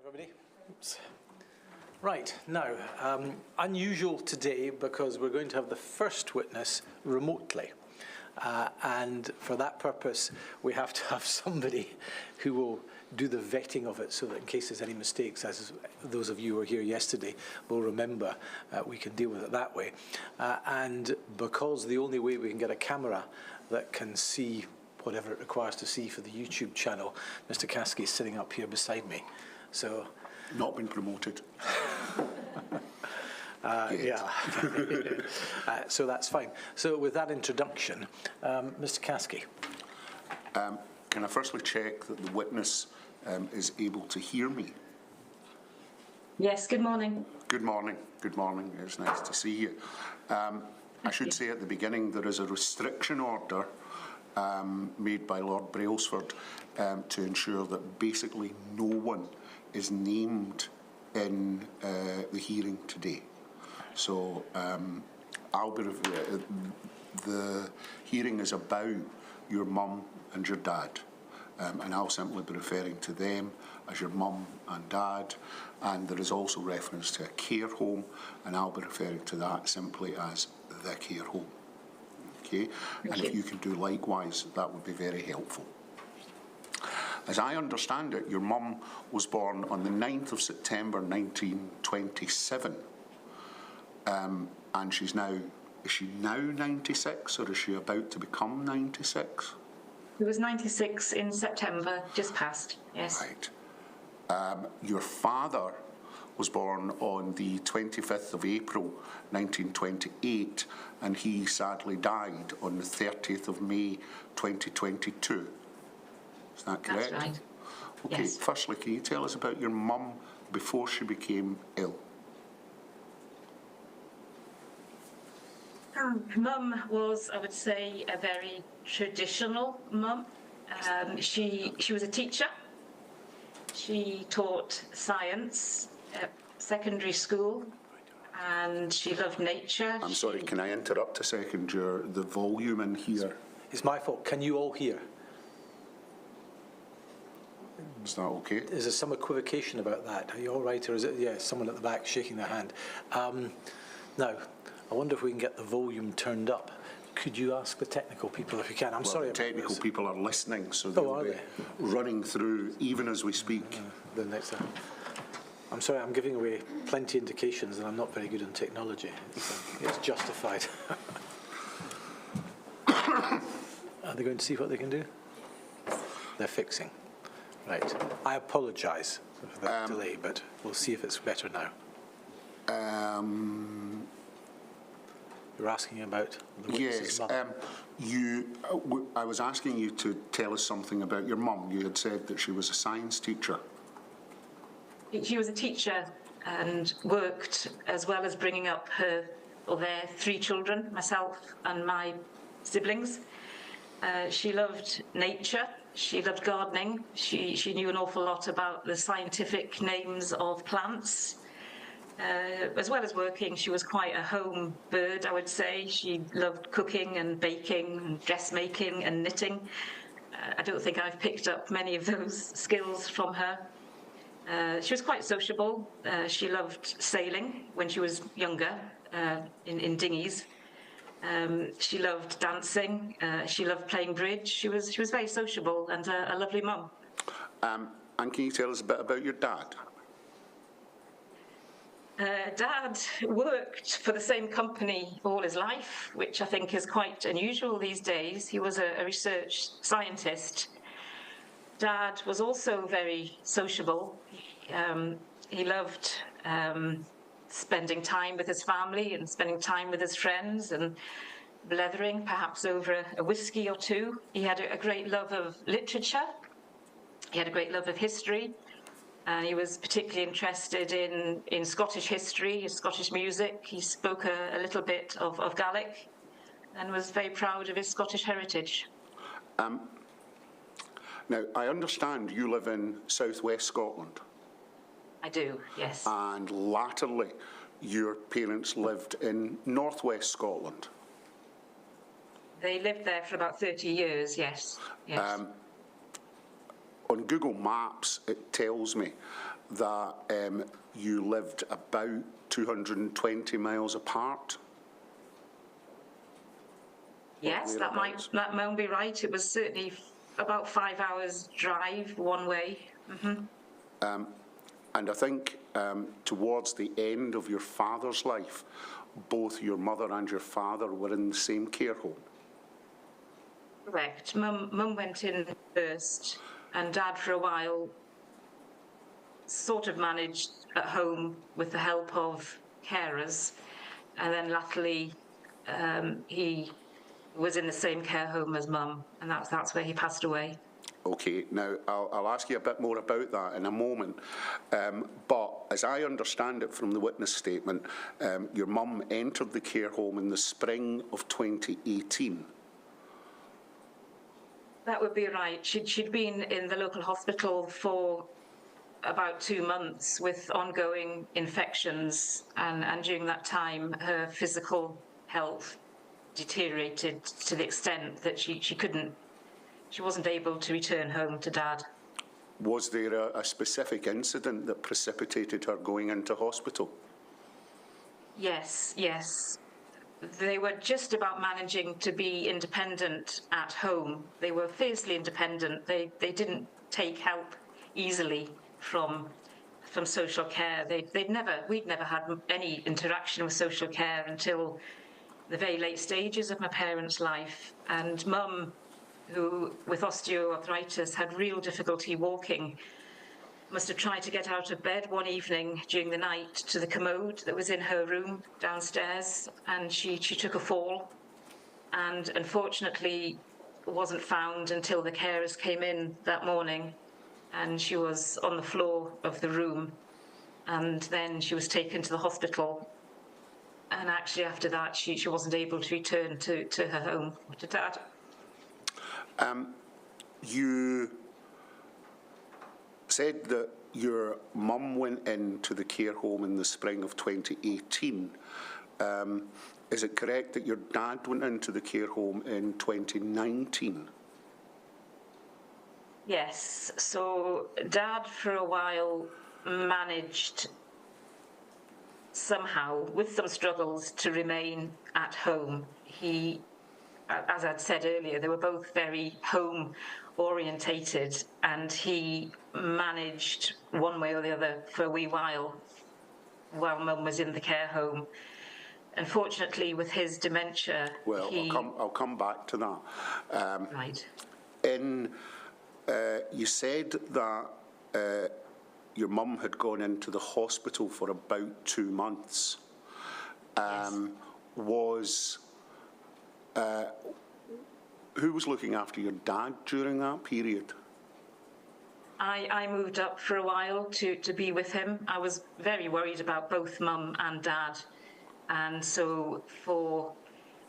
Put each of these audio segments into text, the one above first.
Everybody. Oops. Right, now, unusual today because we're going to have the first witness remotely. And for that purpose, we have to have somebody who will do the vetting of it so that in case there's any mistakes, as those of you who were here yesterday will remember, we can deal with it that way. And because the only way we can get a camera that can see whatever it requires to see for the YouTube channel, Mr. Caskey is sitting up here beside me. So, not been promoted. Yeah, so that's fine. So with that introduction, Mr. Caskey. Can I firstly check that the witness is able to hear me? Yes, good morning. Good morning. Good morning. It's nice to see you. I should say at the beginning there is a restriction order made by Lord Brailsford to ensure that basically no one is named in the hearing today. So the hearing is about your mum and your dad, and I'll simply be referring to them as your mum and dad, and there is also reference to a care home, and I'll be referring to that simply as the care home. Okay? And if you can do likewise, that would be very helpful. As I understand it, your mum was born on the 9th of September 1927, and is she now 96, or is she about to become 96? It was 96 in September, just past, yes. Right. Your father was born on the 25th of April 1928, and he sadly died on the 30th of May 2022. Is that correct? That's right. Okay, yes. Firstly, can you tell us about your mum before she became ill? Mum was, I would say, a very traditional mum. She was a teacher. She taught science at secondary school, and she loved nature. I'm sorry, can I interrupt a second? The volume in here. It's my fault. Can you all hear? Is that okay? Is there some equivocation about that? Are you all right, or is it, yeah, someone at the back shaking their hand? Now, I wonder if we can get the volume turned up. Could you ask the technical people if you can? I'm sorry. The technical people are listening, so they'll be running through even as we speak. The next time. I'm sorry, I'm giving away plenty of indications that I'm not very good in technology. It's justified. Are they going to see what they can do? They're fixing. Right. I apologise for the delay, but we'll see if it's better now. You're asking about the witness's mother. I was asking you to tell us something about your mum. You had said that she was a science teacher. She was a teacher and worked as well as bringing up their 3 children, myself and my siblings. She loved nature. She loved gardening. She knew an awful lot about the scientific names of plants. As well as working, she was quite a home bird, I would say. She loved cooking and baking and dressmaking and knitting. I don't think I've picked up many of those skills from her. She was quite sociable. She loved sailing when she was younger, in dinghies. She loved dancing. She loved playing bridge. She was very sociable and a lovely mum. And can you tell us a bit about your dad? Dad worked for the same company all his life, which I think is quite unusual these days. He was a research scientist. Dad was also very sociable. He loved spending time with his family and spending time with his friends and blethering, perhaps over a whiskey or two. He had a great love of literature. He had a great love of history. And he was particularly interested in Scottish history, Scottish music. He spoke a little bit of Gaelic and was very proud of his Scottish heritage. Now, I understand you live in southwest Scotland. I do, yes. And latterly, your parents lived in northwest Scotland. They lived there for about 30 years, yes. On Google Maps, it tells me that you lived about 220 miles apart? Yes, that might be right. It was certainly about 5 hours drive one way. And I think towards the end of your father's life, both your mother and your father were in the same care home. Correct. Mum went in first, and Dad for a while sort of managed at home with the help of carers, and then latterly he was in the same care home as Mum, and that's where he passed away. Okay, now I'll ask you a bit more about that in a moment, but as I understand it from the witness statement, your mum entered the care home in the spring of 2018. That would be right. She'd been in the local hospital for about 2 months with ongoing infections, and during that time her physical health deteriorated to the extent that she wasn't able to return home to Dad. Was there a specific incident that precipitated her going into hospital? Yes. They were just about managing to be independent at home. They were fiercely independent. They didn't take help easily from social care. We'd never had any interaction with social care until the very late stages of my parents' life. And Mum, who with osteoarthritis had real difficulty walking, must have tried to get out of bed one evening during the night to the commode that was in her room downstairs, and she took a fall, and unfortunately wasn't found until the carers came in that morning, and she was on the floor of the room, and then she was taken to the hospital, and actually after that she wasn't able to return to her home, to Dad. You said that your mum went into the care home in the spring of 2018. Is it correct that your dad went into the care home in 2019? Yes, so Dad for a while managed somehow, with some struggles, to remain at home. He, as I'd said earlier, they were both very home orientated, and he managed one way or the other for a wee while Mum was in the care home. Unfortunately, with his dementia, well, I'll come back to that. Right. You said that your mum had gone into the hospital for about 2 months. Yes. Who was looking after your dad during that period? I moved up for a while to be with him. I was very worried about both Mum and Dad, and so for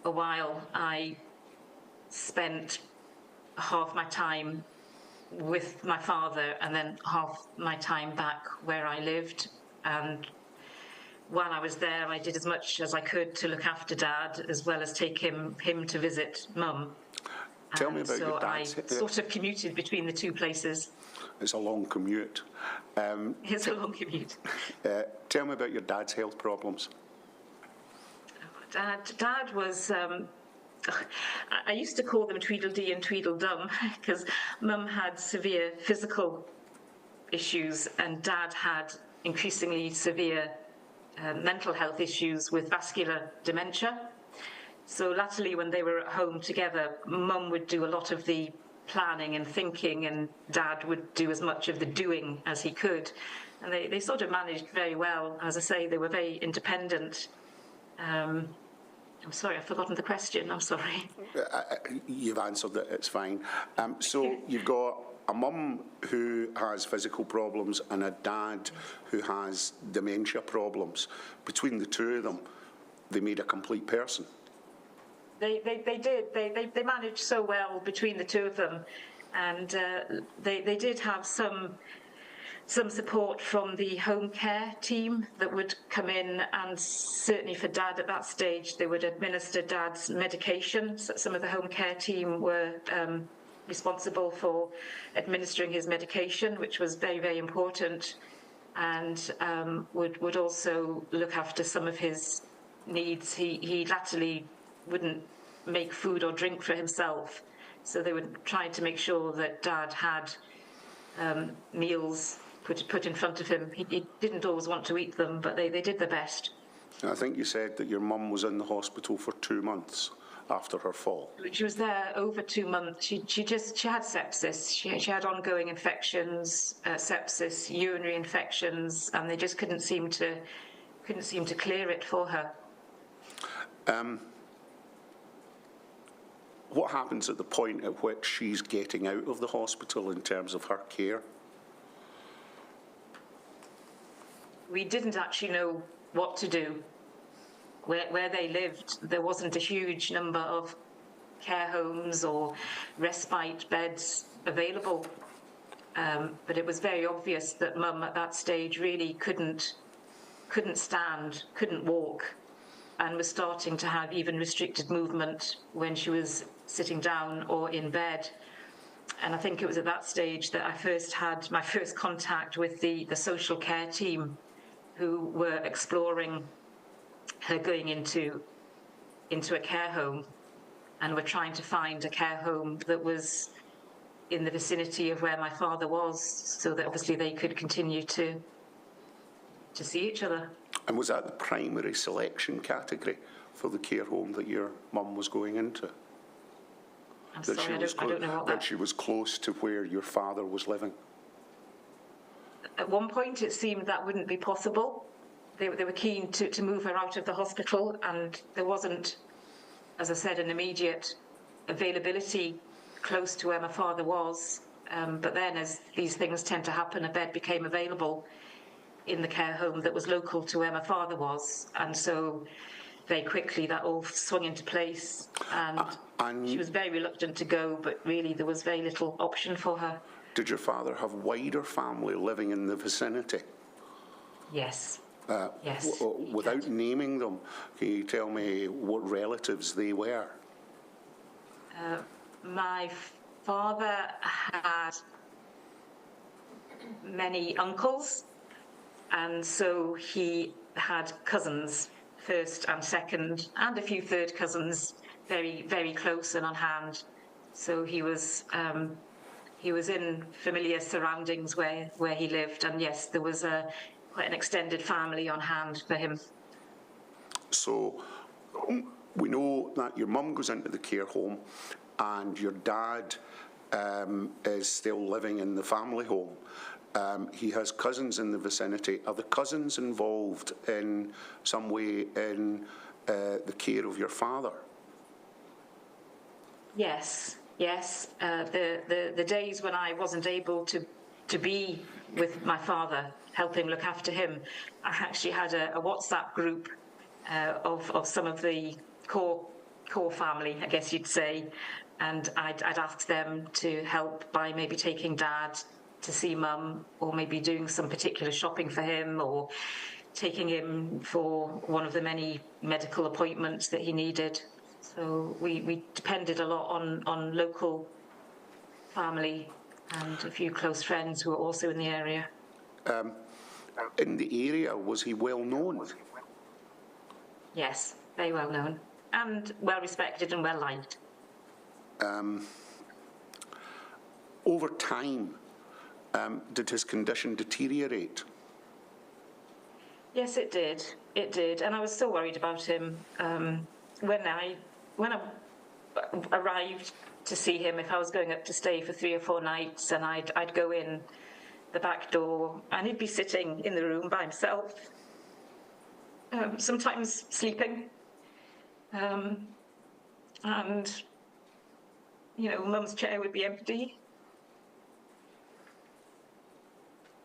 a while I spent half my time with my father and then half my time back where I lived. And while I was there, I did as much as I could to look after Dad, as well as take him to visit Mum. Tell me about your dad's... So I sort of commuted between the two places. It's a long commute. It's a long commute. Tell me about your dad's health problems. Dad was... I used to call them Tweedledee and Tweedledum because Mum had severe physical issues and Dad had increasingly severe mental health issues with vascular dementia. So latterly, when they were at home together, Mum would do a lot of the planning and thinking, and Dad would do as much of the doing as he could. And they sort of managed very well. As I say, they were very independent. I'm sorry, I've forgotten the question. I'm sorry. You've answered it. It's fine. So you've got a mum who has physical problems and a dad who has dementia problems. Between the two of them, they made a complete person. They did. They managed so well between the two of them, and they did have some support from the home care team that would come in, and certainly for Dad at that stage, they would administer Dad's medication. So some of the home care team were responsible for administering his medication, which was very, very important. and would also look after some of his needs. He latterly wouldn't make food or drink for himself, so they were trying to make sure that Dad had meals put in front of him. He didn't always want to eat them, but they did their best. I think you said that your mum was in the hospital for 2 months after her fall. She was there over 2 months. She had sepsis. She had ongoing infections, sepsis, urinary infections, and they just couldn't seem to clear it for her. What happens at the point at which she's getting out of the hospital in terms of her care? We didn't actually know what to do. Where they lived, there wasn't a huge number of care homes or respite beds available. But it was very obvious that Mum at that stage really couldn't stand, couldn't walk, and was starting to have even restricted movement when she was sitting down or in bed. And I think it was at that stage that I first had my first contact with the social care team, who were exploring her going into a care home, and were trying to find a care home that was in the vicinity of where my father was, so that obviously they could continue to see each other. And was that the primary selection category for the care home that your mum was going into? I'm sorry, I don't know what that she was close to where your father was living? At one point it seemed that wouldn't be possible. They were keen to move her out of the hospital, and there wasn't, as I said, an immediate availability close to where my father was. But then, as these things tend to happen, a bed became available in the care home that was local to where my father was. And so very quickly that all swung into place, and she was very reluctant to go, but really there was very little option for her. Did your father have wider family living in the vicinity? Yes. Yes. Without naming them, can you tell me what relatives they were? My father had many uncles, and so he had cousins, first and second, and a few third cousins, very, very close and on hand. So he was in familiar surroundings where he lived, and yes, there was quite an extended family on hand for him. So we know that your mum goes into the care home and your dad is still living in the family home. He has cousins in the vicinity. Are the cousins involved in some way in the care of your father? Yes. The days when I wasn't able to be with my father, helping look after him, I actually had a WhatsApp group of some of the core family, I guess you'd say, and I'd ask them to help by maybe taking Dad to see Mum, or maybe doing some particular shopping for him, or taking him for one of the many medical appointments that he needed. So we depended a lot on local family and a few close friends who were also in the area. In the area, was he well known? Yes, very well known, and well respected and well liked. Over time, did his condition deteriorate? Yes, it did. It did, and I was still worried about him. When I arrived to see him, if I was going up to stay for 3 or 4 nights, and I'd go in the back door, and he'd be sitting in the room by himself, sometimes sleeping, and Mum's chair would be empty.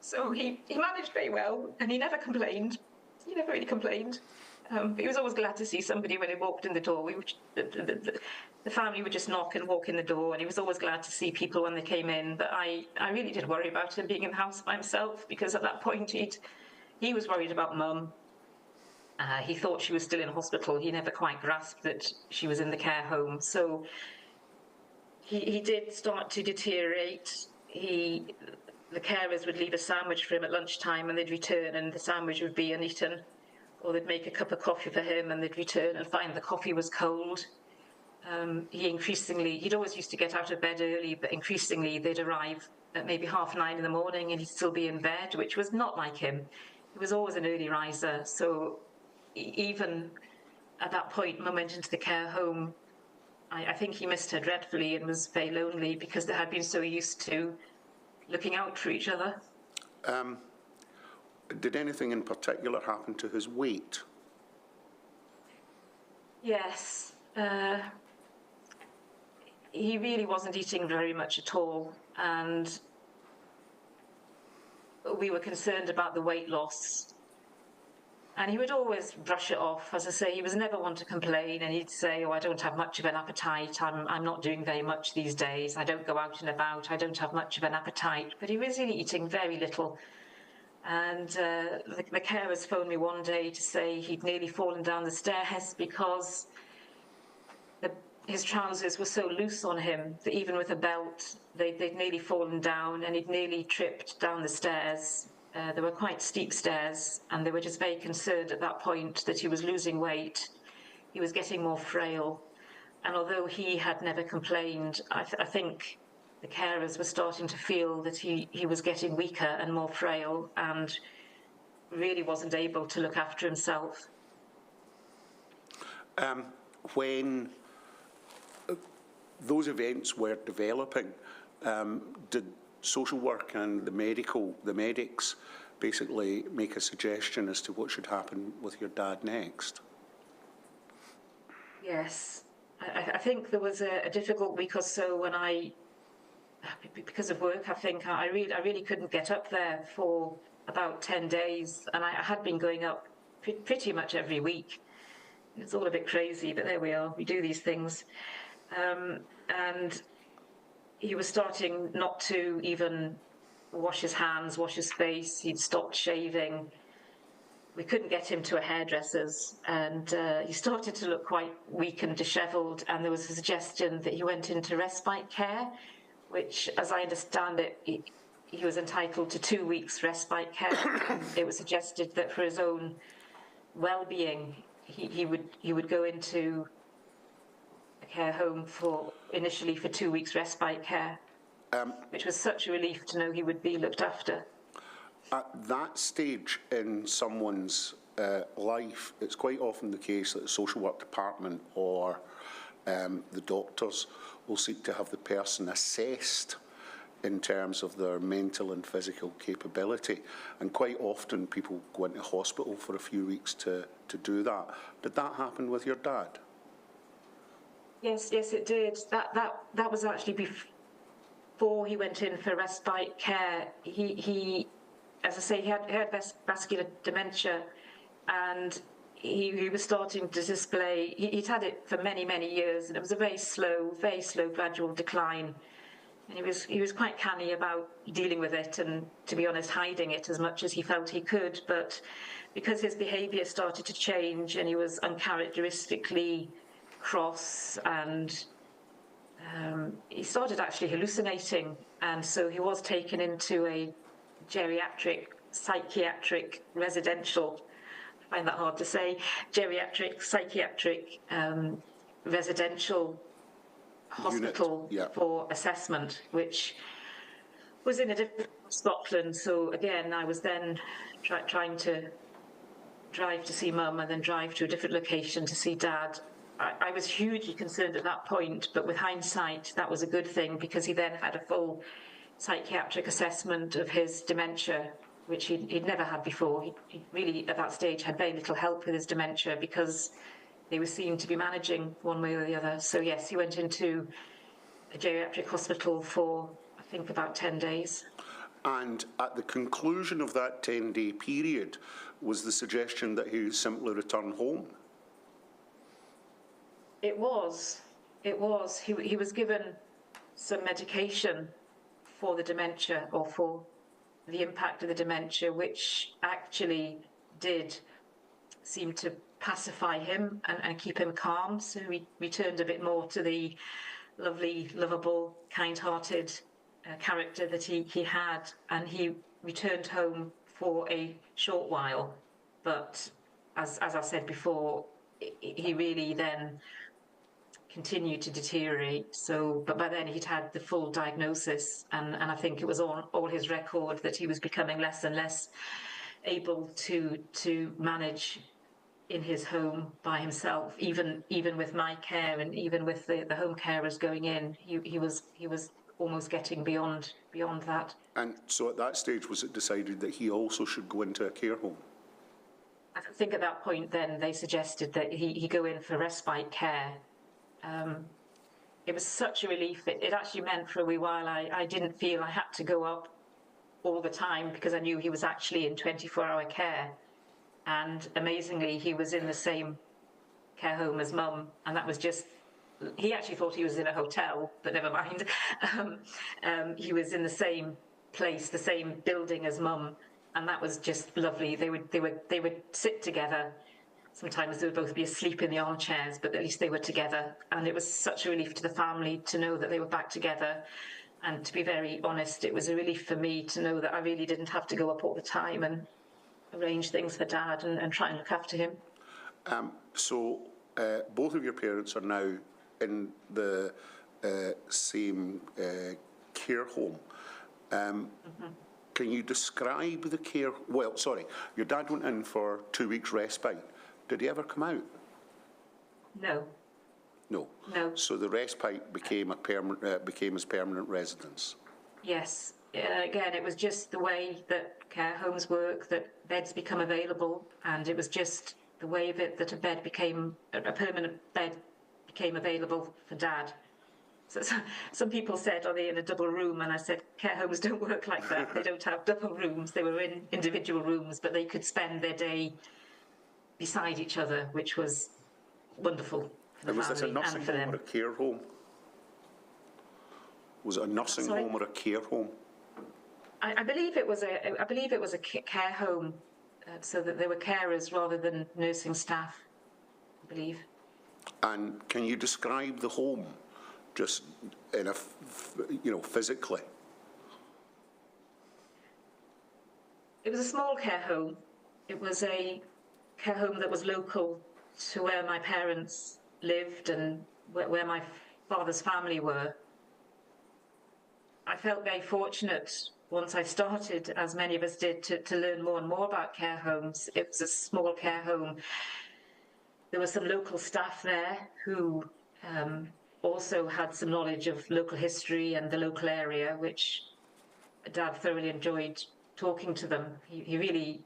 So he managed very well, and he never complained. He never really complained. He was always glad to see somebody when he walked in the door. The family would just knock and walk in the door, and he was always glad to see people when they came in. But I really did worry about him being in the house by himself, because at that point he was worried about Mum. He thought she was still in hospital. He never quite grasped that she was in the care home. So he did start to deteriorate. the carers would leave a sandwich for him at lunchtime and they'd return and the sandwich would be uneaten, or they'd make a cup of coffee for him and they'd return and find the coffee was cold. He'd always used to get out of bed early, but increasingly they'd arrive at maybe 9:30 in the morning and he'd still be in bed, which was not like him. He was always an early riser. So even at that point, Mum went into the care home. I think he missed her dreadfully and was very lonely because they had been so used to looking out for each other. Did anything in particular happen to his weight? Yes. He really wasn't eating very much at all, and we were concerned about the weight loss. And he would always brush it off. As I say, he was never one to complain, and he'd say, oh, I don't have much of an appetite, I'm not doing very much these days, I don't go out and about, I don't have much of an appetite. But he was really eating very little. And the carers phoned me one day to say he'd nearly fallen down the stairs because his trousers were so loose on him that even with a belt, they'd nearly fallen down and he'd nearly tripped down the stairs. There were quite steep stairs, and they were just very concerned at that point that he was losing weight. He was getting more frail. And although he had never complained, I think the carers were starting to feel that he was getting weaker and more frail and really wasn't able to look after himself. When those events were developing, did social work and the medics basically make a suggestion as to what should happen with your dad next? Yes. I think there was a difficult week or so when because of work, I think I really couldn't get up there for about 10 days, and I had been going up pretty much every week. It's all a bit crazy, but there we are, we do these things. And he was starting not to even wash his hands, wash his face. He'd stopped shaving. We couldn't get him to a hairdresser's, and he started to look quite weak and dishevelled, and there was a suggestion that he went into respite care, which, as I understand it, he was entitled to 2 weeks respite care. It was suggested that for his own well-being, he would go into a care home initially for 2 weeks respite care, which was such a relief to know he would be looked after. At that stage in someone's life, it's quite often the case that the social work department or the doctors will seek to have the person assessed in terms of their mental and physical capability. And quite often people go into hospital for a few weeks to do that. Did that happen with your dad? Yes, it did. That was actually before he went in for respite care. He as I say, he had vascular dementia, and he was starting to display. He'd had it for many, many years, and it was a very slow, gradual decline. And he was quite canny about dealing with it, and, to be honest, hiding it as much as he felt he could. But because his behaviour started to change, and he was uncharacteristically cross, and he started actually hallucinating, and so he was taken into a geriatric, psychiatric, residential, I find that hard to say, geriatric, psychiatric, residential hospital for assessment, which was in a different Scotland. So again, I was then trying to drive to see Mum and then drive to a different location to see Dad. I was hugely concerned at that point, but with hindsight, that was a good thing, because he then had a full psychiatric assessment of his dementia, which he'd never had before. He really, at that stage, had very little help with his dementia because they were seen to be managing one way or the other. So yes, he went into a geriatric hospital for, I think, about 10 days. And at the conclusion of that 10-day period, was the suggestion that he simply return home? It was. He was given some medication for the dementia, or for the impact of the dementia, which actually did seem to pacify him and keep him calm. So he returned a bit more to the lovely, lovable, kind-hearted character that he had, and he returned home for a short while. But as I said before, he really then continued to deteriorate. So, but by then he'd had the full diagnosis, and I think it was on all his record that he was becoming less and less able to manage in his home by himself, even with my care and even with the home carers going in. He was almost getting beyond that. And so at that stage, was it decided that he also should go into a care home? I think at that point then they suggested that he go in for respite care. It was such a relief. It actually meant for a wee while I didn't feel I had to go up all the time, because I knew he was actually in 24-hour care. And amazingly, he was in the same care home as Mum, and that was just, he actually thought he was in a hotel, but never mind. He was in the same place, the same building as Mum, and that was just lovely. They would sit together. Sometimes they would both be asleep in the armchairs, but at least they were together. And it was such a relief to the family to know that they were back together. And to be very honest, it was a relief for me to know that I really didn't have to go up all the time and arrange things for Dad and try and look after him. So both of your parents are now in the same care home. Can you describe the care? Well, sorry, your dad went in for 2 weeks respite. Did he ever come out? No. No. No. So the respite became his permanent residence. Yes. Again, it was just the way that care homes work, that beds become available, and it was just the way of it that a permanent bed became available for Dad. So some people said, are they in a double room? And I said, care homes don't work like that. They don't have double rooms. They were in individual rooms, but they could spend their day beside each other, which was wonderful for the And was this a family nursing and for home them. or a care home? Was it a nursing Sorry? home or a care home? I believe it was a care home, so that there were carers rather than nursing staff, I believe. And can you describe the home, just in a, physically? It was a small care home. It was a care home that was local to where my parents lived and where my father's family were. I felt very fortunate once I started, as many of us did, to learn more and more about care homes. It was a small care home. There were some local staff there who also had some knowledge of local history and the local area, which Dad thoroughly enjoyed talking to them. He really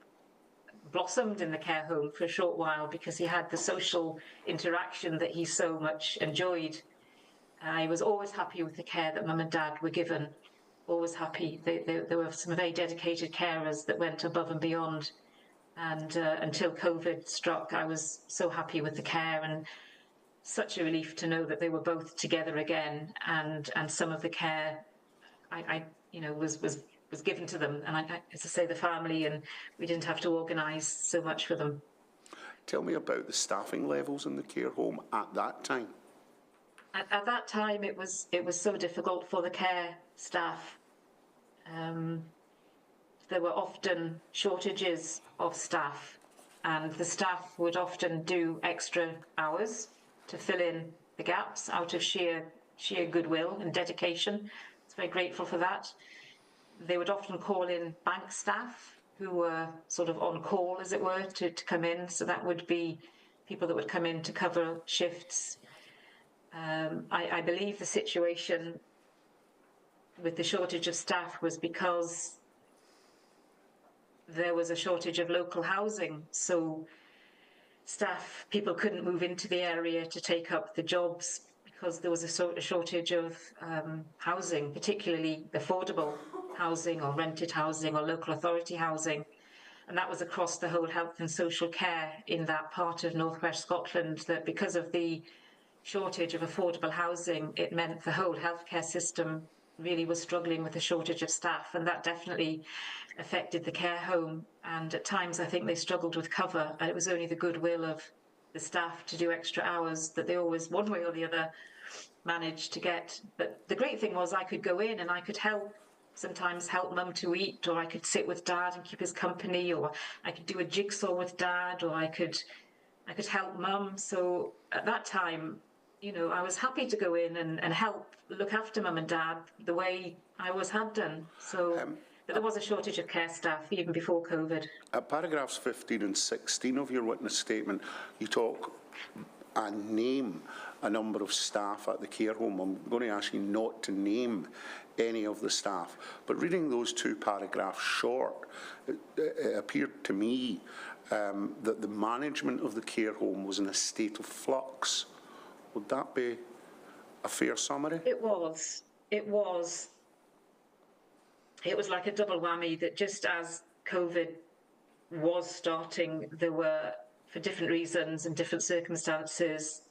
blossomed in the care home for a short while because he had the social interaction that he so much enjoyed. I was always happy with the care that Mum and Dad were given, always happy. There were some very dedicated carers that went above and beyond. And until COVID struck, I was so happy with the care, and such a relief to know that they were both together again. And some of the care, was given to them. And as I say, the family, and we didn't have to organise so much for them. Tell me about the staffing levels in the care home at that time. At that time, it was so difficult for the care staff. There were often shortages of staff, and the staff would often do extra hours to fill in the gaps out of sheer goodwill and dedication. I was very grateful for that. They would often call in bank staff who were sort of on call, as it were, to come in. So that would be people that would come in to cover shifts. I believe the situation with the shortage of staff was because there was a shortage of local housing. So people couldn't move into the area to take up the jobs because there was a shortage of housing, particularly affordable housing or rented housing or local authority housing. And that was across the whole health and social care in that part of northwest Scotland, that because of the shortage of affordable housing, it meant the whole healthcare system really was struggling with a shortage of staff, and that definitely affected the care home. And at times I think they struggled with cover, and it was only the goodwill of the staff to do extra hours that they always, one way or the other, managed to get. But the great thing was I could go in and I could sometimes help mum to eat, or I could sit with dad and keep his company, or I could do a jigsaw with dad, or I could help mum. So at that time, I was happy to go in and help look after mum and dad the way I always had done. So but there was a shortage of care staff even before COVID. At paragraphs 15 and 16 of your witness statement, you talk and name a number of staff at the care home. I'm going to ask you not to name any of the staff, but reading those two paragraphs short, it appeared to me that the management of the care home was in a state of flux. Would that be a fair summary? It was. It was like a double whammy, that just as COVID was starting, there were, for different reasons and different circumstances,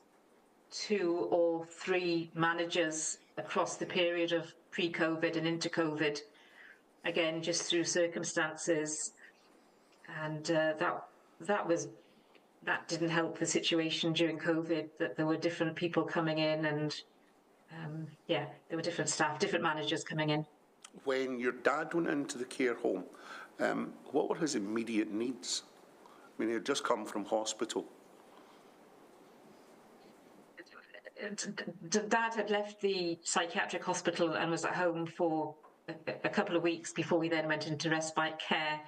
2 or 3 managers across the period of pre-COVID and into COVID, again, just through circumstances. And that didn't help the situation during COVID, that there were different people coming in, and there were different staff, different managers coming in. When your dad went into the care home, what were his immediate needs? I mean, he had just come from hospital. Dad had left the psychiatric hospital and was at home for a couple of weeks before he then went into respite care.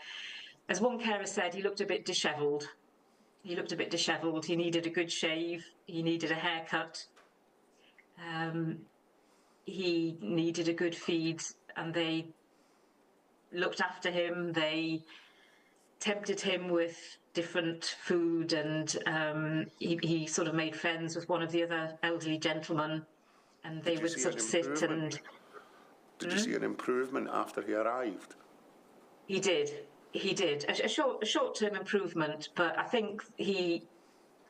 As one carer said, he looked a bit dishevelled. He needed a good shave. He needed a haircut. He needed a good feed, and they looked after him. They tempted him with different food, and he sort of made friends with one of the other elderly gentlemen, and they would sort of sit and... Did you see an improvement after he arrived? He did. A short-term improvement, but I think he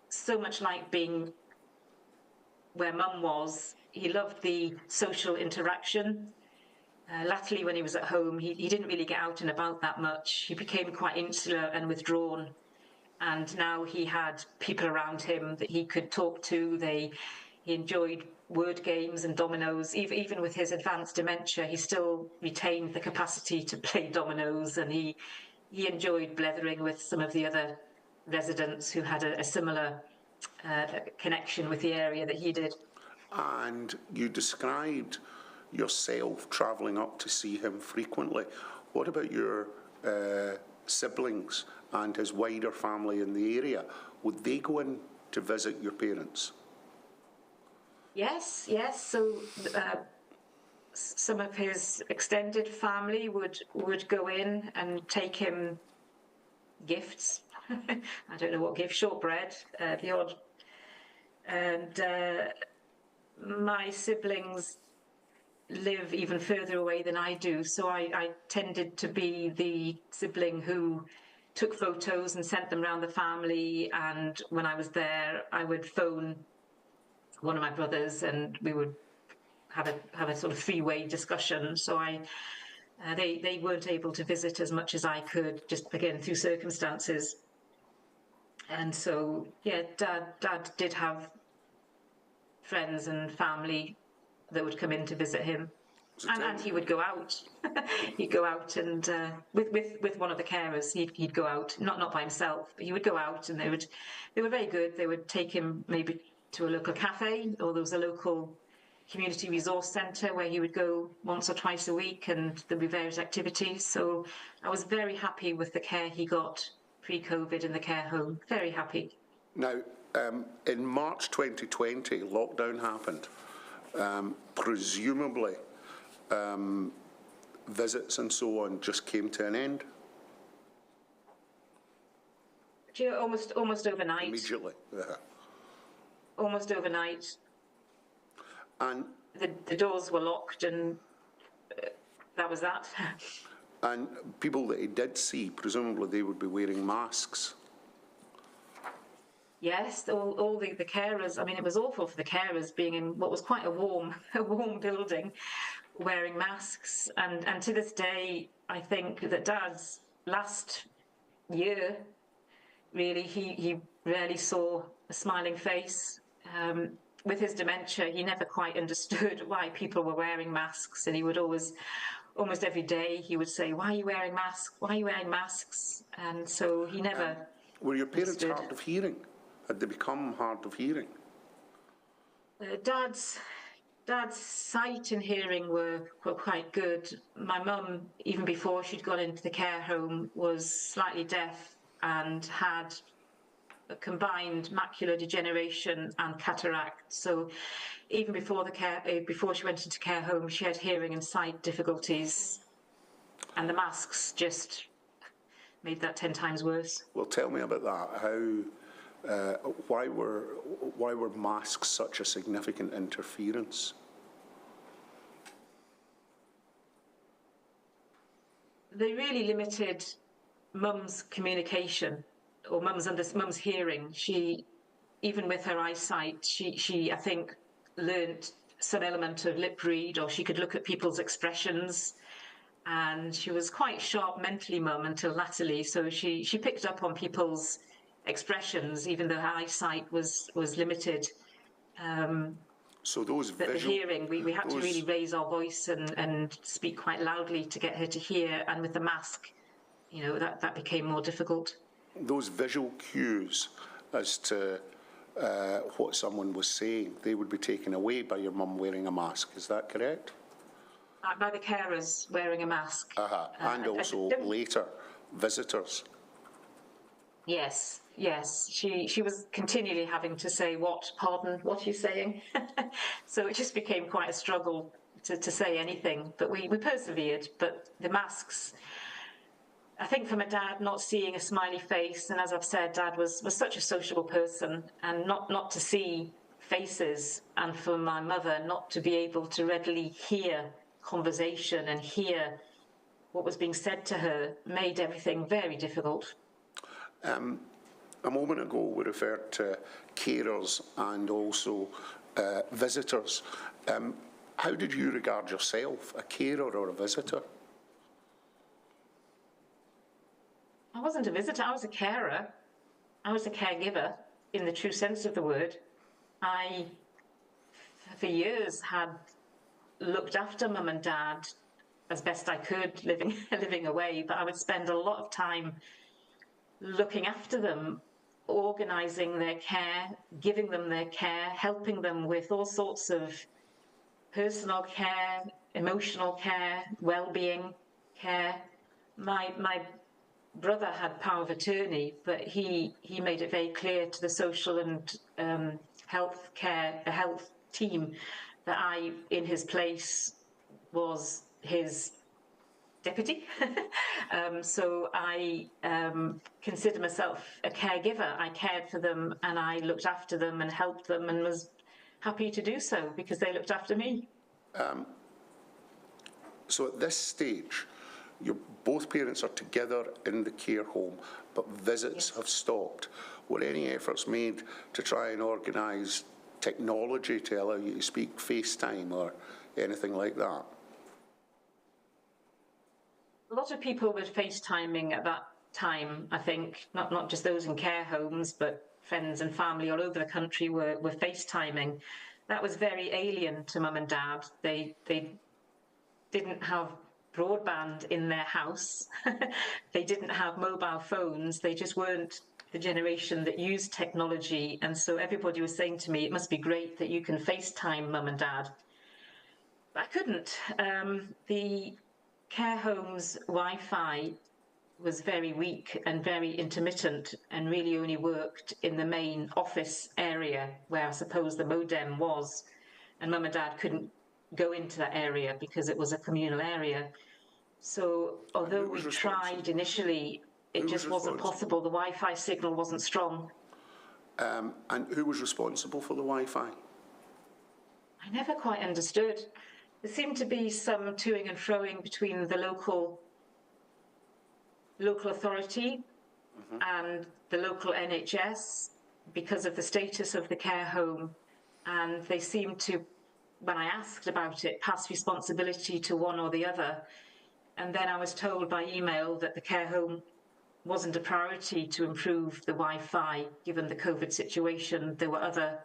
so much liked being where mum was. He loved the social interaction. Latterly, when he was at home, he didn't really get out and about that much. He became quite insular and withdrawn. And now he had people around him that he could talk to. He enjoyed word games and dominoes. Even with his advanced dementia, he still retained the capacity to play dominoes, and he enjoyed blethering with some of the other residents who had a similar connection with the area that he did. And you described yourself travelling up to see him frequently. What about your siblings and his wider family in the area? Would they go in to visit your parents? Yes. So some of his extended family would go in and take him gifts. I don't know what gift, shortbread, the odd. And my siblings live even further away than I do, so I tended to be the sibling who took photos and sent them around the family, and when I was there I would phone one of my brothers and we would have a sort of three-way discussion. So they weren't able to visit as much as I could, just again through circumstances. And so Dad did have friends and family that would come in to visit him, and he would go out. He'd go out and with one of the carers. He'd go out, not by himself, but he would go out, and they were very good. They would take him maybe to a local cafe, or there was a local community resource centre where he would go once or twice a week, and there'd be various activities. So I was very happy with the care he got pre-COVID in the care home. Very happy. Now, in March 2020, lockdown happened. Presumably, visits and so on just came to an end? Almost overnight. Immediately, yeah. Almost overnight. And the doors were locked, and that was that. And people that he did see, presumably they would be wearing masks. Yes, all the carers. I mean, it was awful for the carers being in what was quite a warm building, wearing masks. And to this day, I think that Dad's last year, really, he rarely saw a smiling face. With his dementia, he never quite understood why people were wearing masks, and he would always, almost every day, he would say, "Why are you wearing masks? Why are you wearing masks?" And so he never Were your parents understood. hard of hearing? Had they become hard of hearing? Dad's sight and hearing were quite good. My mum, even before she'd gone into the care home, was slightly deaf and had a combined macular degeneration and cataract. So even before before she went into care home, she had hearing and sight difficulties, and the masks just made that 10 times worse. Well, tell me about that. Why were masks such a significant interference? They really limited mum's communication, or mum's hearing. She, even with her eyesight, she I think learnt some element of lip read, or she could look at people's expressions. And she was quite sharp mentally, mum, until latterly. So she picked up on people's expressions, even though her eyesight was limited. So those But the hearing, we had to really raise our voice and speak quite loudly to get her to hear. And with the mask, you know, that became more difficult. Those visual cues as to what someone was saying, they would be taken away by your mum wearing a mask. Is that correct? By the carers wearing a mask. And also later, visitors. Yes. She was continually having to say, pardon, what are you saying? So it just became quite a struggle to say anything. But we persevered. But the masks, I think for my dad, not seeing a smiley face, and as I've said, Dad was such a sociable person, and not to see faces, and for my mother not to be able to readily hear conversation and hear what was being said to her, made everything very difficult. A moment ago we referred to carers and also visitors. How did you regard yourself, a carer or a visitor? I wasn't a visitor, I was a carer. I was a caregiver in the true sense of the word. I, for years, had looked after mum and dad as best I could, living away, but I would spend a lot of time looking after them, organising their care, giving them their care, helping them with all sorts of personal care, emotional care, well-being care. My brother had power of attorney, but he made it very clear to the social and health team that I, in his place, was his deputy. So I consider myself a caregiver. I cared for them and I looked after them and helped them and was happy to do so because they looked after me. So at this stage, both parents are together in the care home, but visits have stopped. Were any efforts made to try and organise technology to allow you to speak FaceTime or anything like that? A lot of people were FaceTiming at that time, I think, not just those in care homes, but friends and family all over the country were FaceTiming. That was very alien to mum and dad. They didn't have broadband in their house. They didn't have mobile phones. They just weren't the generation that used technology. And so everybody was saying to me, it must be great that you can FaceTime mum and dad. But I couldn't. The care home's Wi-Fi was very weak and very intermittent and really only worked in the main office area where I suppose the modem was. And mum and dad couldn't go into that area because it was a communal area. So although we tried initially, it just wasn't possible. The Wi-Fi signal wasn't strong. And who was responsible for the Wi-Fi? I never quite understood. There seemed to be some toing and froing between the local authority and the local NHS because of the status of the care home. And they seemed to, when I asked about it, pass responsibility to one or the other. And then I was told by email that the care home wasn't a priority to improve the Wi-Fi given the COVID situation. There were other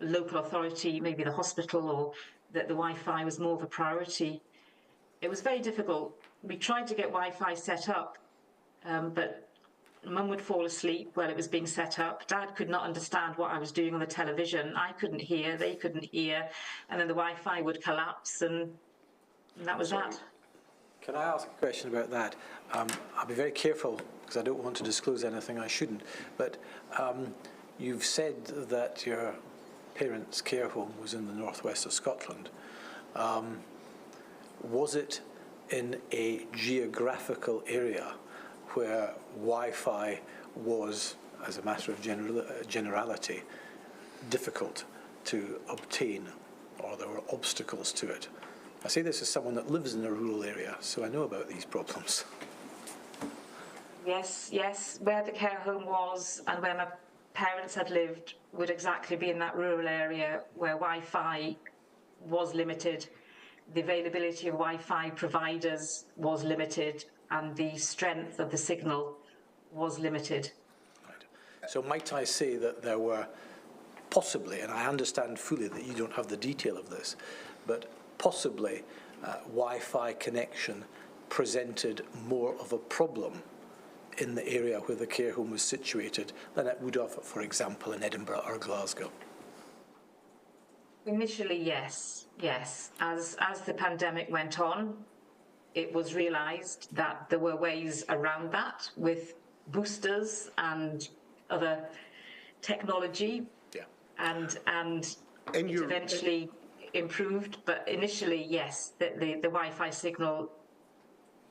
local authority, maybe the hospital, or that the Wi-Fi was more of a priority. It was very difficult. We tried to get Wi-Fi set up, but Mum would fall asleep while it was being set up. Dad could not understand what I was doing on the television. I couldn't hear, they couldn't hear, and then the Wi-Fi would collapse, and that was that. Can I ask a question about that? I'll be very careful because I don't want to disclose anything I shouldn't, but you've said that your parents' care home was in the northwest of Scotland. Was it in a geographical area where Wi-Fi was, as a matter of generality, difficult to obtain, or there were obstacles to it? I say this as someone that lives in a rural area, so I know about these problems. Yes, yes. Where the care home was and where my parents had lived would exactly be in that rural area where Wi-Fi was limited, the availability of Wi-Fi providers was limited, and the strength of the signal was limited. Right. So might I say that there were possibly, and I understand fully that you don't have the detail of this, but possibly Wi-Fi connection presented more of a problem in the area where the care home was situated than it would have, for example, in Edinburgh or Glasgow? Initially, yes. As the pandemic went on, it was realised that there were ways around that with boosters and other technology, and it eventually improved. But initially, yes, the Wi-Fi signal.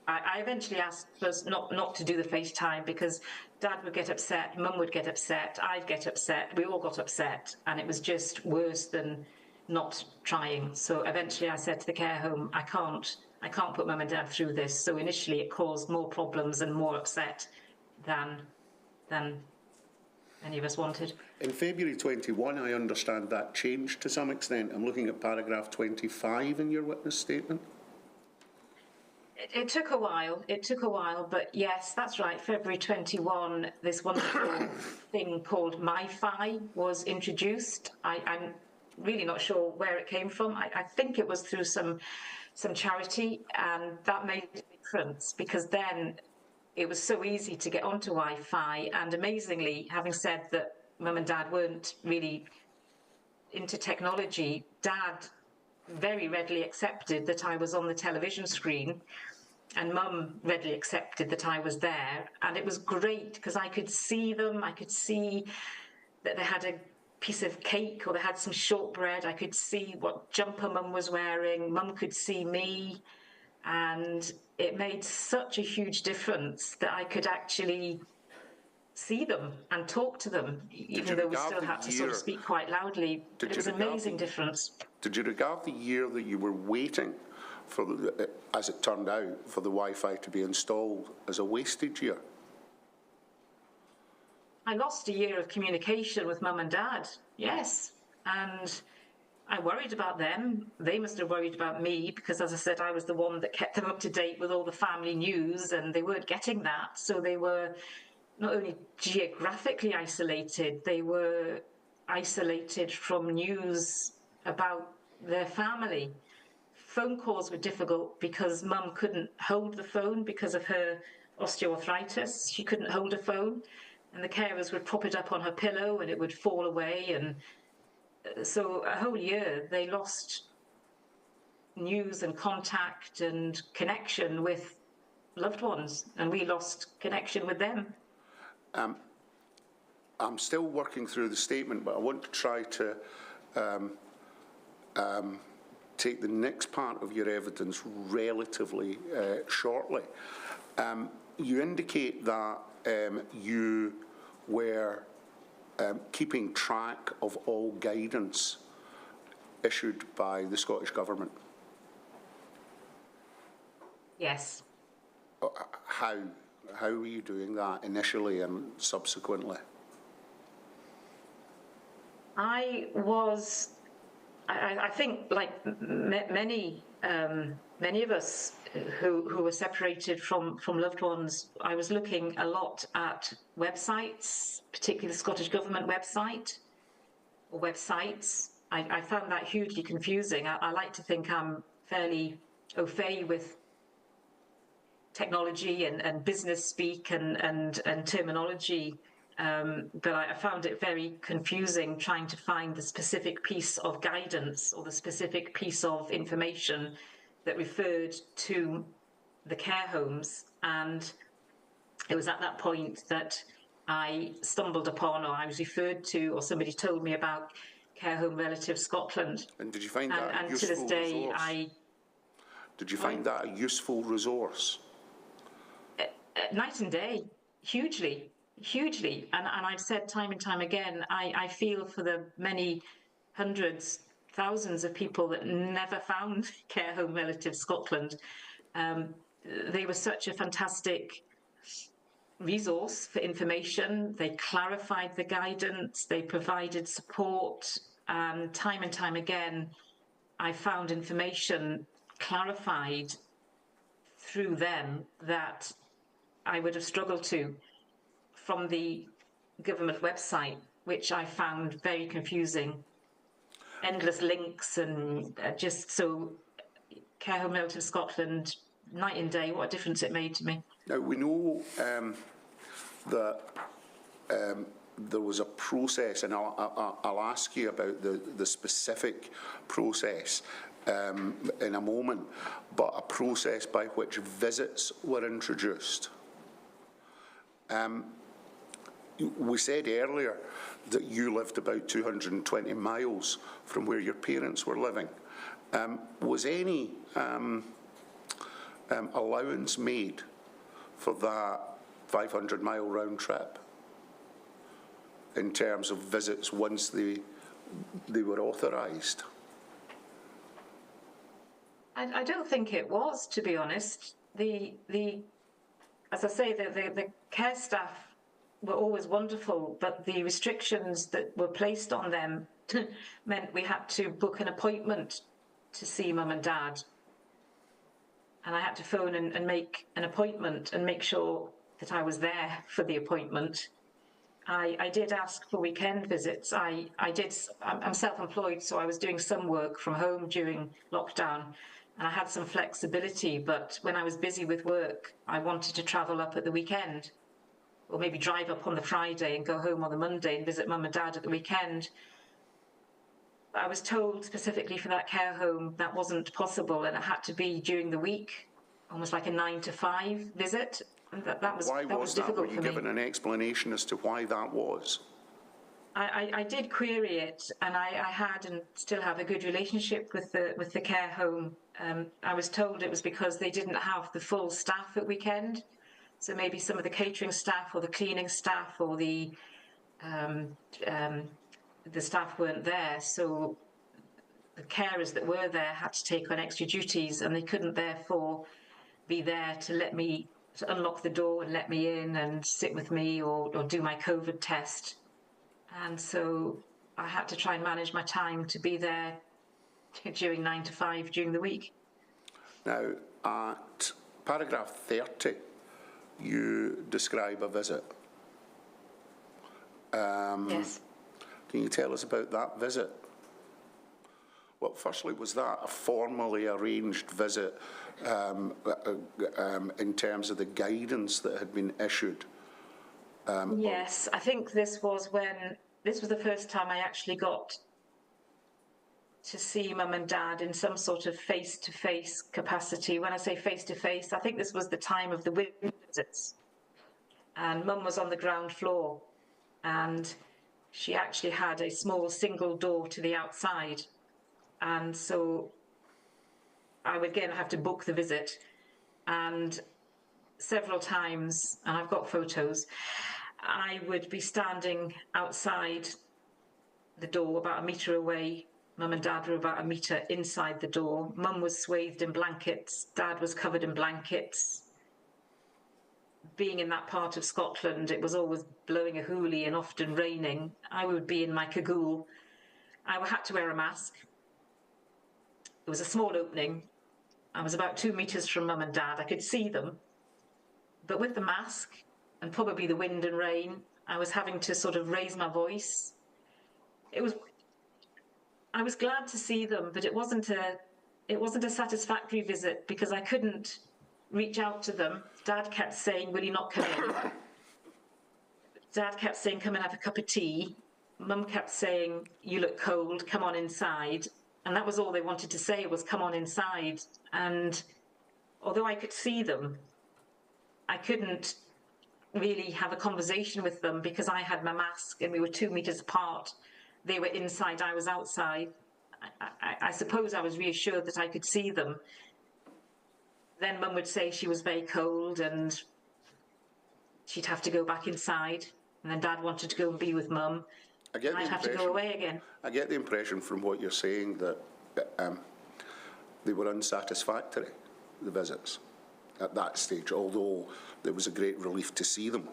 I eventually asked us not to do the FaceTime because Dad would get upset, Mum would get upset, I'd get upset, we all got upset, and it was just worse than not trying. So eventually I said to the care home, I can't put Mum and Dad through this. So initially it caused more problems and more upset than any of us wanted. In February 21, I understand that changed to some extent. I'm looking at paragraph 25 in your witness statement. It took a while, but yes, that's right. February 21, this wonderful thing called MiFi was introduced. I'm really not sure where it came from. I think it was through some charity, and that made a difference because then it was so easy to get onto Wi-Fi. And amazingly, having said that Mum and Dad weren't really into technology, Dad very readily accepted that I was on the television screen, and Mum readily accepted that I was there. And it was great because I could see them. I could see that they had a piece of cake or they had some shortbread. I could see what jumper Mum was wearing. Mum could see me. And it made such a huge difference that I could actually see them and talk to them, even though we still had to sort of speak quite loudly. But it was an amazing difference. Did you regard the year that you were waiting for, as it turned out, for the Wi-Fi to be installed as a wasted year? I lost a year of communication with Mum and Dad, yes. And I worried about them. They must have worried about me because, as I said, I was the one that kept them up to date with all the family news, and they weren't getting that. So they were not only geographically isolated, they were isolated from news about their family. Phone calls were difficult because Mum couldn't hold the phone because of her osteoarthritis. She couldn't hold a phone, and the carers would prop it up on her pillow and it would fall away. And so a whole year they lost news and contact and connection with loved ones, and we lost connection with them. I'm still working through the statement, but I want to try to take the next part of your evidence relatively shortly. You indicate that you were keeping track of all guidance issued by the Scottish Government. Yes. How were you doing that initially and subsequently? I was I think, like many of us who were separated from loved ones, I was looking a lot at websites, particularly the Scottish Government website or websites. I found that hugely confusing. I like to think I'm fairly au fait with technology and business speak and terminology. But I found it very confusing trying to find the specific piece of guidance or the specific piece of information that referred to the care homes. And it was at that point that I stumbled upon, or I was referred to, or somebody told me about Care Home Relative Scotland. And did you find that a and useful to this day, resource? Did you find that a useful resource? Night and day, hugely. And I've said time and time again, I feel for the many hundreds, thousands of people that never found Care Home Relative Scotland. They were such a fantastic resource for information. They clarified the guidance, they provided support, and time again, I found information clarified through them that I would have struggled to from the government website, which I found very confusing. Endless links and just so Care Home Relative Scotland, night and day, what a difference it made to me. Now, we know that there was a process, and I'll ask you about the specific process in a moment, but a process by which visits were introduced. We said earlier that you lived about 220 miles from where your parents were living. Was any allowance made for that 500-mile round trip in terms of visits once they were authorised? I don't think it was, to be honest. As I say, the care staff were always wonderful, but the restrictions that were placed on them meant we had to book an appointment to see Mum and Dad. And I had to phone and make an appointment and make sure that I was there for the appointment. I did ask for weekend visits. I'm self-employed, so I was doing some work from home during lockdown, and I had some flexibility, but when I was busy with work, I wanted to travel up at the weekend, or maybe drive up on the Friday and go home on the Monday and visit Mum and Dad at the weekend. But I was told specifically for that care home that wasn't possible, and it had to be during the week, almost like a 9 to 5 visit. And that was difficult for me. Were you given an explanation as to why that was? I did query it, and I had and still have a good relationship with the care home. I was told it was because they didn't have the full staff at weekend, so maybe some of the catering staff or the cleaning staff or the staff weren't there, so the carers that were there had to take on extra duties, and they couldn't therefore be there to unlock the door and let me in and sit with me or do my COVID test. And so I had to try and manage my time to be there during 9 to 5 during the week. Now, at paragraph 30, you describe a visit. Yes. Can you tell us about that visit? Well, firstly, was that a formally arranged visit in terms of the guidance that had been issued? Yes, I think this was the first time I actually got to see Mum and Dad in some sort of face-to-face capacity. When I say face-to-face, I think this was the time of the winter visits. And Mum was on the ground floor, and she actually had a small single door to the outside. And so I would again have to book the visit, and several times, and I've got photos, I would be standing outside the door about a metre away. Mum and Dad were about a metre inside the door. Mum was swathed in blankets, Dad was covered in blankets. Being in that part of Scotland, it was always blowing a hoolie and often raining. I would be in my cagoule. I had to wear a mask. There was a small opening. I was about 2 metres from mum and dad. I could see them. But with the mask and probably the wind and rain, I was having to sort of raise my voice. I was glad to see them, but it wasn't a satisfactory visit because I couldn't reach out to them. Dad kept saying, "Will you not come in?" Dad kept saying, "Come and have a cup of tea." Mum kept saying, "You look cold, come on inside." And that was all they wanted to say, was come on inside. And although I could see them, I couldn't really have a conversation with them because I had my mask and we were 2 metres apart. They were inside, I was outside. I suppose I was reassured that I could see them. Then Mum would say she was very cold and she'd have to go back inside. And then Dad wanted to go and be with Mum. I'd have to go away again. I get the impression from what you're saying that they were unsatisfactory, the visits, at that stage, although there was a great relief to see them.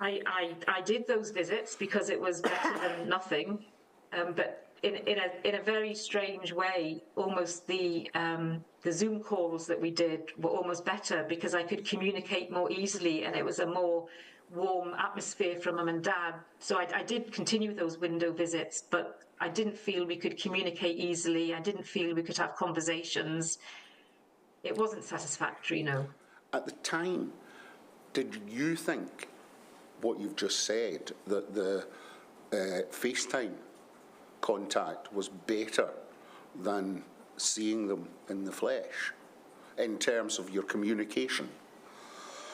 I did those visits because it was better than nothing, but in a very strange way, almost the Zoom calls that we did were almost better because I could communicate more easily and it was a more warm atmosphere from Mum and Dad. So I did continue those window visits, but I didn't feel we could communicate easily. I didn't feel we could have conversations. It wasn't satisfactory, no. At the time, did you think what you've just said, that the FaceTime contact was better than seeing them in the flesh in terms of your communication?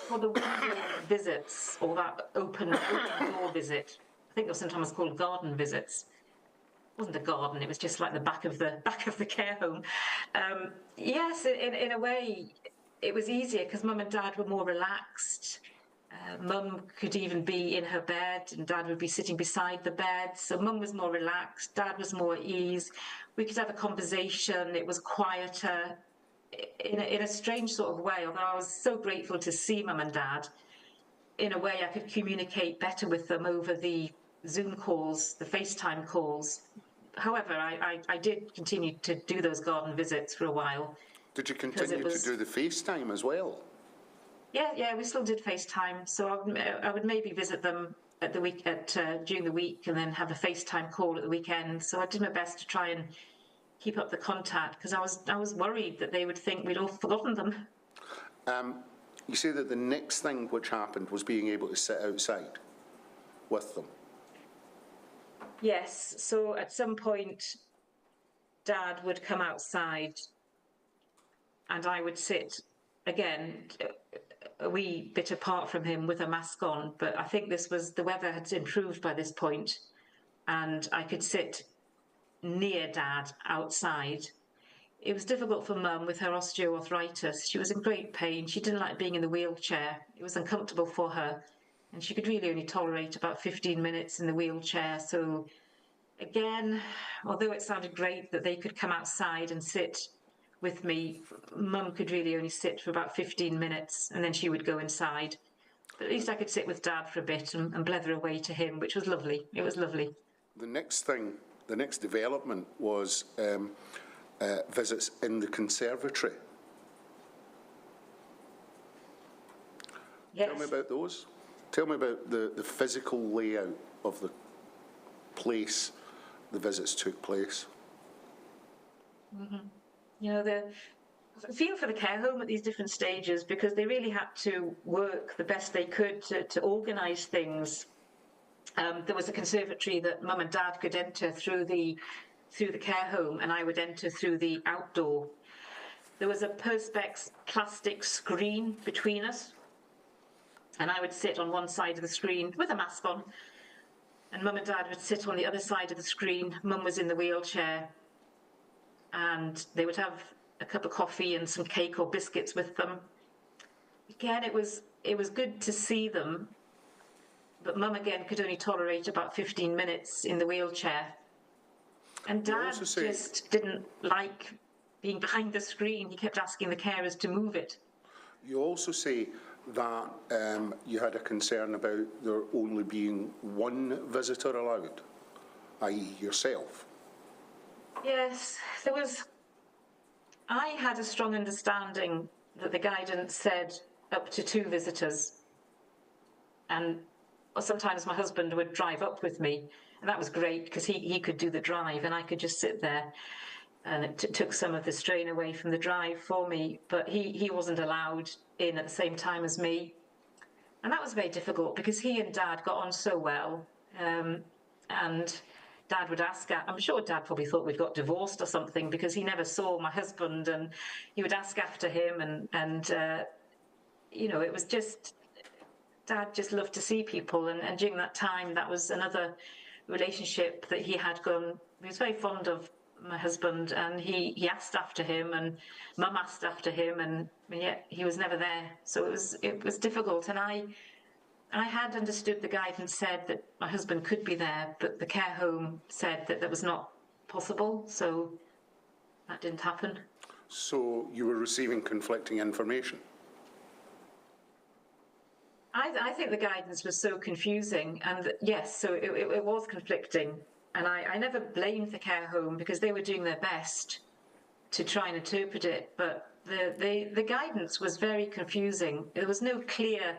Well, the window visits, or that open door visit, I think they were sometimes called garden visits. It wasn't a garden, it was just like the back of the care home. Yes, in a way, it was easier because Mum and Dad were more relaxed. Mum could even be in her bed and Dad would be sitting beside the bed. So Mum was more relaxed, Dad was more at ease. We could have a conversation, it was quieter. In a strange sort of way, although I was so grateful to see Mum and Dad, in a way I could communicate better with them over the Zoom calls, the FaceTime calls. However, I did continue to do those garden visits for a while. Did you continue to do the FaceTime as well? Yeah, we still did FaceTime. So I would maybe visit them at the week during the week, and then have a FaceTime call at the weekend. So I did my best to try and keep up the contact because I was worried that they would think we'd all forgotten them. You say that the next thing which happened was being able to sit outside with them. Yes. So at some point, Dad would come outside, and I would sit again a wee bit apart from him with a mask on, but I think the weather had improved by this point, and I could sit near Dad outside. It was difficult for Mum with her osteoarthritis. She was in great pain. She didn't like being in the wheelchair. It was uncomfortable for her, and she could really only tolerate about 15 minutes in the wheelchair. So again, although it sounded great that they could come outside and sit with me, Mum could really only sit for about 15 minutes and then she would go inside. But at least I could sit with Dad for a bit and blether away to him, which was lovely. It was lovely. The next development was visits in the conservatory. Yes. Tell me about those. Tell me about the physical layout of the place the visits took place. Mm-hmm. You know, the feel for the care home at these different stages, because they really had to work the best they could to organise things. There was a conservatory that Mum and Dad could enter through the care home, and I would enter through the outdoor. There was a perspex plastic screen between us, and I would sit on one side of the screen with a mask on, and Mum and Dad would sit on the other side of the screen. Mum was in the wheelchair, and they would have a cup of coffee and some cake or biscuits with them. Again, it was good to see them, but Mum again could only tolerate about 15 minutes in the wheelchair. And Dad just didn't like being behind the screen. He kept asking the carers to move it. You also say that you had a concern about there only being one visitor allowed, i.e. yourself. Yes, there was I had a strong understanding that the guidance said up to 2 visitors. And sometimes my husband would drive up with me, and that was great because he could do the drive and I could just sit there, and it took some of the strain away from the drive for me. But he wasn't allowed in at the same time as me. And that was very difficult because he and Dad got on so well. And Dad would ask, I'm sure Dad probably thought we'd got divorced or something because he never saw my husband, and he would ask after him, and you know, it was just, Dad just loved to see people, and during that time, that was another relationship that he had gone. He was very fond of my husband, and he asked after him, and Mum asked after him, and yet he was never there. So it was difficult, and I had understood the guidance said that my husband could be there, but the care home said that was not possible, so that didn't happen. So you were receiving conflicting information? I think the guidance was so confusing, and yes, so it was conflicting, and I never blamed the care home because they were doing their best to try and interpret it, but the guidance was very confusing. There was no clear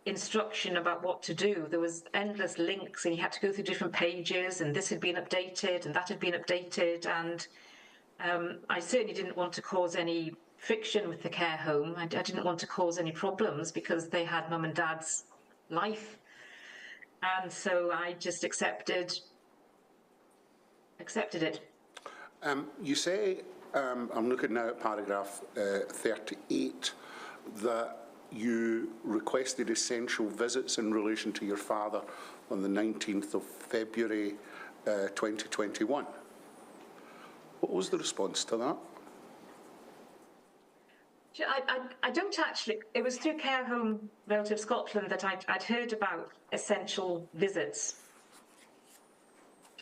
instruction about what to do. There was endless links, and you had to go through different pages, and this had been updated and that had been updated, and I certainly didn't want to cause any friction with the care home. I didn't want to cause any problems because they had Mum and Dad's life, and so I just accepted it. You say, I'm looking now at paragraph 38, that you requested essential visits in relation to your father on the 19th of February 2021. What was the response to that? I don't actually, it was through Care Home Relative Scotland that I'd heard about essential visits.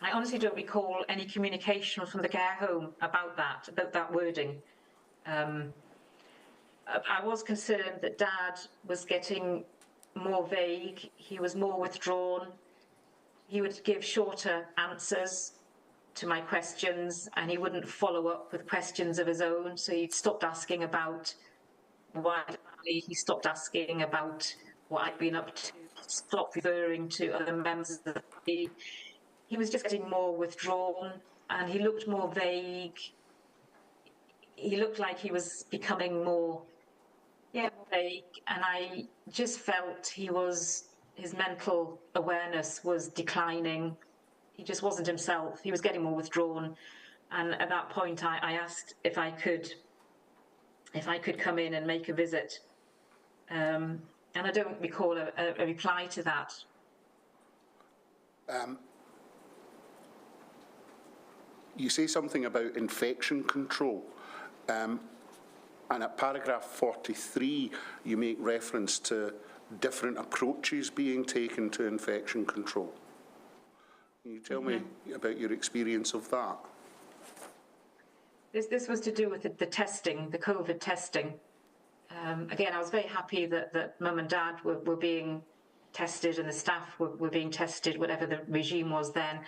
I honestly don't recall any communication from the care home about that wording. I was concerned that Dad was getting more vague, he was more withdrawn, he would give shorter answers to my questions, and he wouldn't follow up with questions of his own, so he stopped asking about why family, he stopped asking about what I'd been up to, stopped referring to other members of the family. He was just getting more withdrawn, and he looked more vague. He looked like he was becoming more vague, and I just felt his mental awareness was declining. He just wasn't himself. He was getting more withdrawn, and at that point I asked if I could come in and make a visit, and I don't recall a reply to that. You say something about infection control, and at paragraph 43 you make reference to different approaches being taken to infection control. Can you tell me about your experience of that? This was to do with the testing, the COVID testing. Again, I was very happy that Mum and Dad were being tested and the staff were being tested, whatever the regime was then.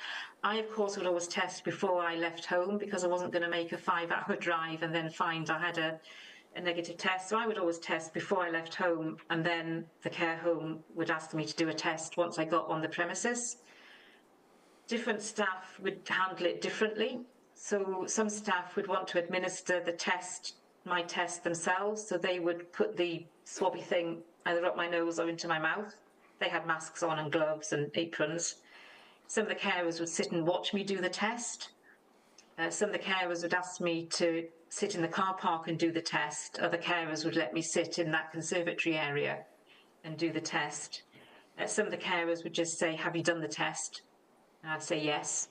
I, of course, would always test before I left home because I wasn't going to make a 5-hour drive and then find I had a negative test. So I would always test before I left home, and then the care home would ask me to do a test once I got on the premises. Different staff would handle it differently. So some staff would want to administer my test themselves, so they would put the swabby thing either up my nose or into my mouth. They had masks on and gloves and aprons. Some of the carers would sit and watch me do the test. Some of the carers would ask me to sit in the car park and do the test. Other carers would let me sit in that conservatory area and do the test. Some of the carers would just say, "Have you done the test?" And I'd say yes.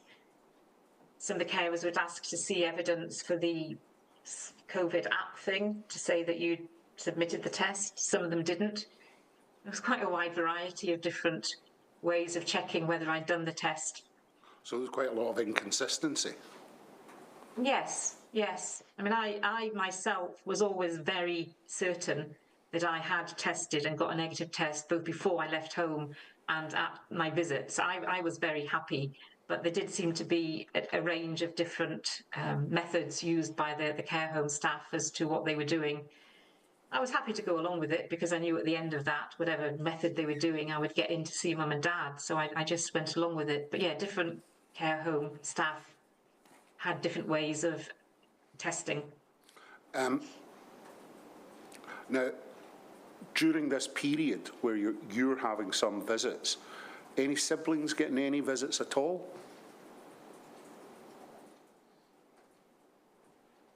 Some of the carers would ask to see evidence for the COVID app thing to say that you submitted the test. Some of them didn't. There was quite a wide variety of different ways of checking whether I'd done the test. So there's quite a lot of inconsistency. Yes. I mean, I myself was always very certain that I had tested and got a negative test both before I left home and at my visit. So I was very happy but there did seem to be a range of different methods used by the care home staff as to what they were doing. I was happy to go along with it because I knew at the end of that, whatever method they were doing, I would get in to see mum and dad. So I just went along with it. But yeah, different care home staff had different ways of testing. Now, during this period where you're having some visits, any siblings getting any visits at all?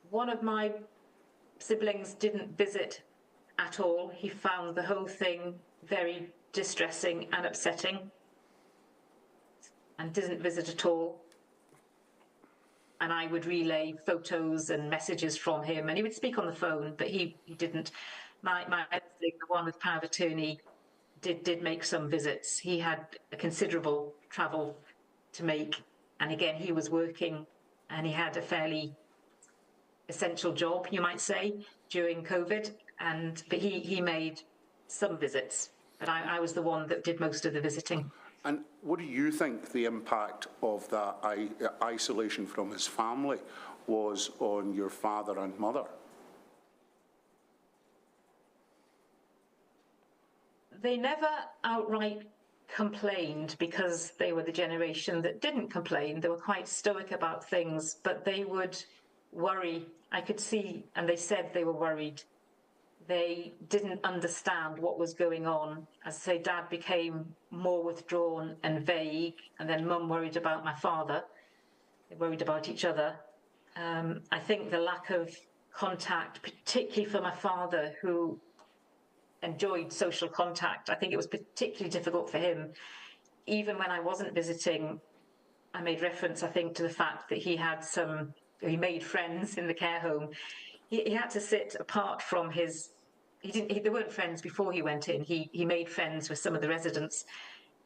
One of my siblings didn't visit at all. He found the whole thing very distressing and upsetting and didn't visit at all. And I would relay photos and messages from him, and he would speak on the phone, but he didn't. My sibling, the one with power of attorney, did make some visits. He had a considerable travel to make, and again, he was working, and he had a fairly essential job, you might say, during COVID, but he made some visits, but I was the one that did most of the visiting. And what do you think the impact of that isolation from his family was on your father and mother? They never outright complained because they were the generation that didn't complain. They were quite stoic about things, but they would worry. I could see, and they said they were worried. They didn't understand what was going on. As I say, Dad became more withdrawn and vague, and then Mum worried about my father. They worried about each other. I think the lack of contact, particularly for my father, who enjoyed social contact, I think it was particularly difficult for him. Even when I wasn't visiting, I made reference, I think, to the fact that he made friends in the care home. He had to sit apart from they weren't friends before he went in. He made friends with some of the residents.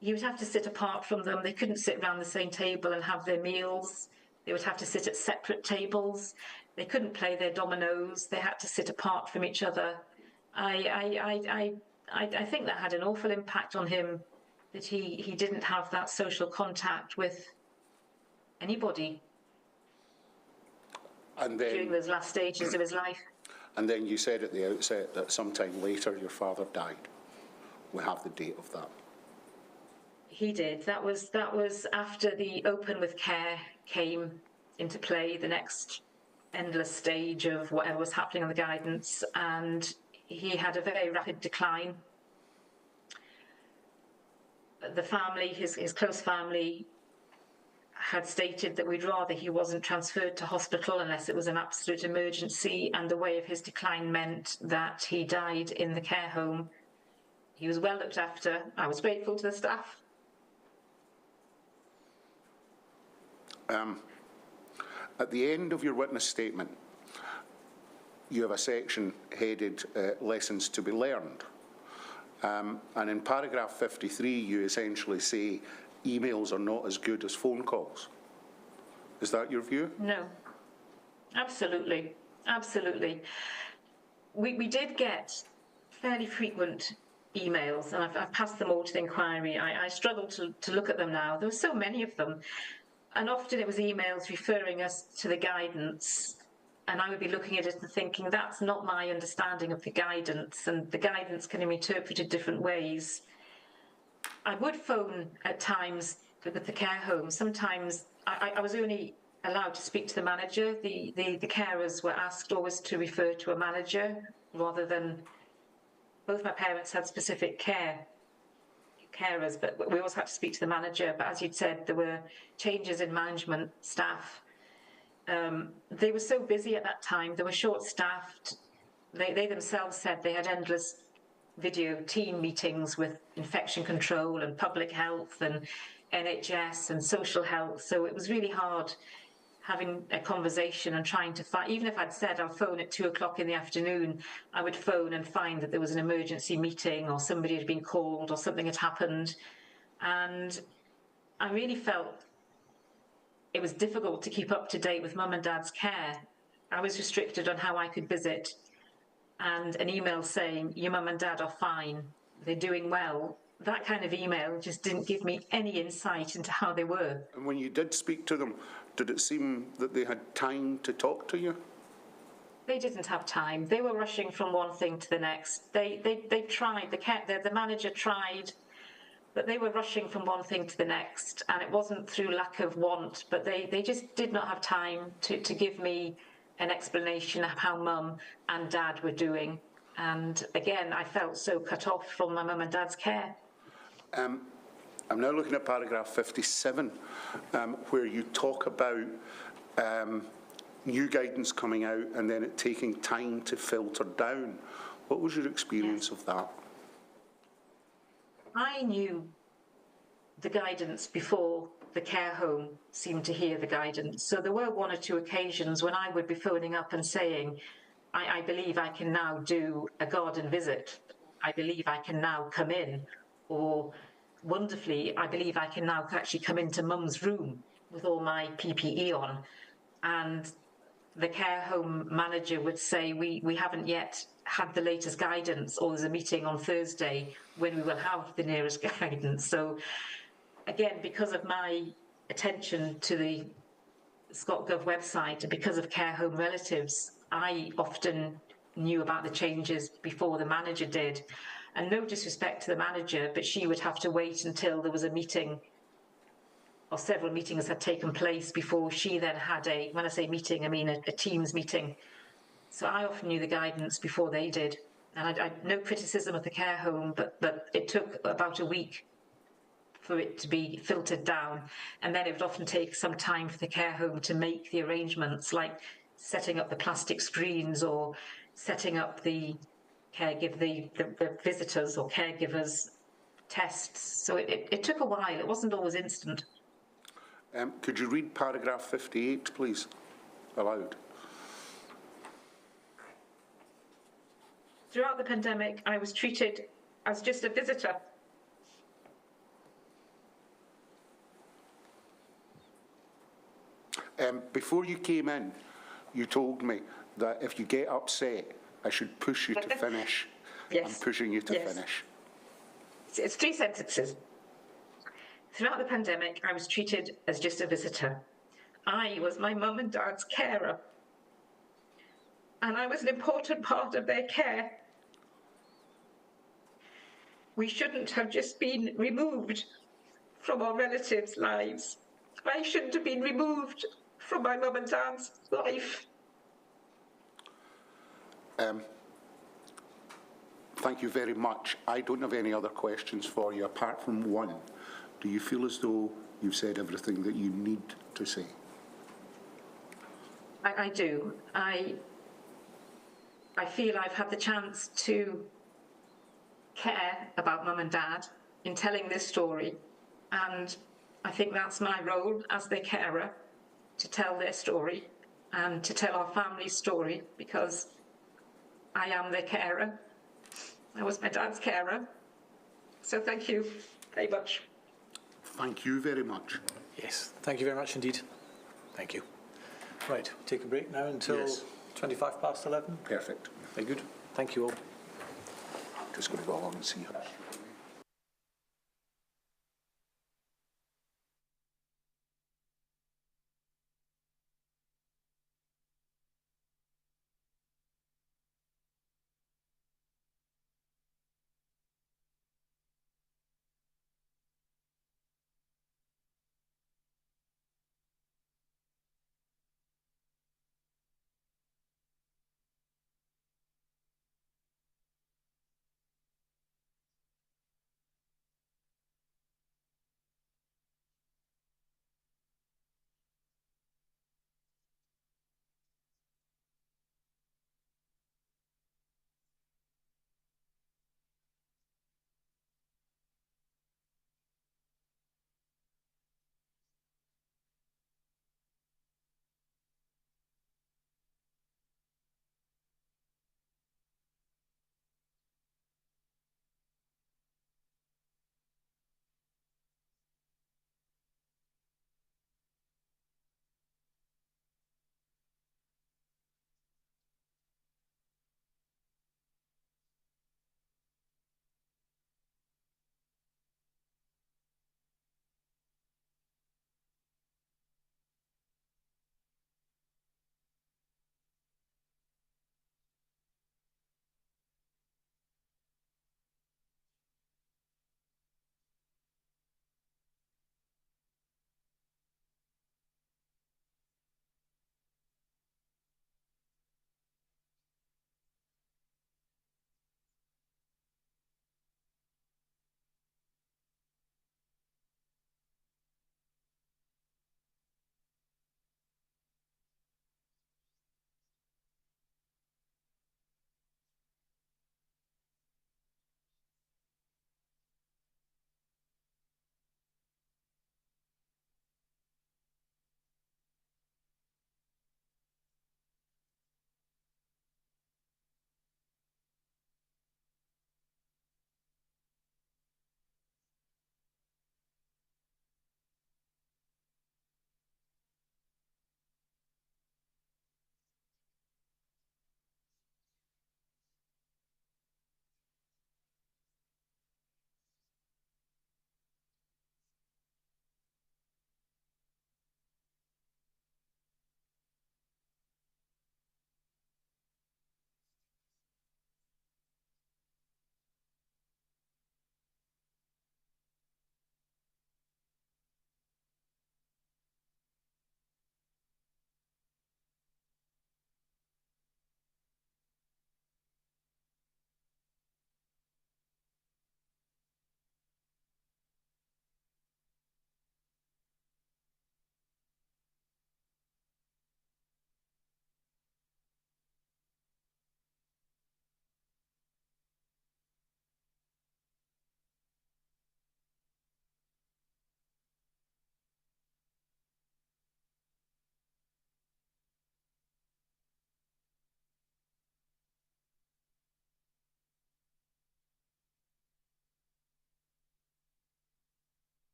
He would have to sit apart from them. They couldn't sit around the same table and have their meals. They would have to sit at separate tables. They couldn't play their dominoes. They had to sit apart from each other. I think that had an awful impact on him, that he didn't have that social contact with anybody. And then, during those last stages of his life. And then you said at the outset that sometime later your father died. We have the date of that. He did. That was after the Open with Care came into play, the next endless stage of whatever was happening on the guidance, and he had a very rapid decline. The family, his close family, had stated that we'd rather he wasn't transferred to hospital unless it was an absolute emergency, and the way of his decline meant that he died in the care home. He was well looked after. I was grateful to the staff. At the end of your witness statement, you have a section headed Lessons to be Learned. And in paragraph 53, you essentially say emails are not as good as phone calls. Is that your view? No, absolutely, absolutely. We did get fairly frequent emails, and I've passed them all to the inquiry. I struggle to look at them now. There were so many of them, and often it was emails referring us to the guidance, and I would be looking at it and thinking, that's not my understanding of the guidance, and the guidance can be interpreted different ways. I would phone at times with the care home. Sometimes I was only allowed to speak to the manager. The carers were asked always to refer to a manager rather than, both my parents had specific carers, but we always had to speak to the manager. But as you'd said, there were changes in management staff. They were so busy at that time, they were short-staffed. They themselves said they had endless video team meetings with infection control and public health and NHS and social health. So it was really hard having a conversation and trying to find, even if I'd said I'll phone at 2 o'clock in the afternoon, I would phone and find that there was an emergency meeting or somebody had been called or something had happened. And I really felt it was difficult to keep up to date with mum and dad's care. I was restricted on how I could visit, and an email saying, your mum and dad are fine, they're doing well, that kind of email just didn't give me any insight into how they were. And when you did speak to them, did it seem that they had time to talk to you? They didn't have time. They were rushing from one thing to the next. They tried, the manager tried, but they were rushing from one thing to the next, and it wasn't through lack of want, but they just did not have time to give me an explanation of how mum and dad were doing. And again, I felt so cut off from my mum and dad's care. I'm now looking at paragraph 57, where you talk about new guidance coming out and then it taking time to filter down. What was your experience of that? I knew the guidance before the care home seemed to hear the guidance. So there were one or two occasions when I would be phoning up and saying, I believe I can now do a garden visit. I believe I can now come in. Or wonderfully, I believe I can now actually come into mum's room with all my PPE on. And the care home manager would say, we haven't yet had the latest guidance, or there's a meeting on Thursday when we will have the nearest guidance. So again, because of my attention to the ScotGov website and because of care home relatives, I often knew about the changes before the manager did. And no disrespect to the manager, but she would have to wait until there was a meeting or several meetings had taken place before she then had when I say meeting, I mean a Teams meeting. So I often knew the guidance before they did. And I no criticism of the care home, but it took about a week for it to be filtered down. And then it would often take some time for the care home to make the arrangements, like setting up the plastic screens or setting up the visitors or caregivers tests. So it took a while. It wasn't always instant. Could you read paragraph 58, please, aloud? Throughout the pandemic, I was treated as just a visitor. Before you came in, you told me that if you get upset, I should push you to finish. Yes. I'm pushing you to finish. It's 3 sentences. Throughout the pandemic, I was treated as just a visitor. I was my mum and dad's carer, and I was an important part of their care. We shouldn't have just been removed from our relatives' lives. I shouldn't have been removed from my mum and dad's life. Thank you very much. I don't have any other questions for you apart from one. Do you feel as though you've said everything that you need to say? I do. I feel I've had the chance to care about mum and dad in telling this story, and I think that's my role as their carer, to tell their story and to tell our family's story, because I am their carer. I was my dad's carer. So thank you very much. Thank you very much. Yes, thank you very much indeed. Thank you. Right, take a break now until 25 past 11. Perfect. Very good. Thank you all. Just going to go along and see her.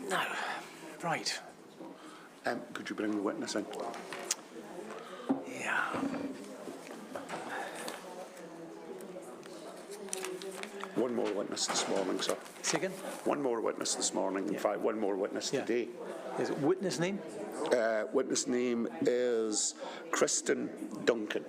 Now, right. Could you bring the witness in? Yeah. One more witness this morning, sir. Say again? One more witness this morning. In fact, one more witness today. Is it witness name? Witness name is Kristen Duncan.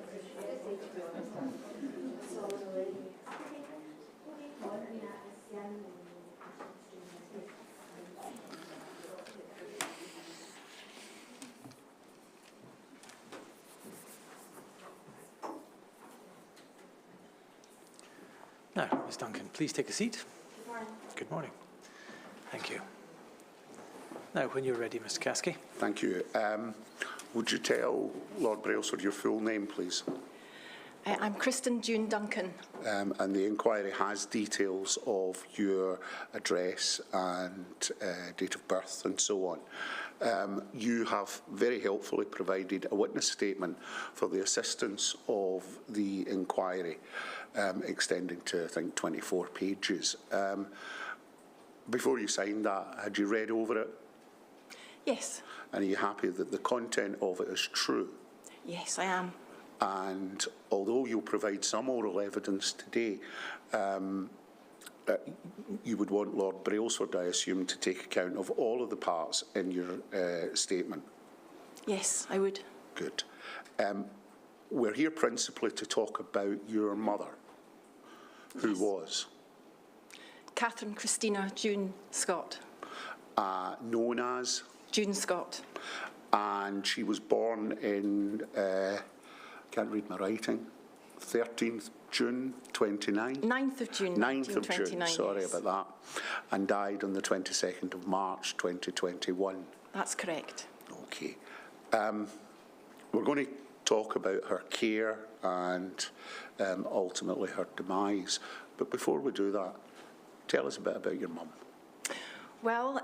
Now, Ms. Duncan, please take a seat. Good morning. Good morning. Thank you. Now, when you're ready, Mr. Caskey. Thank you. Would you tell Lord Brailsford your full name, please? I'm Kristen June Duncan. And the inquiry has details of your address and date of birth and so on. You have very helpfully provided a witness statement for the assistance of the inquiry, extending to, I think, 24 pages. Before you signed that, had you read over it? Yes. And are you happy that the content of it is true? Yes, I am. And although you'll provide some oral evidence today, you would want Lord Brailsford, I assume, to take account of all of the parts in your statement. Yes, I would. Good. We're here principally to talk about your mother, who was? Catherine Christina June Scott. Known as? June Scott. And she was born in, can't read my writing, 13th June 29? 9th of June 9th of June, sorry yes. about that. And died on the 22nd of March 2021. That's correct. Okay. We're going to talk about her care and ultimately her demise. But before we do that, tell us a bit about your mum. Well,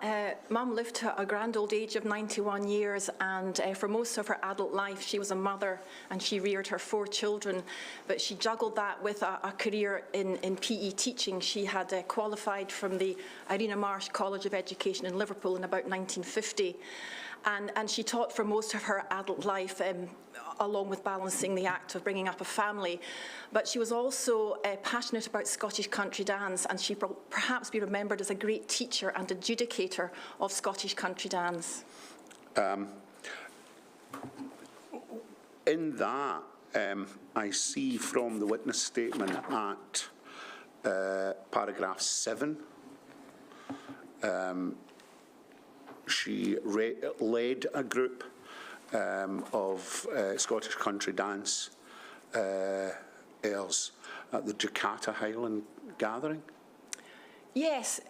Mum lived to a grand old age of 91 years, and for most of her adult life she was a mother and she reared her 4 children, but she juggled that with a career in PE teaching. She had qualified from the Irina Marsh College of Education in Liverpool in about 1950, and she taught for most of her adult life, along with balancing the act of bringing up a family. But she was also passionate about Scottish country dance, and she will perhaps be remembered as a great teacher and adjudicator of Scottish country dance. In that, I see from the witness statement at paragraph 7, she led a group of Scottish country dance airs at the Jakarta Highland Gathering. Yes,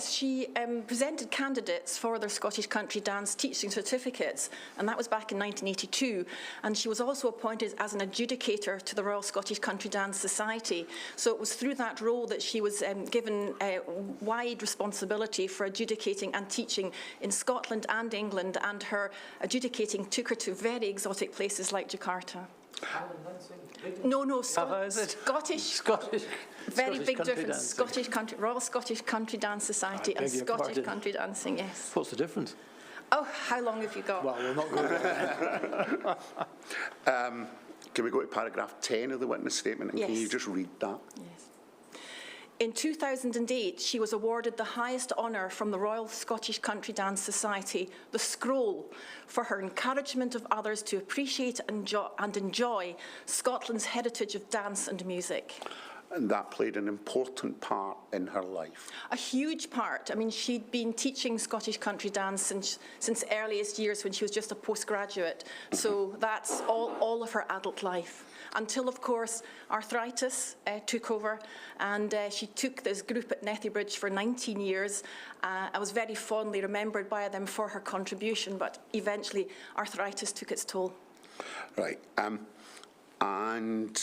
she presented candidates for their Scottish country dance teaching certificates, and that was back in 1982. And she was also appointed as an adjudicator to the Royal Scottish Country Dance Society. So it was through that role that she was given wide responsibility for adjudicating and teaching in Scotland and England, and her adjudicating took her to very exotic places like Jakarta. No, Scottish. Very big difference. Scottish country, Royal Scottish Country Dance Society and Scottish country dancing, yes. What's the difference? Oh, how long have you got? Well, we'll not go there. Can we go to paragraph 10 of the witness statement, and yes. Can you just read that? Yes. In 2008, she was awarded the highest honour from the Royal Scottish Country Dance Society, the Scroll, for her encouragement of others to appreciate and enjoy Scotland's heritage of dance and music. And that played an important part in her life. A huge part. I mean, she'd been teaching Scottish country dance since earliest years when she was just a postgraduate. So that's all of her adult life. Until, of course, arthritis took over, and she took this group at Nethybridge for 19 years. I was very fondly remembered by them for her contribution, but eventually arthritis took its toll. Right. And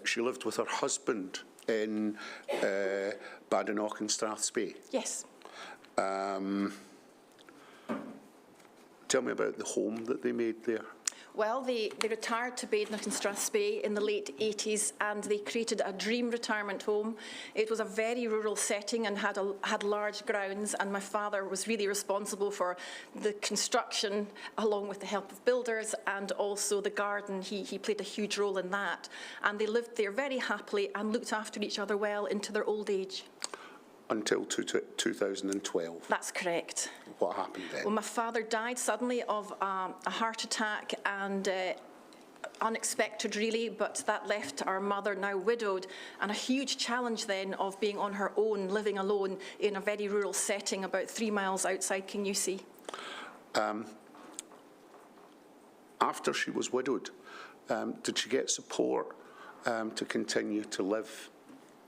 she lived with her husband in Badenoch and Strathspey. Yes. Tell me about the home that they made there. Well, they retired to Badenoch and Strathspey in the late 80s, and they created a dream retirement home. It was a very rural setting and had large grounds, and my father was really responsible for the construction, along with the help of builders, and also the garden. He played a huge role in that. And they lived there very happily and looked after each other well into their old age. Until 2012. That's correct. What happened then? Well, my father died suddenly of a heart attack, and unexpected really, but that left our mother, now widowed, and a huge challenge then of being on her own, living alone in a very rural setting about 3 miles outside Kingussie. After she was widowed, did she get support to continue to live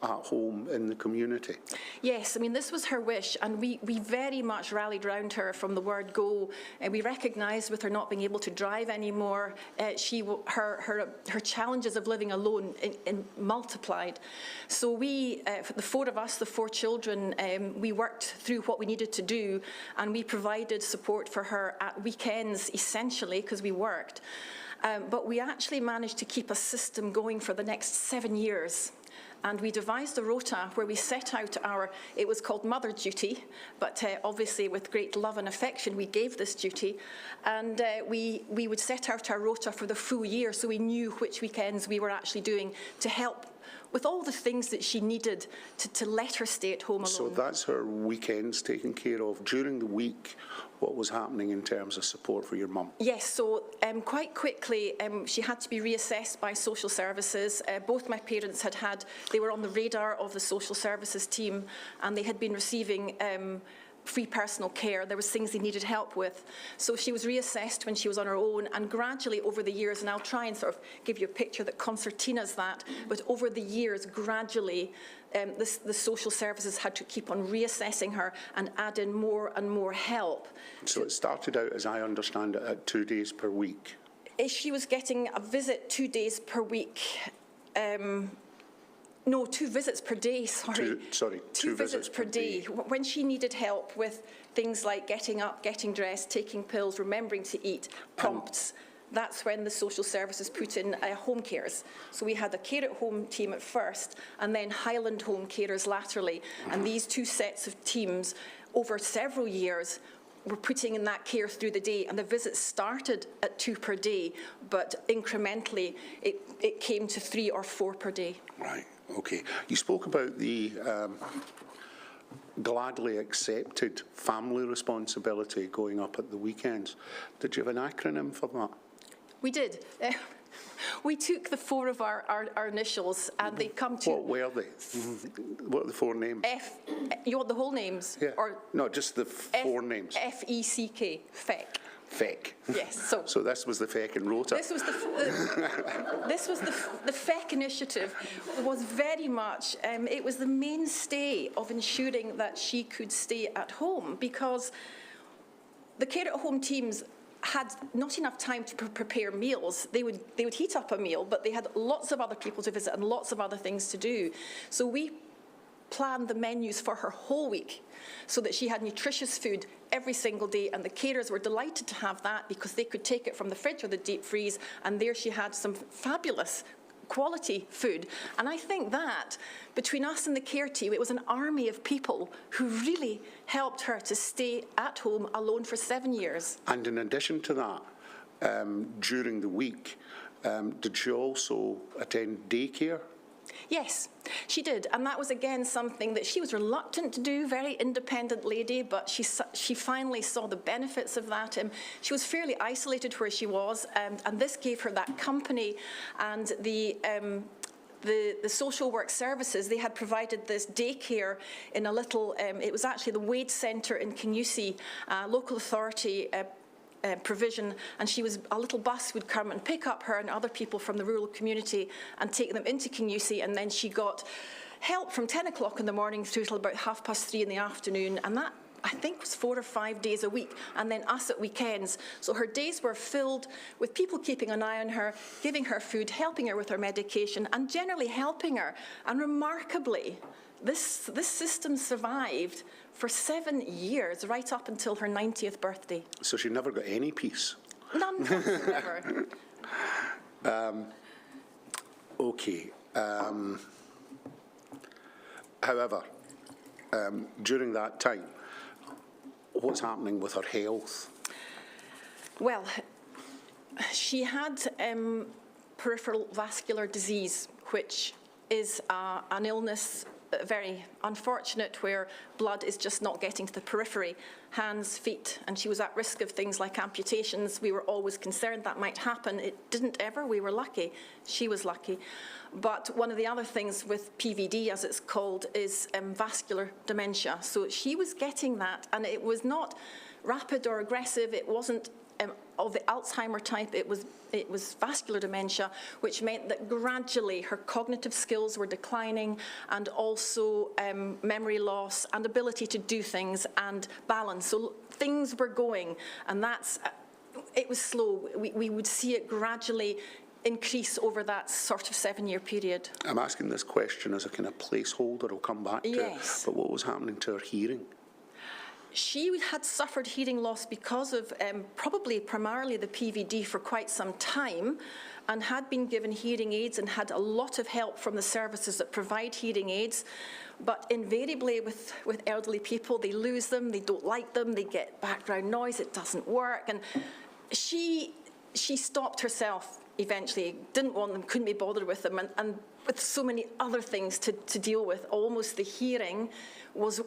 at home in the community? Yes, I mean, this was her wish, and we very much rallied round her from the word go. We recognised with her not being able to drive anymore, her challenges of living alone in multiplied. So we, the four of us, the four children, we worked through what we needed to do, and we provided support for her at weekends, essentially, because we worked. But we actually managed to keep a system going for the next 7 years. And we devised a rota where we set out it was called mother duty, but obviously with great love and affection we gave this duty. And we would set out our rota for the full year, so we knew which weekends we were actually doing to help with all the things that she needed to let her stay at home alone. So that's her weekends taken care of. During the week, what was happening in terms of support for your mum? Yes, so quite quickly she had to be reassessed by social services. Both my parents they were on the radar of the social services team, and they had been receiving free personal care. There was things they needed help with. So she was reassessed when she was on her own, and gradually over the years, and I'll try and sort of give you a picture that concertinas that, but over the years, gradually, the social services had to keep on reassessing her and add in more and more help. So it started out, as I understand it, at 2 days per week. She was getting a visit 2 days per week. No, 2 visits per day, sorry. Two visits per day. When she needed help with things like getting up, getting dressed, taking pills, remembering to eat, prompts, that's when the social services put in home cares. So we had a care at home team at first, and then Highland home carers laterally. And these 2 sets of teams, over several years, were putting in that care through the day, and the visits started at 2 per day, but incrementally it came to 3 or 4 per day. Right, okay. You spoke about the gladly accepted family responsibility going up at the weekends. Did you have an acronym for that? We did. We took the 4 of our initials, and they come to... What were they? What are the 4 names? You want the whole names? Yeah. Or no, just the 4 names. FECK, FEC. FEC. Yes. So this was the FEC and Rota. This was the FEC initiative. Was very much. It was the mainstay of ensuring that she could stay at home, because the care at home teams had not enough time to prepare meals. They would heat up a meal, but they had lots of other people to visit and lots of other things to do. So we planned the menus for her whole week so that she had nutritious food every single day, and the carers were delighted to have that because they could take it from the fridge or the deep freeze, and there she had some fabulous quality food. And I think that between us and the care team, it was an army of people who really helped her to stay at home alone for 7 years. And in addition to that, during the week, did she also attend daycare? Yes, she did, and that was again something that she was reluctant to do, very independent lady, but she finally saw the benefits of that. She was fairly isolated where she was, and this gave her that company. And the social work services, they had provided this daycare in a little, it was actually the Wade Centre in Kingussie, local authority provision, and a little bus would come and pick up her and other people from the rural community and take them into Kingussie, and then she got help from 10 o'clock in the morning through till about 3:30 in the afternoon, and that I think was 4 or 5 days a week, and then us at weekends. So her days were filled with people keeping an eye on her, giving her food, helping her with her medication, and generally helping her. And remarkably, this system survived for 7 years, right up until her 90th birthday. So she never got any peace? None whatsoever. Okay. However, during that time, what's happening with her health? Well, she had peripheral vascular disease, which is an illness, very unfortunate, where blood is just not getting to the periphery, hands, feet, and she was at risk of things like amputations. We were always concerned that might happen. It didn't ever. We were lucky. She was lucky. But one of the other things with PVD, as it's called, is vascular dementia. So she was getting that, and it was not rapid or aggressive. It wasn't of the Alzheimer type. It was vascular dementia, which meant that gradually her cognitive skills were declining, and also memory loss and ability to do things and balance. So things were going, and it was slow. We would see it gradually increase over that sort of 7-year period. I'm asking this question as a kind of placeholder. I'll come back to it. But what was happening to her hearing? She had suffered hearing loss because of probably primarily the PVD for quite some time, and had been given hearing aids and had a lot of help from the services that provide hearing aids. But invariably with elderly people, they lose them, they don't like them, they get background noise, it doesn't work. And she stopped herself eventually, didn't want them, couldn't be bothered with them, and with so many other things to deal with, almost the hearing was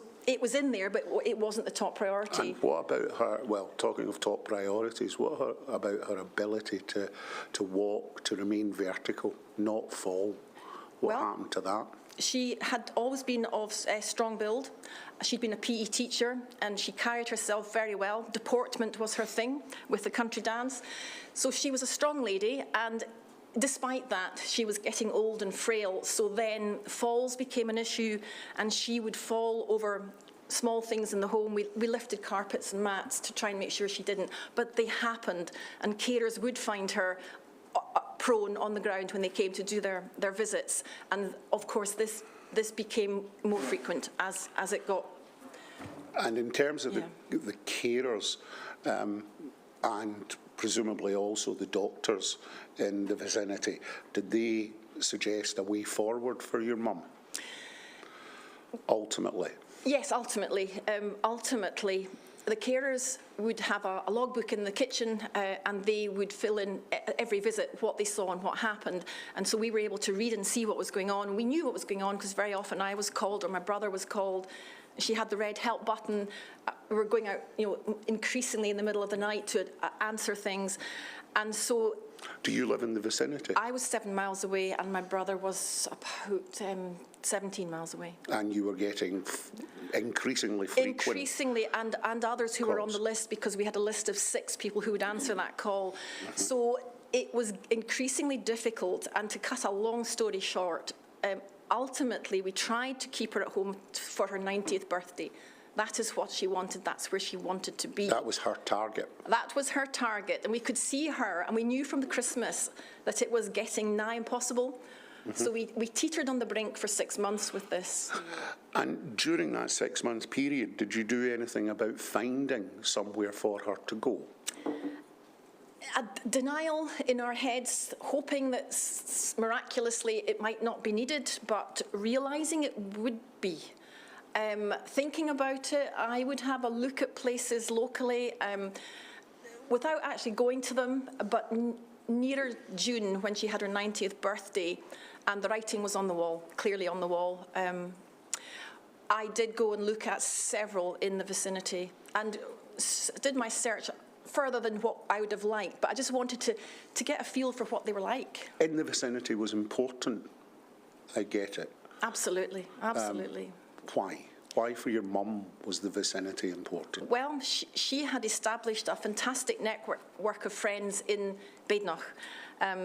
in there, but it wasn't the top priority. And what about her, well, talking of top priorities, about her ability to walk, to remain vertical, not fall? What happened to that? She had always been of strong build. She'd been a PE teacher, and she carried herself very well. Deportment was her thing with the country dance. So she was a strong lady, and despite that, she was getting old and frail. So then falls became an issue, and she would fall over small things in the home. We lifted carpets and mats to try and make sure she didn't, but they happened, and carers would find her prone on the ground when they came to do their visits. And of course this became more frequent as it got. And in terms of the carers and presumably also the doctors in the vicinity, did they suggest a way forward for your mum ultimately? Yes, ultimately. Ultimately, the carers would have a logbook in the kitchen, and they would fill in every visit what they saw and what happened. And so we were able to read and see what was going on. We knew what was going on because very often I was called or my brother was called. She had the red help button. We were going out, increasingly in the middle of the night to answer things. And so... Do you live in the vicinity? I was 7 miles away, and my brother was about 17 miles away. And you were getting increasingly frequent? Increasingly, and others who were on the list, because we had a list of 6 people who would answer that call. So it was increasingly difficult, and to cut a long story short, ultimately we tried to keep her at home for her 90th birthday. That is what she wanted. That's where she wanted to be. That was her target. That was her target. And we could see her, and we knew from the Christmas that it was getting nigh impossible. So we teetered on the brink for 6 months with this. And during that 6 month period, did you do anything about finding somewhere for her to go? A denial in our heads, hoping that miraculously it might not be needed, but realising it would be. Thinking about it, I would have a look at places locally without actually going to them, but nearer June, when she had her 90th birthday, and the writing was on the wall, clearly on the wall. I did go and look at several in the vicinity and did my search further than what I would have liked, but I just wanted to get a feel for what they were like. In the vicinity was important, I get it. Absolutely, absolutely. Why? Why for your mum was the vicinity important? Well, she had established a fantastic network of friends in Badenoch.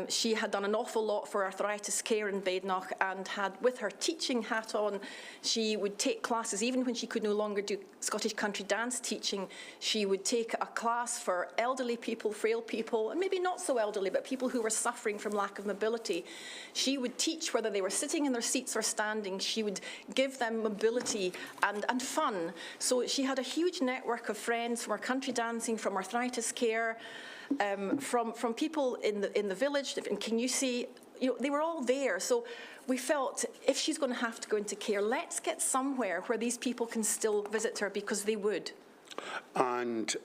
She had done an awful lot for arthritis care in Badenoch, and had, with her teaching hat on, she would take classes, even when she could no longer do Scottish country dance teaching. She would take a class for elderly people, frail people, and maybe not so elderly, but people who were suffering from lack of mobility. She would teach whether they were sitting in their seats or standing. She would give them mobility and fun. So she had a huge network of friends from her country dancing, from arthritis care. from people in the village, in Kingussie. They were all there. So we felt if she's going to have to go into care, let's get somewhere where these people can still visit her, because they would. And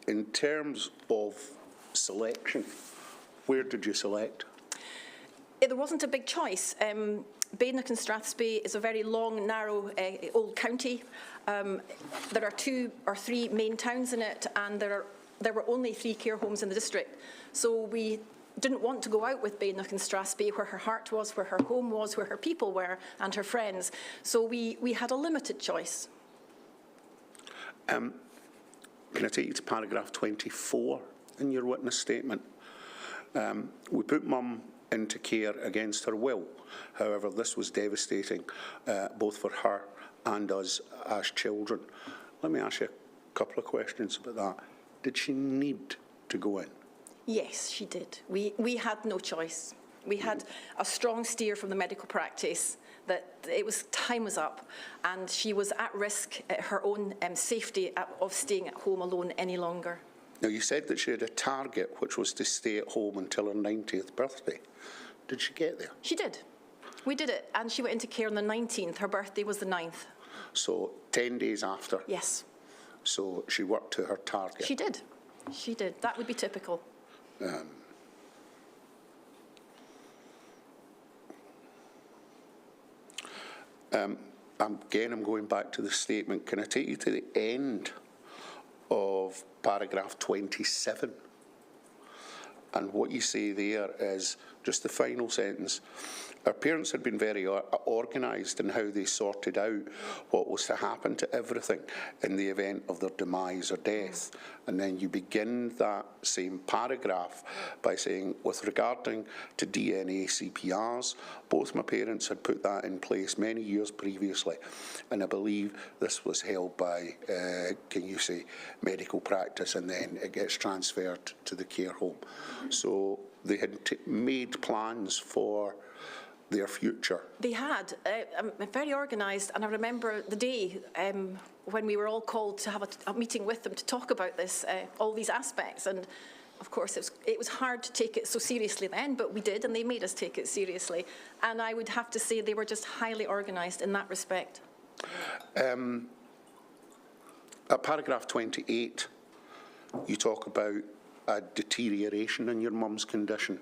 in terms of selection, where did you select? There wasn't a big choice. Badenoch and Strathspey is a very long, narrow, old county. There are 2 or 3 main towns in it, and there were only 3 care homes in the district. So we didn't want to go out with Badenoch and Strathspey, where her heart was, where her home was, where her people were, and her friends. So we had a limited choice. Can I take you to paragraph 24 in your witness statement? We put Mum into care against her will. However, this was devastating, both for her and us as children. Let me ask you a couple of questions about that. Did she need to go in? Yes, she did. We had no choice. We had a strong steer from the medical practice that time was up, and she was at risk, her own safety of staying at home alone any longer. Now, you said that she had a target, which was to stay at home until her 90th birthday. Did she get there? She did. We did it, and she went into care on the 19th. Her birthday was the 9th. So 10 days after? Yes. So she worked to her target? She did. She did. That would be typical. Again, I'm going back to the statement. Can I take you to the end of paragraph 27? And what you say there is just the final sentence. Our parents had been very organised in how they sorted out what was to happen to everything in the event of their demise or death. And then you begin that same paragraph by saying, with regarding to DNA CPRs, both my parents had put that in place many years previously. And I believe this was held by, medical practice, and then it gets transferred to the care home. So they had made plans for their future. They had. Very organised, and I remember the day when we were all called to have a meeting with them to talk about this, all these aspects. And of course, it was hard to take it so seriously then, but we did, and they made us take it seriously. And I would have to say they were just highly organised in that respect. At paragraph 28, you talk about a deterioration in your mum's condition.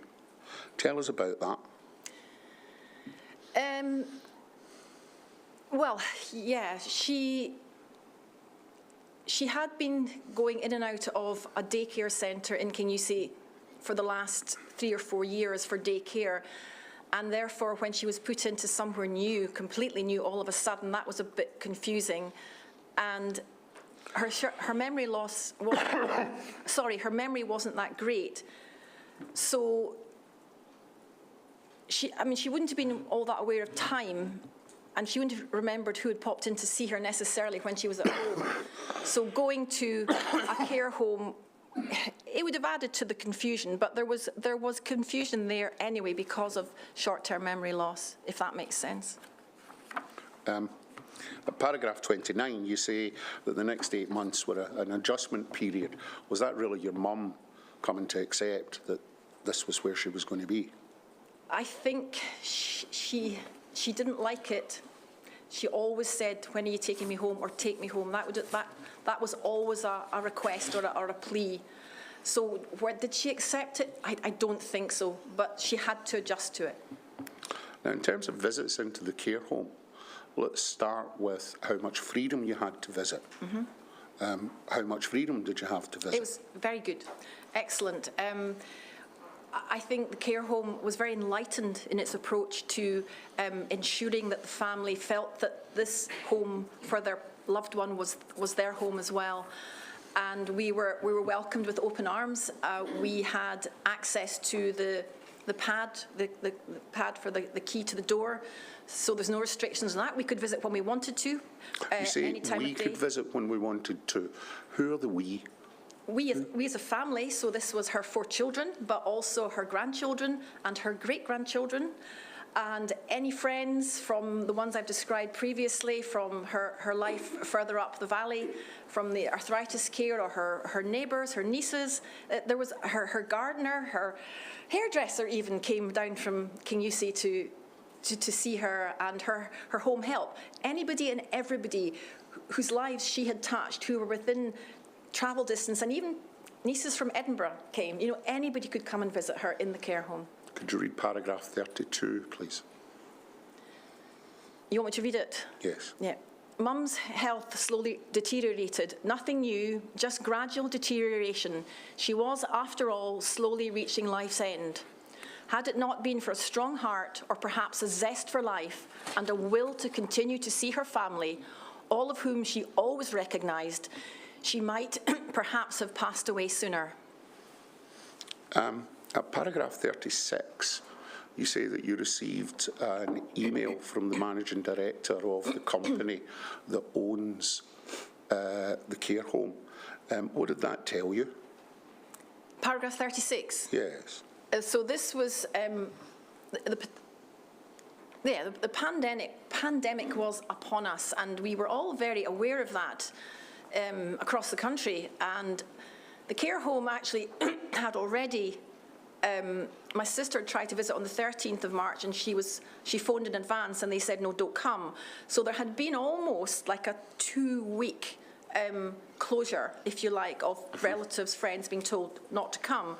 Tell us about that. Well, yeah, she had been going in and out of a daycare centre in Kingussie for the last 3 or 4 years for daycare, and therefore when she was put into somewhere new, completely new, all of a sudden, that was a bit confusing, and her memory loss, her memory wasn't that great, so she wouldn't have been all that aware of time, and she wouldn't have remembered who had popped in to see her necessarily when she was at home. So going to a care home, it would have added to the confusion, but there was confusion there anyway because of short-term memory loss, if that makes sense. At paragraph 29, you say that the next 8 months were an adjustment period. Was that really your mum coming to accept that this was where she was going to be? I think she didn't like it. She always said, "When are you taking me home?" or "Take me home." That was always a request or a plea. So did she accept it? I don't think so, but she had to adjust to it. Now, in terms of visits into the care home, let's start with how much freedom you had to visit. Mm-hmm. How much freedom did you have to visit? It was very good, excellent. I think the care home was very enlightened in its approach to ensuring that the family felt that this home for their loved one was their home as well. And we were welcomed with open arms. We had access to the pad, the pad for the key to the door. So there's no restrictions on that. We could visit when we wanted to, you say any time of day. We could visit when we wanted to. Who are the we? We as a family, so this was her 4 children, but also her grandchildren and her great-grandchildren. And any friends from the ones I've described previously, from her life further up the valley, from the arthritis care, or her neighbours, her nieces, there was her gardener, her hairdresser even came down from Kingusi to see her, and her home help. Anybody and everybody whose lives she had touched, who were within travel distance, and even nieces from Edinburgh came. You know, anybody could come and visit her in the care home. Could you read paragraph 32, please? You want me to read it? Yes. Yeah. Mum's health slowly deteriorated. Nothing new, just gradual deterioration. She was, after all, slowly reaching life's end. Had it not been for a strong heart, or perhaps a zest for life, and a will to continue to see her family, all of whom she always recognised, she might perhaps have passed away sooner. At paragraph 36, you say that you received an email from the managing director of the company that owns the care home. What did that tell you? Paragraph 36? Yes. So this was, the pandemic was upon us, and we were all very aware of that across the country. And the care home actually had already, my sister tried to visit on the 13th of March, and she phoned in advance, and they said, no, don't come. So there had been almost like a 2-week closure, if you like, of relatives, friends being told not to come.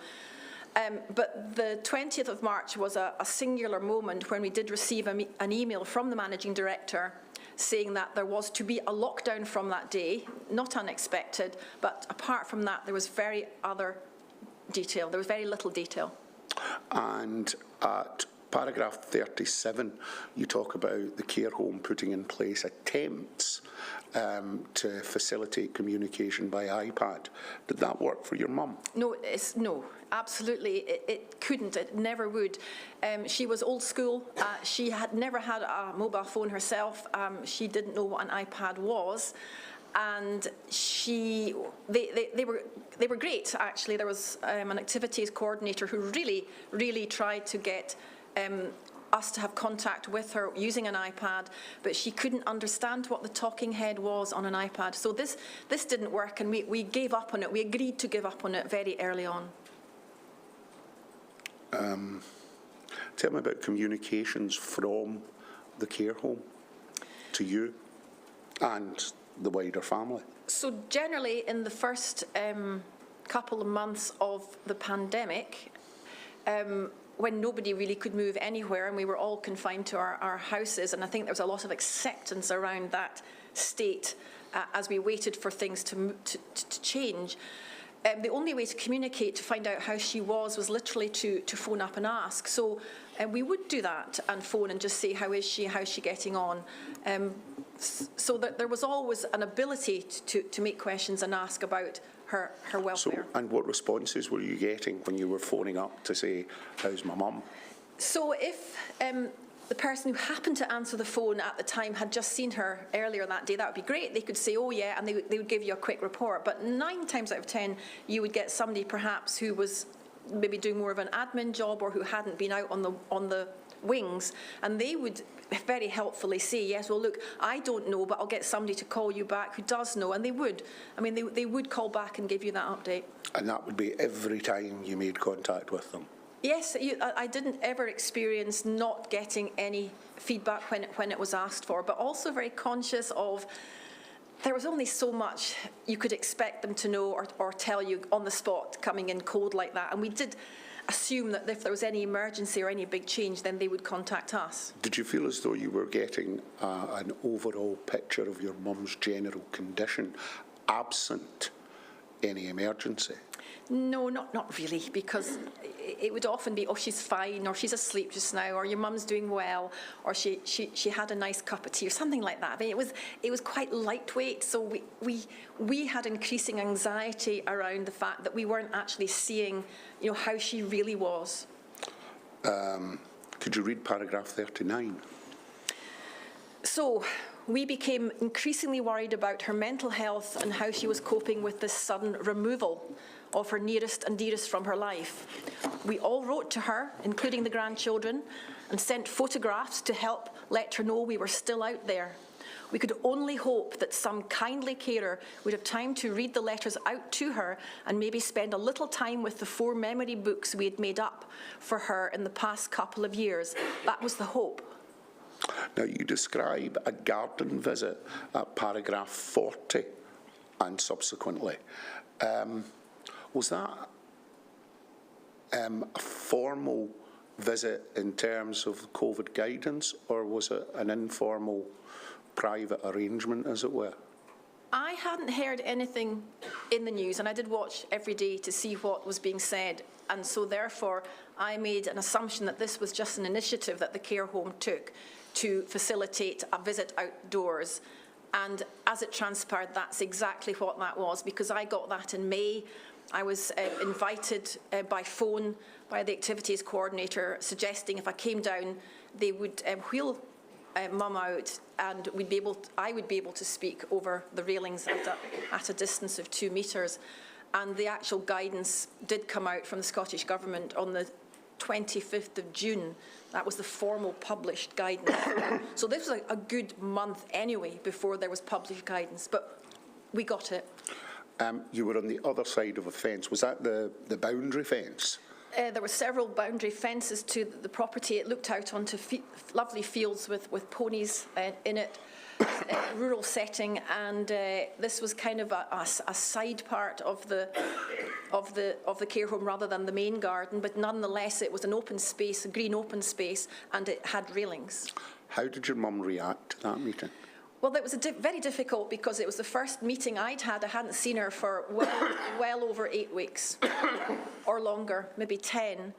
But the 20th of March was a singular moment when we did receive an email from the managing director saying that there was to be a lockdown from that day, not unexpected, but apart from that, there was very little detail. And at paragraph 37, you talk about the care home putting in place attempts to facilitate communication by iPad. Did that work for your mum? No, no, absolutely. It couldn't. It never would. She was old school. She had never had a mobile phone herself. She didn't know what an iPad was. And they were great, actually. There was an activities coordinator who really tried to get us to have contact with her using an iPad, but she couldn't understand what the talking head was on an iPad. So this didn't work, and we gave up on it. We agreed to give up on it very early on. Tell me about communications from the care home to you and the wider family. So generally, in the first couple of months of the pandemic, when nobody really could move anywhere and we were all confined to our houses, and I think there was a lot of acceptance around that state as we waited for things to change. The only way to communicate, to find out how she was literally to phone up and ask. So we would do that and phone and just say, how's she getting on? So that there was always an ability to make questions and ask about her welfare. So, and what responses were you getting when you were phoning up to say, how's my mum? So if the person who happened to answer the phone at the time had just seen her earlier that day, that would be great. They could say, oh yeah, and they would give you a quick report. But 9 times out of 10, you would get somebody perhaps who was maybe doing more of an admin job or who hadn't been out on the wings, and they would very helpfully say, yes, well, look, I don't know, but I'll get somebody to call you back who does know. And they would. I mean, they would call back and give you that update. And that would be every time you made contact with them? Yes, I didn't ever experience not getting any feedback when it was asked for, but also very conscious of there was only so much you could expect them to know or tell you on the spot coming in cold like that. And we did assume that if there was any emergency or any big change, then they would contact us. Did you feel as though you were getting an overall picture of your mum's general condition, absent any emergency? No, not really, because it would often be, oh, she's fine, or she's asleep just now, or your mum's doing well, or she had a nice cup of tea, or something like that. I mean, it was quite lightweight, so we had increasing anxiety around the fact that we weren't actually seeing, how she really was. Could you read paragraph 39? So we became increasingly worried about her mental health and how she was coping with this sudden removal of her nearest and dearest from her life. We all wrote to her, including the grandchildren, and sent photographs to help let her know we were still out there. We could only hope that some kindly carer would have time to read the letters out to her and maybe spend a little time with the 4 memory books we had made up for her in the past couple of years. That was the hope. Now, you describe a garden visit at paragraph 40 and subsequently. Was that a formal visit in terms of COVID guidance, or was it an informal private arrangement, as it were? I hadn't heard anything in the news, and I did watch every day to see what was being said, and so therefore I made an assumption that this was just an initiative that the care home took to facilitate a visit outdoors. And as it transpired, that's exactly what that was, because I got that in May. I was invited by phone by the activities coordinator, suggesting if I came down, they would wheel Mum out, and I would be able to speak over the railings at a distance of 2 metres. And the actual guidance did come out from the Scottish Government on the 25th of June. That was the formal published guidance. So this was a good month anyway before there was published guidance, but we got it. You were on the other side of a fence. Was that the boundary fence? There were several boundary fences to the property. It looked out onto lovely fields with ponies in it, rural setting, and this was kind of a side part of the care home rather than the main garden. But nonetheless, it was an open space, a green open space, and it had railings. How did your mum react to that meeting? Well, it was very difficult because it was the first meeting I'd had. I hadn't seen her for well over 8 weeks or longer, maybe 10.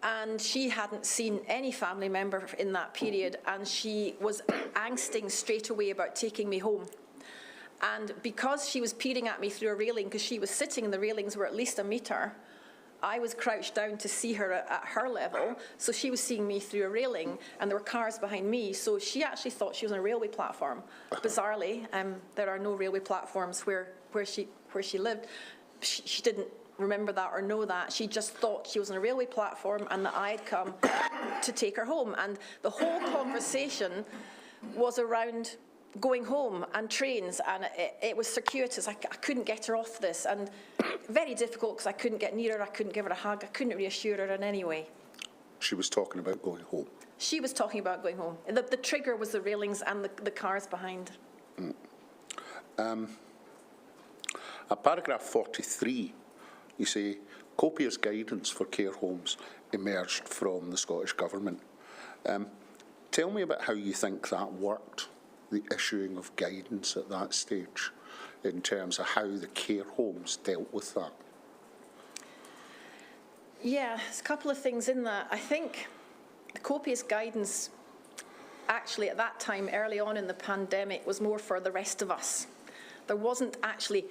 And she hadn't seen any family member in that period, and she was angsting straight away about taking me home. And because she was peering at me through a railing, because she was sitting and the railings were at least a metre, I was crouched down to see her at her level, so she was seeing me through a railing, and there were cars behind me, so she actually thought she was on a railway platform. Bizarrely, there are no railway platforms where she lived. She didn't remember that or know that. She just thought she was on a railway platform and that I had come to take her home. And the whole conversation was around going home and trains, and it was circuitous. I couldn't get her off this, and very difficult because I couldn't get near her, I couldn't give her a hug, I couldn't reassure her in any way. She was talking about going home? She was talking about going home. The trigger was the railings and the cars behind. At paragraph 43, you say, copious guidance for care homes emerged from the Scottish Government. Tell me about how you think that worked, the issuing of guidance at that stage, in terms of how the care homes dealt with that. Yeah, there's a couple of things in that. I think the copious guidance, actually at that time, early on in the pandemic, was more for the rest of us. There wasn't actually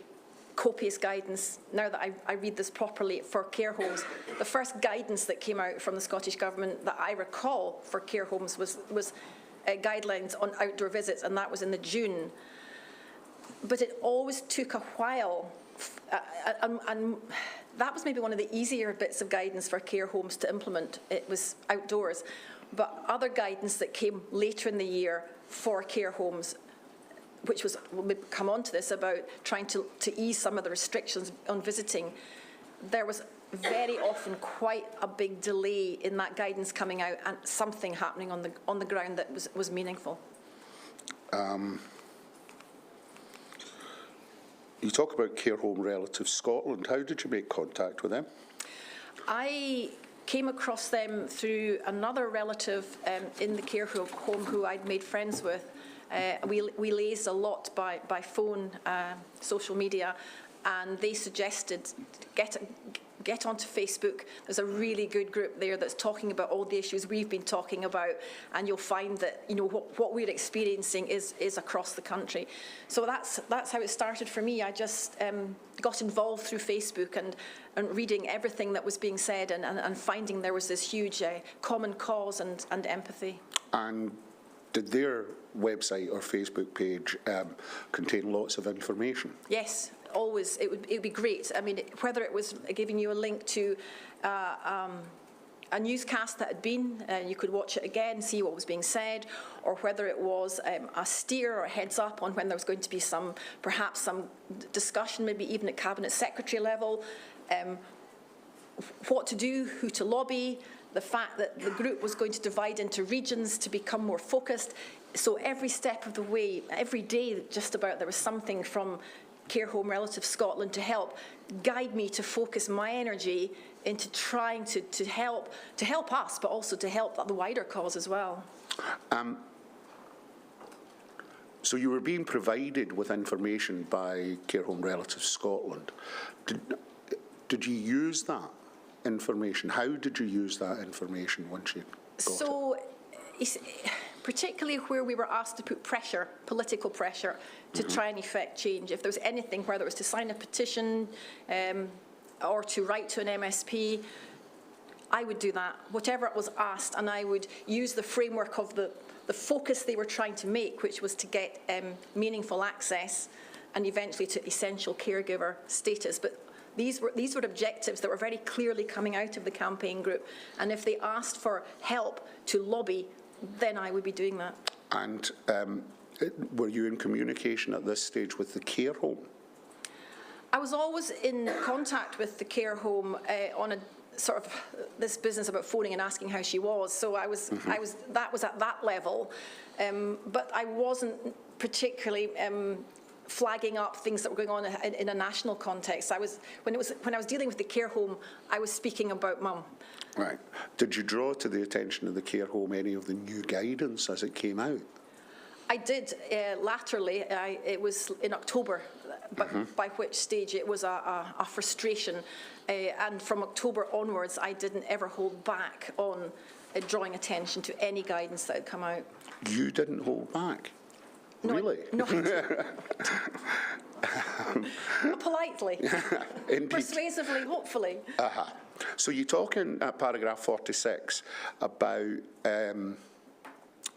copious guidance, now that I read this properly, for care homes. The first guidance that came out from the Scottish Government that I recall for care homes was guidelines on outdoor visits, and that was in the June. But it always took a while, and that was maybe one of the easier bits of guidance for care homes to implement. It was outdoors. But other guidance that came later in the year for care homes, which was, we'll come on to this, about trying to ease some of the restrictions on visiting, there was very often quite a big delay in that guidance coming out and something happening on the ground that was meaningful. You talk about Care Home Relatives Scotland. How did you make contact with them? I came across them through another relative in the care home who I'd made friends with. We liaised a lot by phone, social media, and they suggested get onto Facebook. There's a really good group there that's talking about all the issues we've been talking about, and you'll find that what we're experiencing is across the country. So that's how it started for me. I just got involved through Facebook and reading everything that was being said and finding there was this huge common cause and empathy. And did their website or Facebook page contain lots of information? Yes. Always, it would be great. I mean, whether it was giving you a link to a a newscast that had been, you could watch it again, see what was being said, or whether it was a steer or a heads up on when there was going to be perhaps some discussion, maybe even at Cabinet Secretary level, what to do, who to lobby, the fact that the group was going to divide into regions to become more focused. So every step of the way, every day just about, there was something from Care Home Relative Scotland to help guide me to focus my energy into trying to help us, but also to help the wider cause as well. So you were being provided with information by Care Home Relative Scotland. Did you use that information? How did you use that information once you got it? Particularly where we were asked to put pressure, political pressure, to try and effect change. If there was anything, whether it was to sign a petition or to write to an MSP, I would do that, whatever it was asked, and I would use the framework of the focus they were trying to make, which was to get meaningful access and eventually to essential caregiver status. But these were objectives that were very clearly coming out of the campaign group, and if they asked for help to lobby, then I would be doing that. And were you in communication at this stage with the care home? I was always in contact with the care home on a sort of this business about phoning and asking how she was. So that was at that level, but I wasn't particularly flagging up things that were going on in a national context. When I was dealing with the care home, I was speaking about Mum. Right. Did you draw to the attention of the care home any of the new guidance as it came out? I did laterally. It was in October, but by which stage it was a frustration. And from October onwards, I didn't ever hold back on drawing attention to any guidance that had come out. You didn't hold back? No, really? No, I didn't. Politely. Indeed. Persuasively, hopefully. So you talk in paragraph 46 about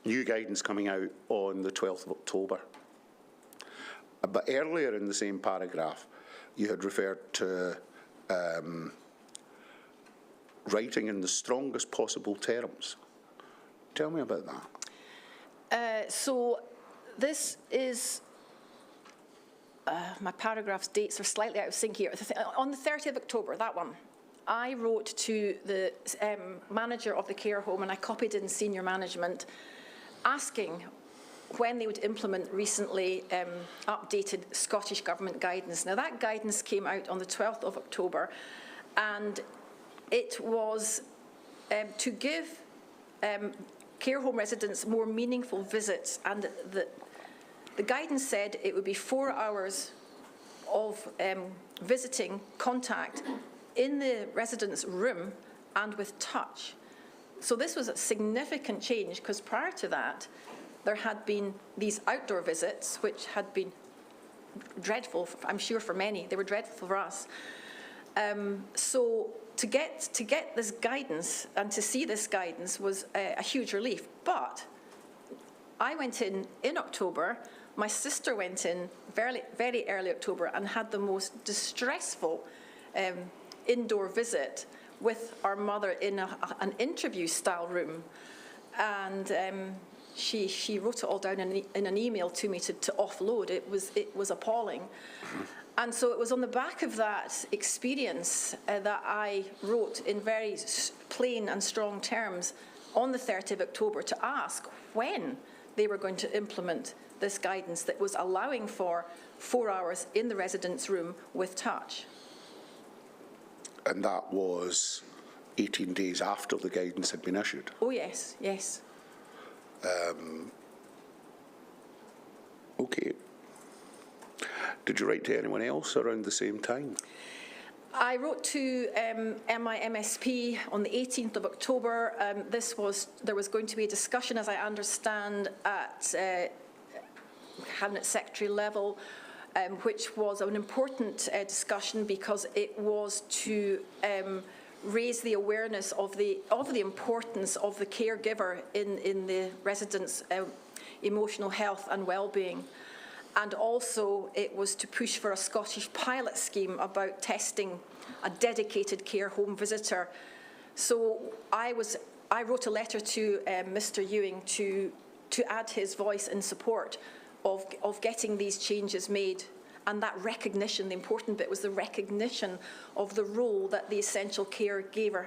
new guidance coming out on the 12th of October. But earlier in the same paragraph, you had referred to writing in the strongest possible terms. Tell me about that. So this is, my paragraph's dates are slightly out of sync here. On the 30th of October, that one, I wrote to the manager of the care home, and I copied in senior management, asking when they would implement recently updated Scottish Government guidance. Now, that guidance came out on the 12th of October, and it was to give care home residents more meaningful visits, and the guidance said it would be 4 hours of visiting contact in the resident's room and with touch. So this was a significant change, because prior to that, there had been these outdoor visits, which had been dreadful, I'm sure for many. They were dreadful for us. So to get this guidance and to see this guidance was a huge relief. But I went in October. My sister went in very, very early October and had the most distressful indoor visit with our mother in an interview-style room, and she wrote it all down in an email to me to offload. It was appalling, and so it was on the back of that experience that I wrote in very plain and strong terms on the 30th of October to ask when they were going to implement this guidance that was allowing for 4 hours in the resident's room with touch. And that was 18 days after the guidance had been issued? Oh, yes, yes. Okay. Did you write to anyone else around the same time? I wrote to my MSP on the 18th of October. There was going to be a discussion, as I understand, at Cabinet Secretary level, which was an important discussion because it was to raise the awareness of the importance of the caregiver in the residents' emotional health and well-being. And also it was to push for a Scottish pilot scheme about testing a dedicated care home visitor So I wrote a letter to Mr. Ewing to add his voice in support of getting these changes made, and that recognition. The important bit was the recognition of the role that the essential caregiver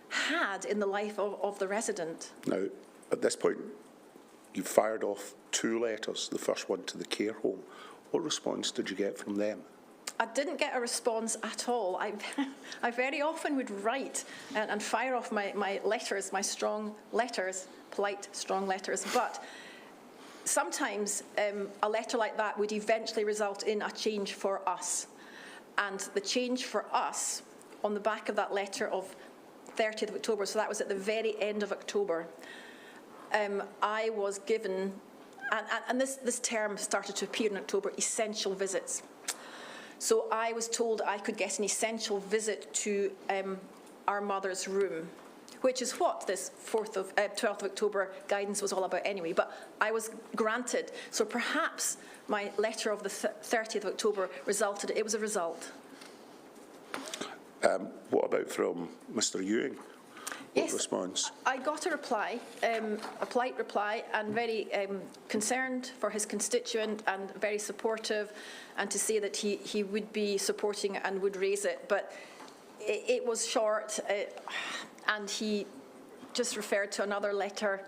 had in the life of the resident. Now, at this point, you fired off 2 letters, the first one to the care home. What response did you get from them? I didn't get a response at all. I very often would write and fire off my letters, my strong letters, polite, strong letters, but sometimes a letter like that would eventually result in a change for us. And the change for us, on the back of that letter of 30th of October, so that was at the very end of October, I was given, and this term started to appear in October, essential visits. So I was told I could get an essential visit to our mother's room, which is what this 12th of October guidance was all about anyway, but I was granted. So perhaps my letter of the 30th of October it was a result. What about from Mr. Ewing? What Yes, response? I got a reply, a polite reply, and very concerned for his constituent and very supportive, and to say that he would be supporting and would raise it. But it was short, and he just referred to another letter,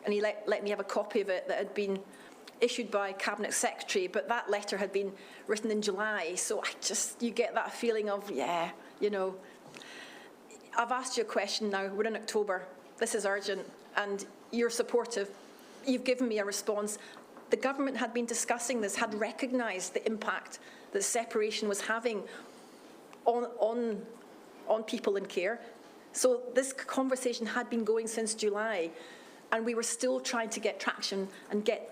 and he let me have a copy of it that had been issued by Cabinet Secretary, but that letter had been written in July, so you get that feeling of, yeah, you know, I've asked you a question now, we're in October, this is urgent, and you're supportive. You've given me a response. The government had been discussing this, had recognised the impact that separation was having on people in care. So this conversation had been going since July, and we were still trying to get traction and get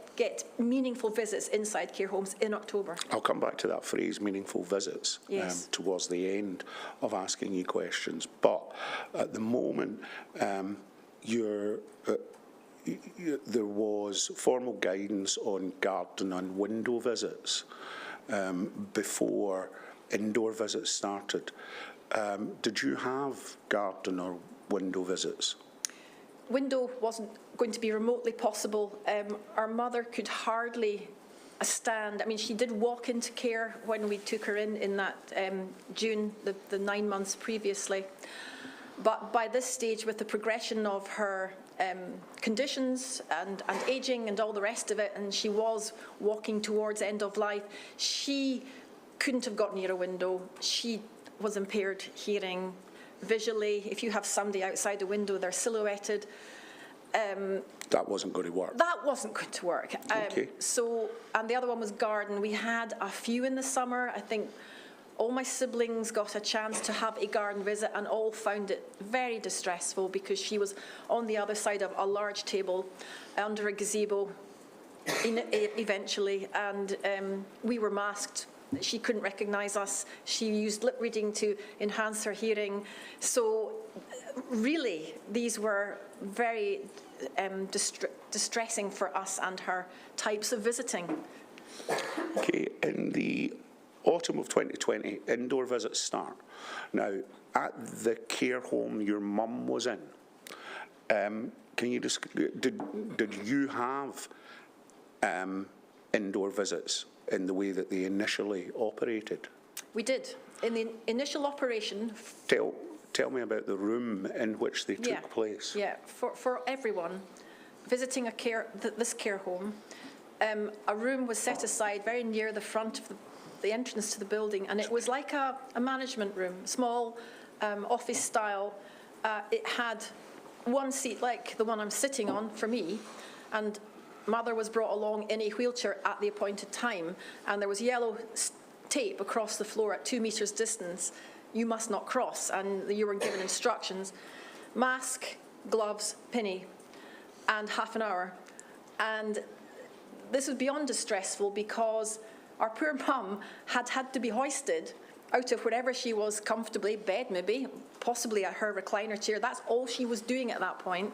meaningful visits inside care homes in October. I'll come back to that phrase, meaningful visits, yes, towards the end of asking you questions. But at the moment, there was formal guidance on garden and window visits before indoor visits started. Did you have garden or window visits? Window wasn't going to be remotely possible. Our mother could hardly stand. I mean, she did walk into care when we took her in that June, the 9 months previously. But by this stage, with the progression of her conditions and ageing and all the rest of it, and she was walking towards end of life, she couldn't have got near a window. She was impaired hearing, visually. If you have somebody outside the window, they're silhouetted. That wasn't going to work. That wasn't going to work. Okay. So, and the other one was garden. We had a few in the summer. I think all my siblings got a chance to have a garden visit and all found it very distressful because she was on the other side of a large table under a gazebo eventually, and we were masked. She couldn't recognise us. She used lip reading to enhance her hearing. So really, these were very distressing for us and her types of visiting. Okay, in the autumn of 2020, indoor visits start. Now, at the care home your mum was in, can you did you have indoor visits in the way that they initially operated? We did. In the initial operation... Tell me about the room in which they took place. Yeah, for everyone visiting this care home, a room was set aside very near the front of the entrance to the building, and it was like a management room, small, office style. It had one seat like the one I'm sitting on for me, and Mother was brought along in a wheelchair at the appointed time, and there was yellow tape across the floor at 2 metres distance. You must not cross, and you were given instructions. Mask, gloves, pinny, and half an hour. And this was beyond distressful because our poor mum had to be hoisted out of wherever she was comfortably, bed maybe, possibly at her recliner chair. That's all she was doing at that point.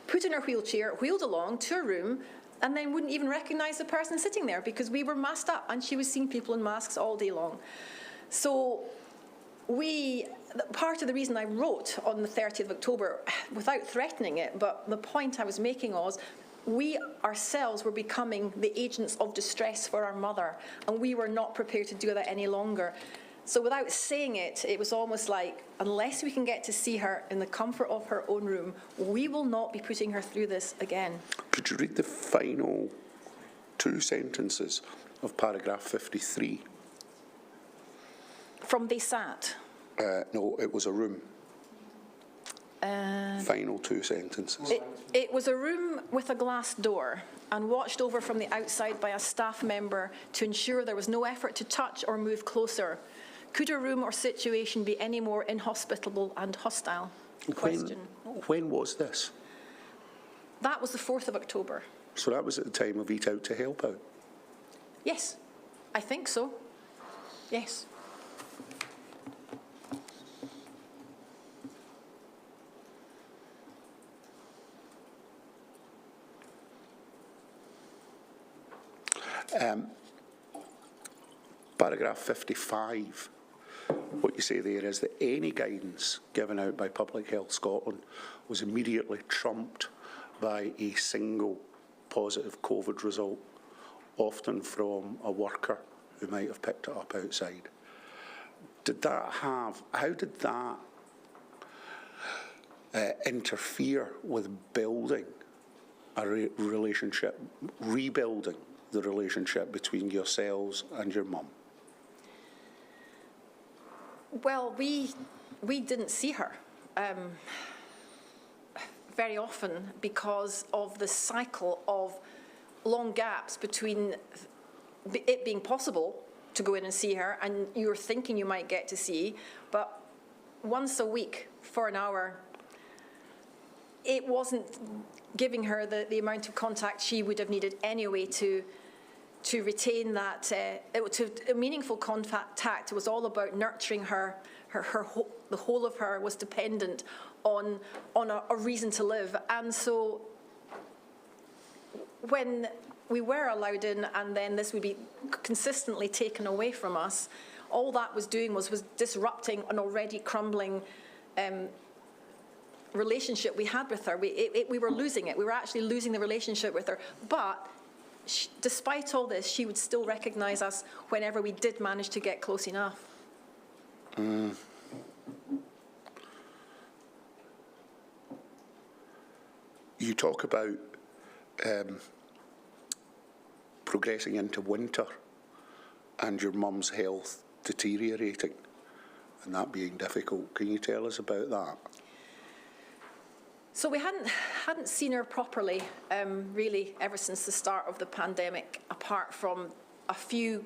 Put in her wheelchair, wheeled along to a room, and then wouldn't even recognise the person sitting there because we were masked up, and she was seeing people in masks all day long. So part of the reason I wrote on the 30th of October, without threatening it, but the point I was making was, we ourselves were becoming the agents of distress for our mother, and we were not prepared to do that any longer. So without saying it, it was almost like, unless we can get to see her in the comfort of her own room, we will not be putting her through this again. Could you read the final 2 sentences of paragraph 53? From they sat? No, it was a room. Final 2 sentences. It was a room with a glass door and watched over from the outside by a staff member to ensure there was no effort to touch or move closer. Could a room or situation be any more inhospitable and hostile? Question. When was this? That was the 4th of October. So that was at the time of Eat Out to Help Out? Yes, I think so. Yes. Paragraph 55, what you say there is that any guidance given out by Public Health Scotland was immediately trumped by a single positive COVID result, often from a worker who might have picked it up outside. How did that interfere with building a relationship, rebuilding the relationship between yourselves and your mum? Well, we didn't see her very often because of the cycle of long gaps between it being possible to go in and see her and you're thinking you might get to see, but once a week for an hour, it wasn't giving her the amount of contact she would have needed anyway to retain that, to a meaningful contact. It was all about nurturing her. The whole of her was dependent on a reason to live. And so when we were allowed in and then this would be consistently taken away from us, all that was doing was disrupting an already crumbling relationship we had with her. We were losing it. We were actually losing the relationship with her. But despite all this, she would still recognise us whenever we did manage to get close enough. You talk about progressing into winter and your mum's health deteriorating and that being difficult. Can you tell us about that? So we hadn't seen her properly, really, ever since the start of the pandemic, apart from a few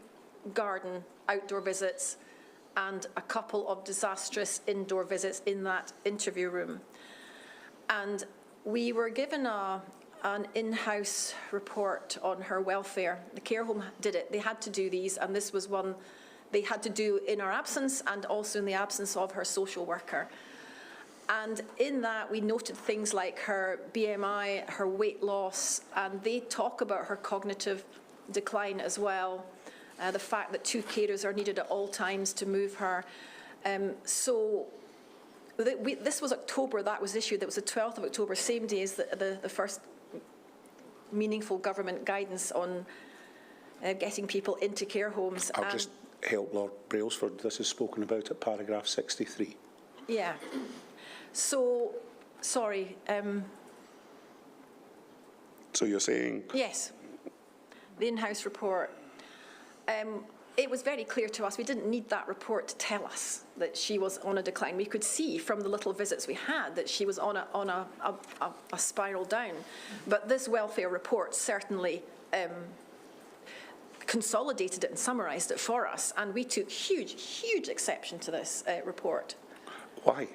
garden outdoor visits and a couple of disastrous indoor visits in that interview room. And we were given an in-house report on her welfare. The care home did it. They had to do these, and this was one they had to do in our absence and also in the absence of her social worker. And in that, we noted things like her BMI, her weight loss, and they talk about her cognitive decline as well, the fact that 2 carers are needed at all times to move her. This was October, that was issued. That was the 12th of October, same day as the first meaningful government guidance on getting people into care homes. I'll just help Lord Brailsford. This is spoken about at paragraph 63. Yeah. So, sorry. So you're saying? Yes. The in-house report. It was very clear to us, we didn't need that report to tell us that she was on a decline. We could see from the little visits we had that she was on a spiral down. But this welfare report certainly consolidated it and summarised it for us. And we took huge exception to this report. Why?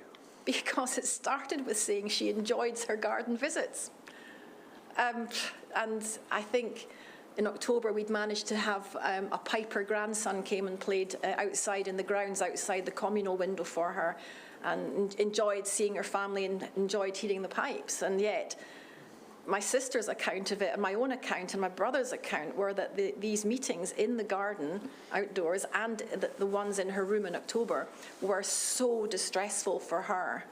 Because it started with saying she enjoyed her garden visits. And I think in October we'd managed to have a Piper grandson came and played outside in the grounds outside the communal window for her and enjoyed seeing her family and enjoyed hearing the pipes. And yet my sister's account of it and my own account and my brother's account were that these meetings in the garden outdoors and the ones in her room in October were so distressful for her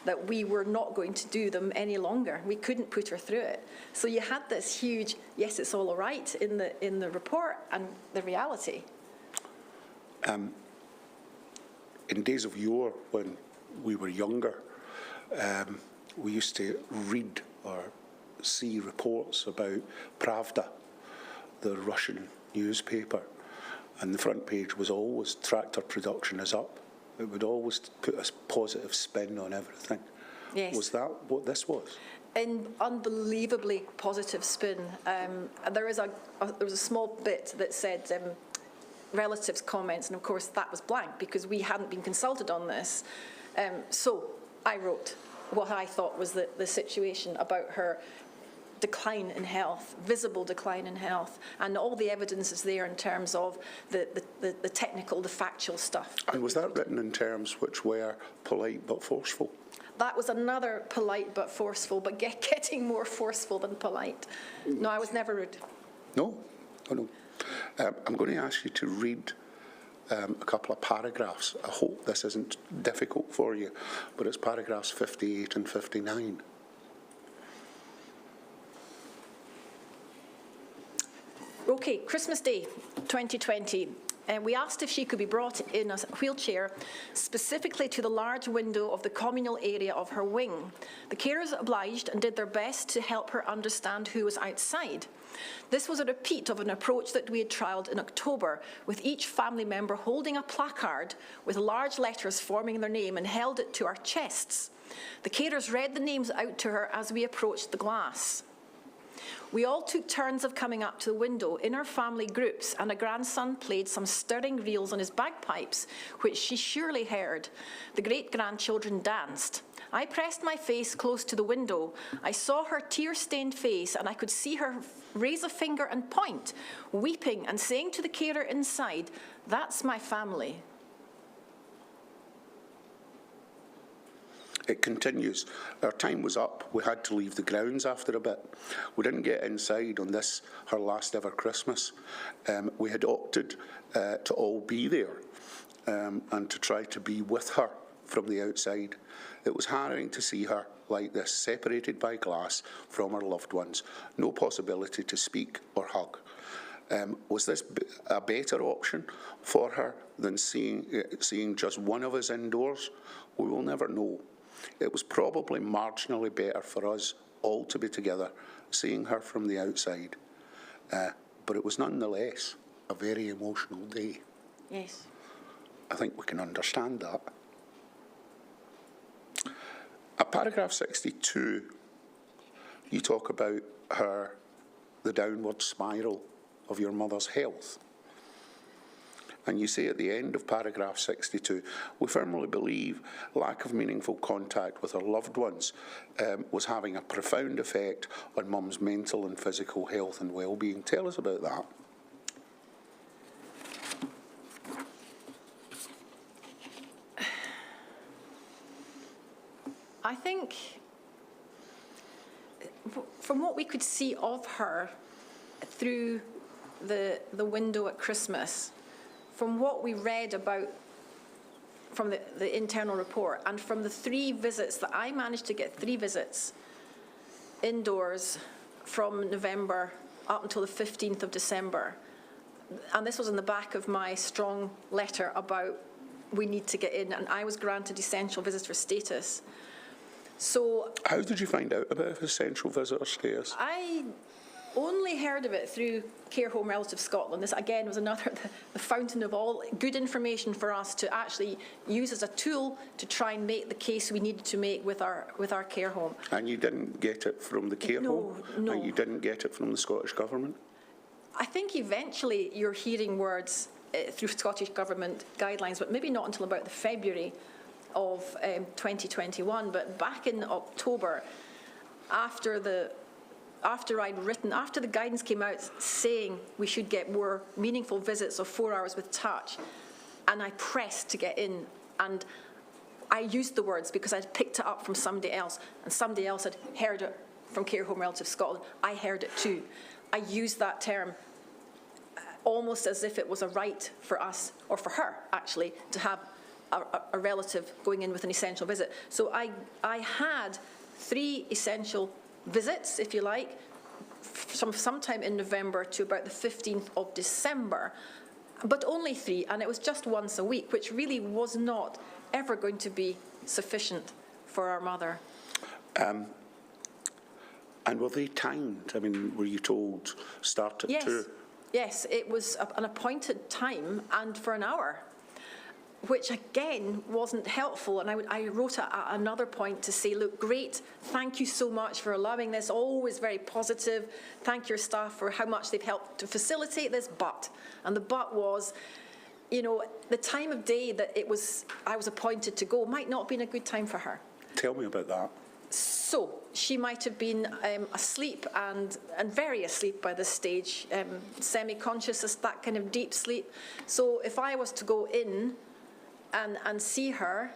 that we were not going to do them any longer. We couldn't put her through it. So you had this huge, yes, it's all right in the report and the reality. In days of yore, when we were younger, we used to read or see reports about Pravda, the Russian newspaper, and the front page was always tractor production is up. It would always put a positive spin on everything. Yes. Was that what this was? An unbelievably positive spin. There was a small bit that said relatives' comments, and of course that was blank because we hadn't been consulted on this. So I wrote what I thought was the situation about her decline in health, visible decline in health, and all the evidence is there in terms of the technical, the factual stuff. And was that written in terms which were polite but forceful? That was another polite but forceful, but getting more forceful than polite. No, I was never rude. No, no. I'm going to ask you to read a couple of paragraphs. I hope this isn't difficult for you, but it's paragraphs 58 and 59. Okay, Christmas Day 2020. We asked if she could be brought in a wheelchair specifically to the large window of the communal area of her wing. The carers obliged and did their best to help her understand who was outside. This was a repeat of an approach that we had trialled in October, with each family member holding a placard with large letters forming their name and held it to our chests. The carers read the names out to her as we approached the glass. We all took turns of coming up to the window in our family groups, and a grandson played some stirring reels on his bagpipes, which she surely heard. The great-grandchildren danced. I pressed my face close to the window. I saw her tear-stained face, and I could see her raise a finger and point, weeping and saying to the carer inside, "That's my family." It continues. Our time was up. We had to leave the grounds after a bit. We didn't get inside on this, her last ever Christmas. We had opted to all be there and to try to be with her from the outside. It was harrowing to see her like this, separated by glass from her loved ones. No possibility to speak or hug. Was this a better option for her than seeing just one of us indoors? We will never know. It was probably marginally better for us all to be together, seeing her from the outside. But it was nonetheless a very emotional day. Yes. I think we can understand that. At paragraph 62, you talk about the downward spiral of your mother's health. And you say at the end of paragraph 62, we firmly believe lack of meaningful contact with our loved ones was having a profound effect on Mum's mental and physical health and well-being. Tell us about that. I think from what we could see of her through the window at Christmas, from what we read about from the internal report, and from the 3 visits that I managed to get 3 visits indoors from November up until the 15th of December. And this was in the back of my strong letter about we need to get in, and I was granted essential visitor status. So how did you find out about essential visitor status? I only heard of it through Care Home Relatives Scotland. This, again, was another the fountain of all good information for us to actually use as a tool to try and make the case we needed to make with our care home. And you didn't get it from the care home? No. And you didn't get it from the Scottish Government? I think eventually you're hearing words through Scottish Government guidelines, but maybe not until about the February of 2021. But back in October, after the guidance came out saying we should get more meaningful visits of 4 hours with touch, and I pressed to get in, and I used the words because I'd picked it up from somebody else, and somebody else had heard it from Care Home Relatives Scotland, I heard it too. I used that term almost as if it was a right for us, or for her actually, to have a relative going in with an essential visit. So I had 3 essential visits, if you like, sometime in November to about the 15th of December, but only 3, and it was just once a week, which really was not ever going to be sufficient for our mother. And were they timed? I mean, were you told start at 2? Yes, it was an appointed time and for an hour, which again wasn't helpful. And I wrote at another point to say, look, great, thank you so much for allowing this, always very positive. Thank your staff for how much they've helped to facilitate this, but, and the but was, you know, the time of day that I was appointed to go might not have been a good time for her. Tell me about that. So she might have been asleep and very asleep by this stage, semi-conscious, that kind of deep sleep. So if I was to go in and see her,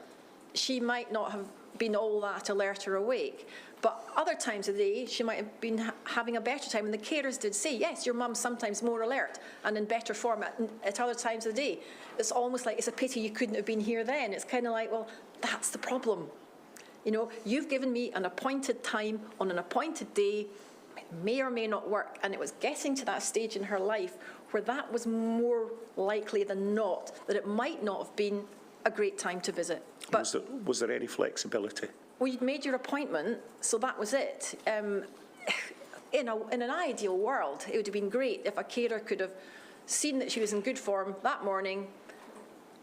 she might not have been all that alert or awake. But other times of the day, she might have been having a better time. And the carers did say, yes, your mum's sometimes more alert and in better form at other times of the day. It's almost like it's a pity you couldn't have been here then. It's kind of like, well, that's the problem. You know, you've given me an appointed time on an appointed day. It may or may not work. And it was getting to that stage in her life where that was more likely than not that it might not have been a great time to visit. But was there any flexibility? Well, you'd made your appointment, so that was it. In an ideal world, it would have been great if a carer could have seen that she was in good form that morning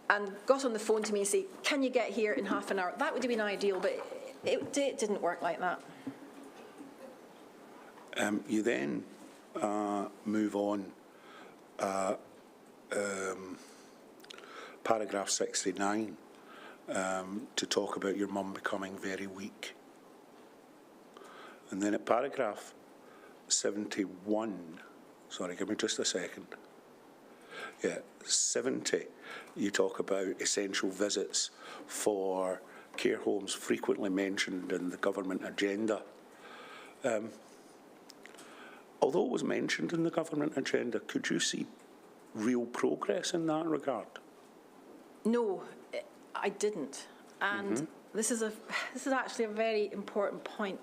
and got on the phone to me and say, can you get here in half an hour? That would have been ideal, but it didn't work like that. You then move on, paragraph 69, to talk about your mum becoming very weak. And then at paragraph 71, sorry, give me just a second. Yeah, 70, you talk about essential visits for care homes frequently mentioned in the government agenda. Although it was mentioned in the government agenda, could you see real progress in that regard? No, I didn't. And this is actually a very important point.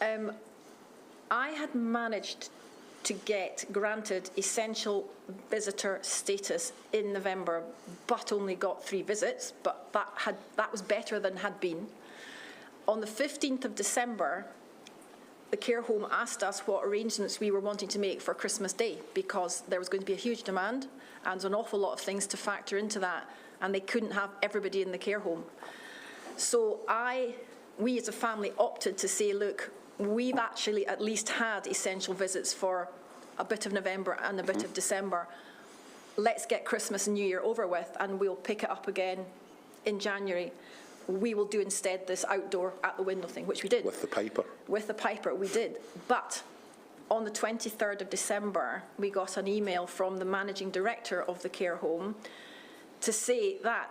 I had managed to get granted essential visitor status in November, but only got 3 visits, but that was better than had been. On the 15th of December, the care home asked us what arrangements we were wanting to make for Christmas Day, because there was going to be a huge demand and an awful lot of things to factor into that, and they couldn't have everybody in the care home. So we as a family opted to say, look, we've actually at least had essential visits for a bit of November and a bit of December. Let's get Christmas and New Year over with, and we'll pick it up again in January. We will do instead this outdoor at the window thing, which we did. With the piper? With the piper, we did. But on the 23rd of December, we got an email from the managing director of the care home to say that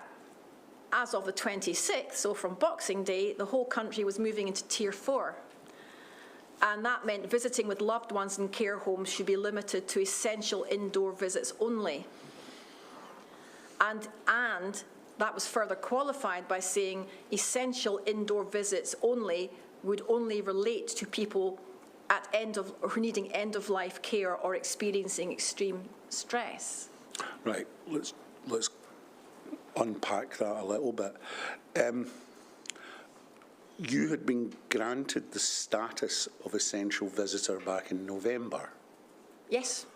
as of the 26th, so from Boxing Day, the whole country was moving into Tier 4. And that meant visiting with loved ones in care homes should be limited to essential indoor visits only. And that was further qualified by saying essential indoor visits only would only relate to people at who needing end-of-life care or experiencing extreme stress. Right, let's unpack that a little bit. You had been granted the status of essential visitor back in November. Yes.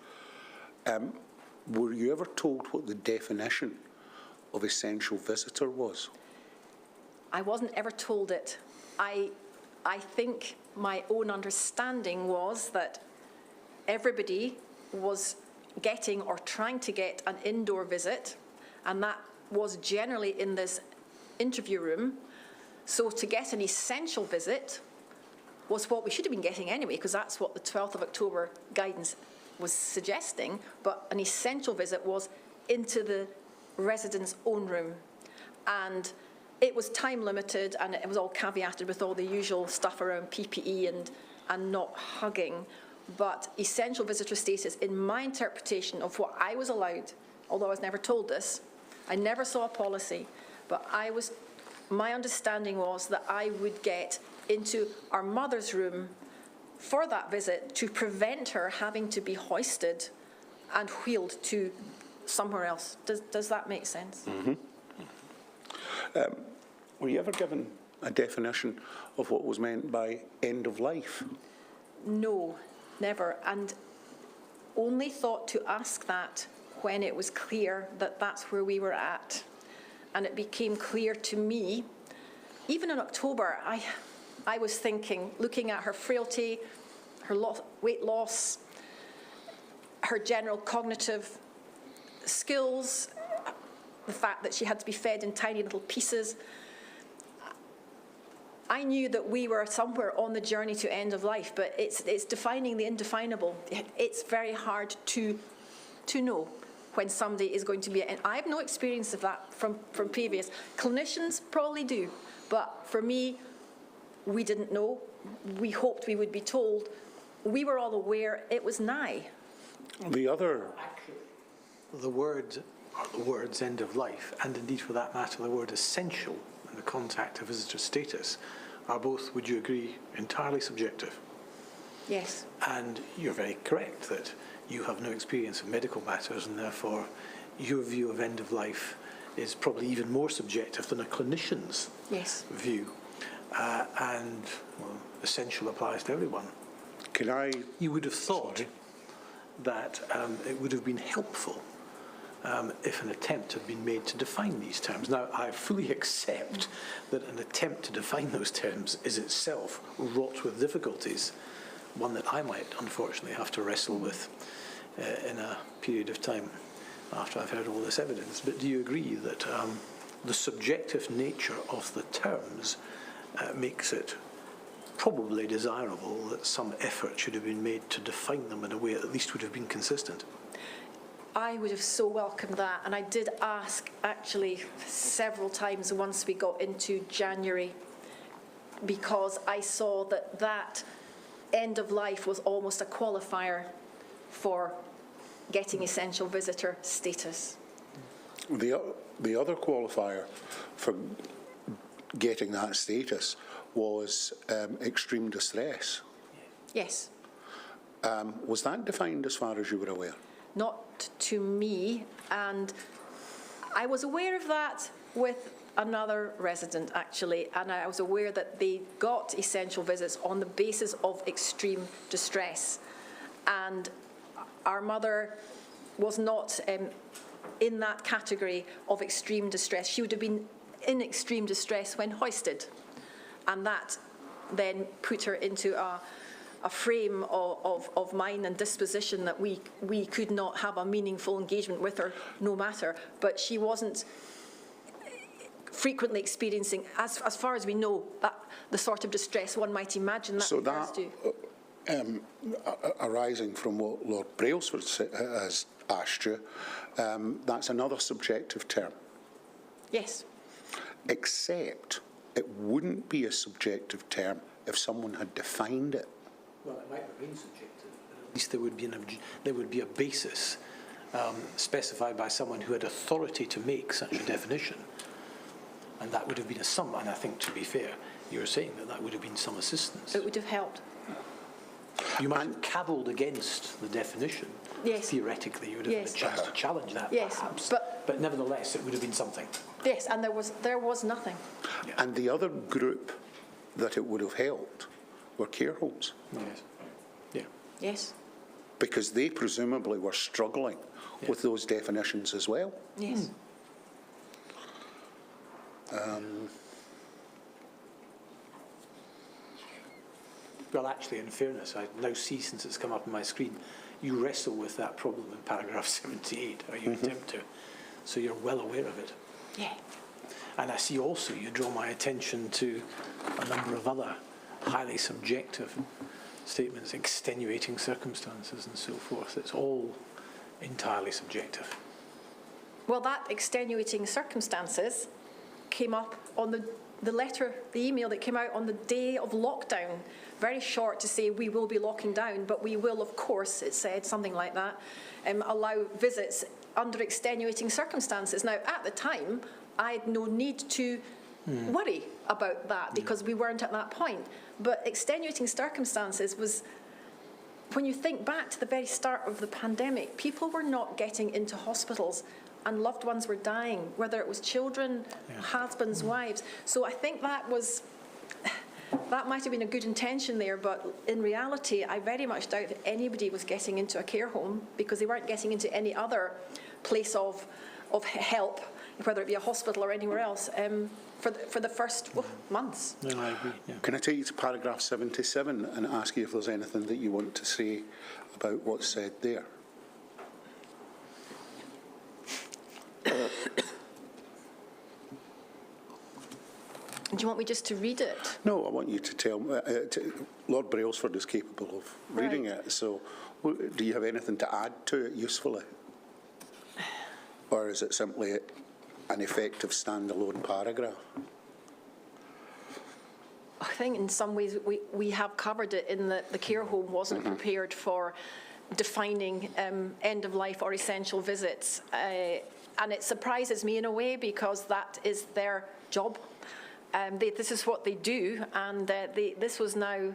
Were you ever told what the definition of essential visitor was? I wasn't ever told it. I think my own understanding was that everybody was getting or trying to get an indoor visit, and that was generally in this interview room. So to get an essential visit was what we should have been getting anyway, because that's what the 12th of October guidance was suggesting, but an essential visit was into the resident's own room. And it was time limited, and it was all caveated with all the usual stuff around PPE and not hugging. But essential visitor status, in my interpretation of what I was allowed, although I was never told this, I never saw a policy, but my understanding was that I would get into our mother's room for that visit to prevent her having to be hoisted and wheeled to somewhere else. Does that make sense? Mm-hmm. Were you ever given a definition of what was meant by end of life? No, never. And only thought to ask that when it was clear that that's where we were at. And it became clear to me, even in October, I was thinking, looking at her frailty, her weight loss, her general cognitive skills, the fact that she had to be fed in tiny little pieces. I knew that we were somewhere on the journey to end of life, but it's defining the indefinable. It's very hard to know when somebody is going to be, and I have no experience of that from previous. Clinicians probably do, but for me, we didn't know. We hoped we would be told. We were all aware it was nigh. The words end of life, and indeed for that matter the word essential and the contact of visitor status are both, would you agree, entirely subjective? Yes. And you're very correct that you have no experience of medical matters, and therefore your view of end of life is probably even more subjective than a clinician's view. And essential applies to everyone. You would have thought that it would have been helpful if an attempt had been made to define these terms. Now, I fully accept that an attempt to define those terms is itself wrought with difficulties, one that I might unfortunately have to wrestle with in a period of time after I've heard all this evidence. But do you agree that the subjective nature of the terms makes it probably desirable that some effort should have been made to define them in a way that at least would have been consistent? I would have so welcomed that, and I did ask actually several times once we got into January, because I saw that end of life was almost a qualifier for getting essential visitor status. The other qualifier for getting that status was extreme distress. Yes. Was that defined as far as you were aware? Not to me, and I was aware of that with another resident actually, and I was aware that they got essential visits on the basis of extreme distress, and our mother was not in that category of extreme distress. She would have been in extreme distress when hoisted, and that then put her into a frame of mind and disposition that we could not have a meaningful engagement with her no matter. But she wasn't frequently experiencing, as far as we know, that the sort of distress one might imagine that refers to. Arising from what Lord Brailsford has asked you, that's another subjective term. Yes. Except it wouldn't be a subjective term if someone had defined it. Well, it might remain subjective, but at least there would be a basis specified by someone who had authority to make such a definition, and that would have been and I think, to be fair, you're saying that would have been some assistance. It would have helped. You might have cavilled against the definition. Yes. Theoretically, you would have had a chance to challenge that, perhaps. But nevertheless, it would have been something. Yes, and there was nothing. Yeah. And the other group that it would have helped were care homes. Yes. Yeah. Yes. Because they presumably were struggling with those definitions as well. Yes. Well, actually, in fairness, I now see, since it's come up on my screen, you wrestle with that problem in paragraph 78, or you attempt to. So you're well aware of it. Yeah. And I see also you draw my attention to a number of other highly subjective statements, extenuating circumstances and so forth. It's all entirely subjective. Well, that extenuating circumstances came up on the letter, the email that came out on the day of lockdown. Very short to say we will be locking down, but we will, of course, it said something like that, allow visits under extenuating circumstances. Now, at the time, I had no need to worry about that because we weren't at that point. But extenuating circumstances was, when you think back to the very start of the pandemic, people were not getting into hospitals and loved ones were dying, whether it was children, husbands, wives. So I think that might have been a good intention there, but in reality, I very much doubt that anybody was getting into a care home because they weren't getting into any other place of help, whether it be a hospital or anywhere else, for the first months. No, I agree. Yeah. Can I take you to paragraph 77 and ask you if there's anything that you want to say about what's said there? Do you want me just to read it? No, I want you to tell me. Lord Brailsford is capable of reading it, so do you have anything to add to it usefully? Or is it simply an effective standalone paragraph? I think in some ways we have covered it in that the care home wasn't prepared for defining end-of-life or essential visits. And it surprises me in a way because that is their job. This is what they do, and this was now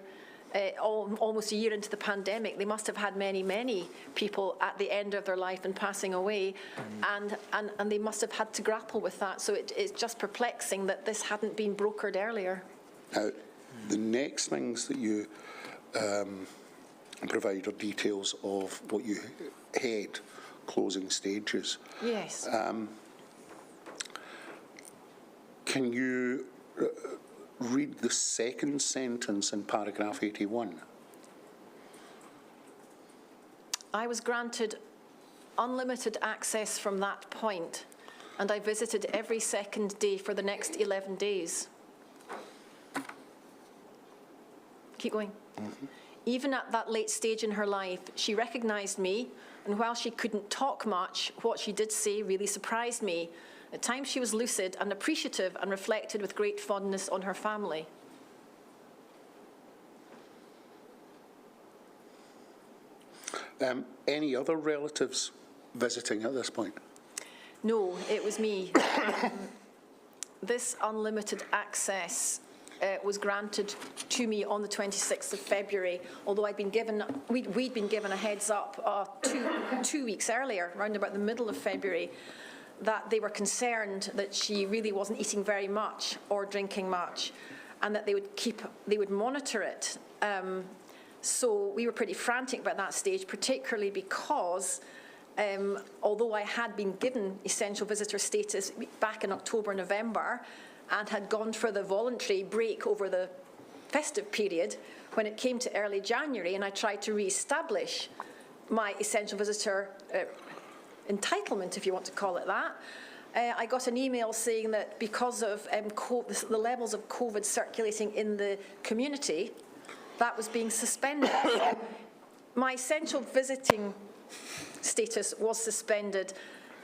almost a year into the pandemic. They must have had many people at the end of their life and passing away, and they must have had to grapple with that. So it's just perplexing that this hadn't been brokered earlier. Now, the next things that you provide are details of what you had, closing stages. Yes. Can you read the second sentence in paragraph 81? I was granted unlimited access from that point, and I visited every second day for the next 11 days. Keep going. Even at that late stage in her life, she recognised me, and while she couldn't talk much, what she did say really surprised me. At times she was lucid and appreciative and reflected with great fondness on her family. Any other relatives visiting at this point? No, it was me. This unlimited access was granted to me on the 26th of February, although we'd been given a heads up 2 weeks earlier, around about the middle of February, that they were concerned that she really wasn't eating very much or drinking much, and that they would monitor it. So we were pretty frantic about that stage, particularly because although I had been given essential visitor status back in October, November, and had gone for the voluntary break over the festive period, when it came to early January and I tried to re-establish my essential visitor entitlement, if you want to call it that, I got an email saying that because of the levels of COVID circulating in the community, that was being suspended. My essential visiting status was suspended,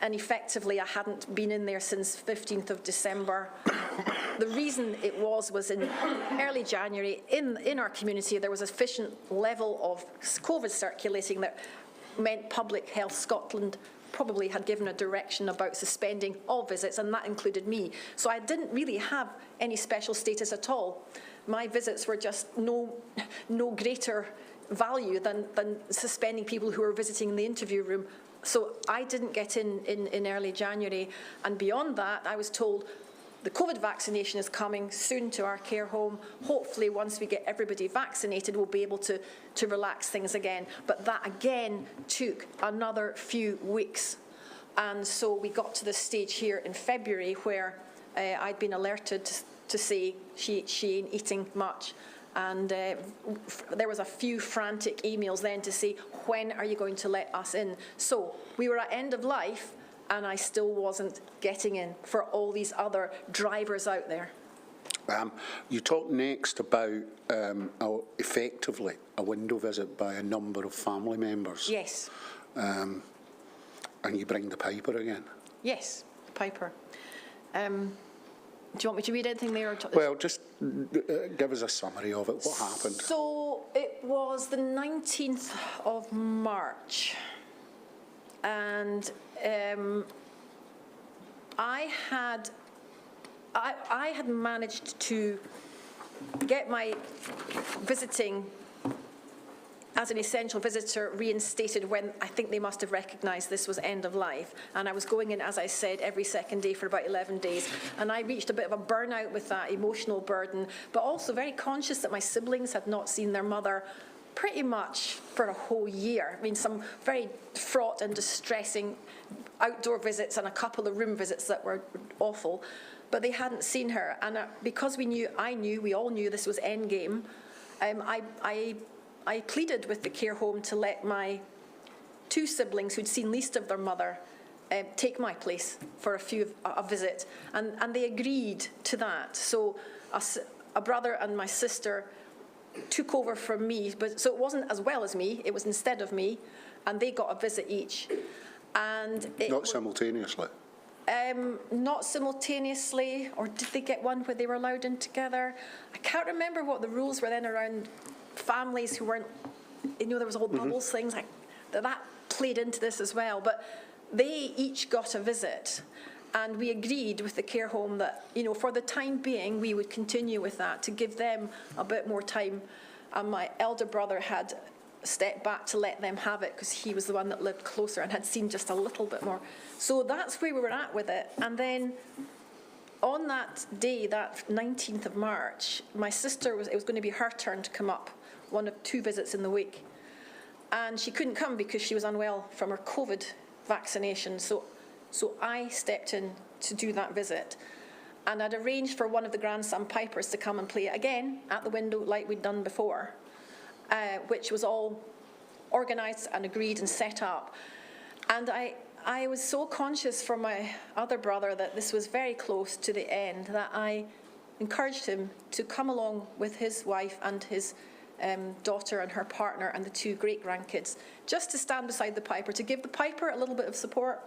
and effectively I hadn't been in there since 15th of December. The reason it was in early January, in our community, there was a sufficient level of COVID circulating that meant Public Health Scotland probably had given a direction about suspending all visits, and that included me. So I didn't really have any special status at all. My visits were just no greater value than suspending people who were visiting in the interview room. So I didn't get in early January, and beyond that I was told the COVID vaccination is coming soon to our care home. Hopefully once we get everybody vaccinated we'll be able to relax things again. But that again took another few weeks. And so we got to the stage here in February where I'd been alerted to say she ain't eating much. And there was a few frantic emails then to say, when are you going to let us in? So we were at end of life, and I still wasn't getting in for all these other drivers out there. You talk next about effectively a window visit by a number of family members. Yes. And you bring the Piper again. Yes, the Piper. you want me to read anything there? Or Well, just give us a summary of it. What happened? So it was the 19th of March, and I had managed to get my visiting as an essential visitor reinstated when I think they must have recognised this was end of life. And I was going in, as I said, every second day for about 11 days. And I reached a bit of a burnout with that emotional burden, but also very conscious that my siblings had not seen their mother pretty much for a whole year. I mean, some very fraught and distressing outdoor visits and a couple of room visits that were awful, but they hadn't seen her. And because we all knew this was endgame, I pleaded with the care home to let my two siblings who'd seen least of their mother take my place for a visit, and they agreed to that. So a brother and my sister took over from me, so it wasn't as well as me, it was instead of me, and they got a visit each. And Not simultaneously? Not simultaneously, or did they get one where they were allowed in together? I can't remember what the rules were then around families who weren't, there was all bubbles things, like that played into this as well. But they each got a visit, and we agreed with the care home that, for the time being, we would continue with that to give them a bit more time. And my elder brother had stepped back to let them have it because he was the one that lived closer and had seen just a little bit more. So that's where we were at with it. And then on that day, that 19th of March, my sister, it was going to be her turn to come up, one of two visits in the week. And she couldn't come because she was unwell from her COVID vaccination. So I stepped in to do that visit. And I'd arranged for one of the grandson pipers to come and play it again at the window like we'd done before, which was all organised and agreed and set up. And I was so conscious for my other brother that this was very close to the end that I encouraged him to come along with his wife and his daughter and her partner and the two great-grandkids, just to stand beside the piper, to give the piper a little bit of support,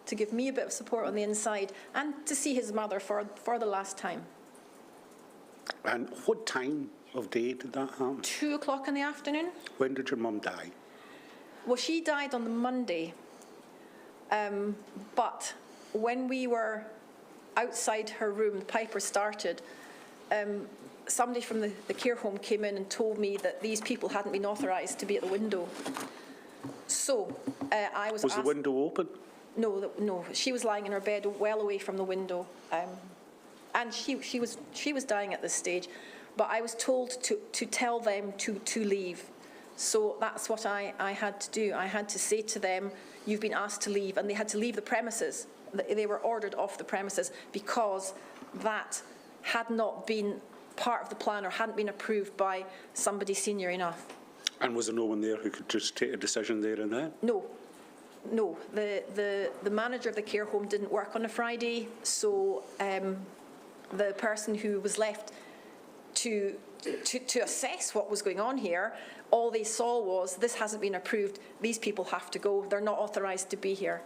to give me a bit of support on the inside, and to see his mother for the last time. And what time of day did that happen? 2 o'clock in the afternoon. When did your mum die? Well, she died on the Monday, but when we were outside her room, the piper started, somebody from the care home came in and told me that these people hadn't been authorised to be at the window. So I was asked, the window open? No, she was lying in her bed well away from the window, and she was dying at this stage. But I was told to tell them to leave. So that's what I had to do. I had to say to them, you've been asked to leave, and they had to leave the premises. They were ordered off the premises because that had not been part of the plan or hadn't been approved by somebody senior enough. And was there no one there who could just take a decision there and then? No. The manager of the care home didn't work on a Friday, so the person who was left to assess what was going on here, all they saw was, this hasn't been approved, these people have to go, they're not authorised to be here.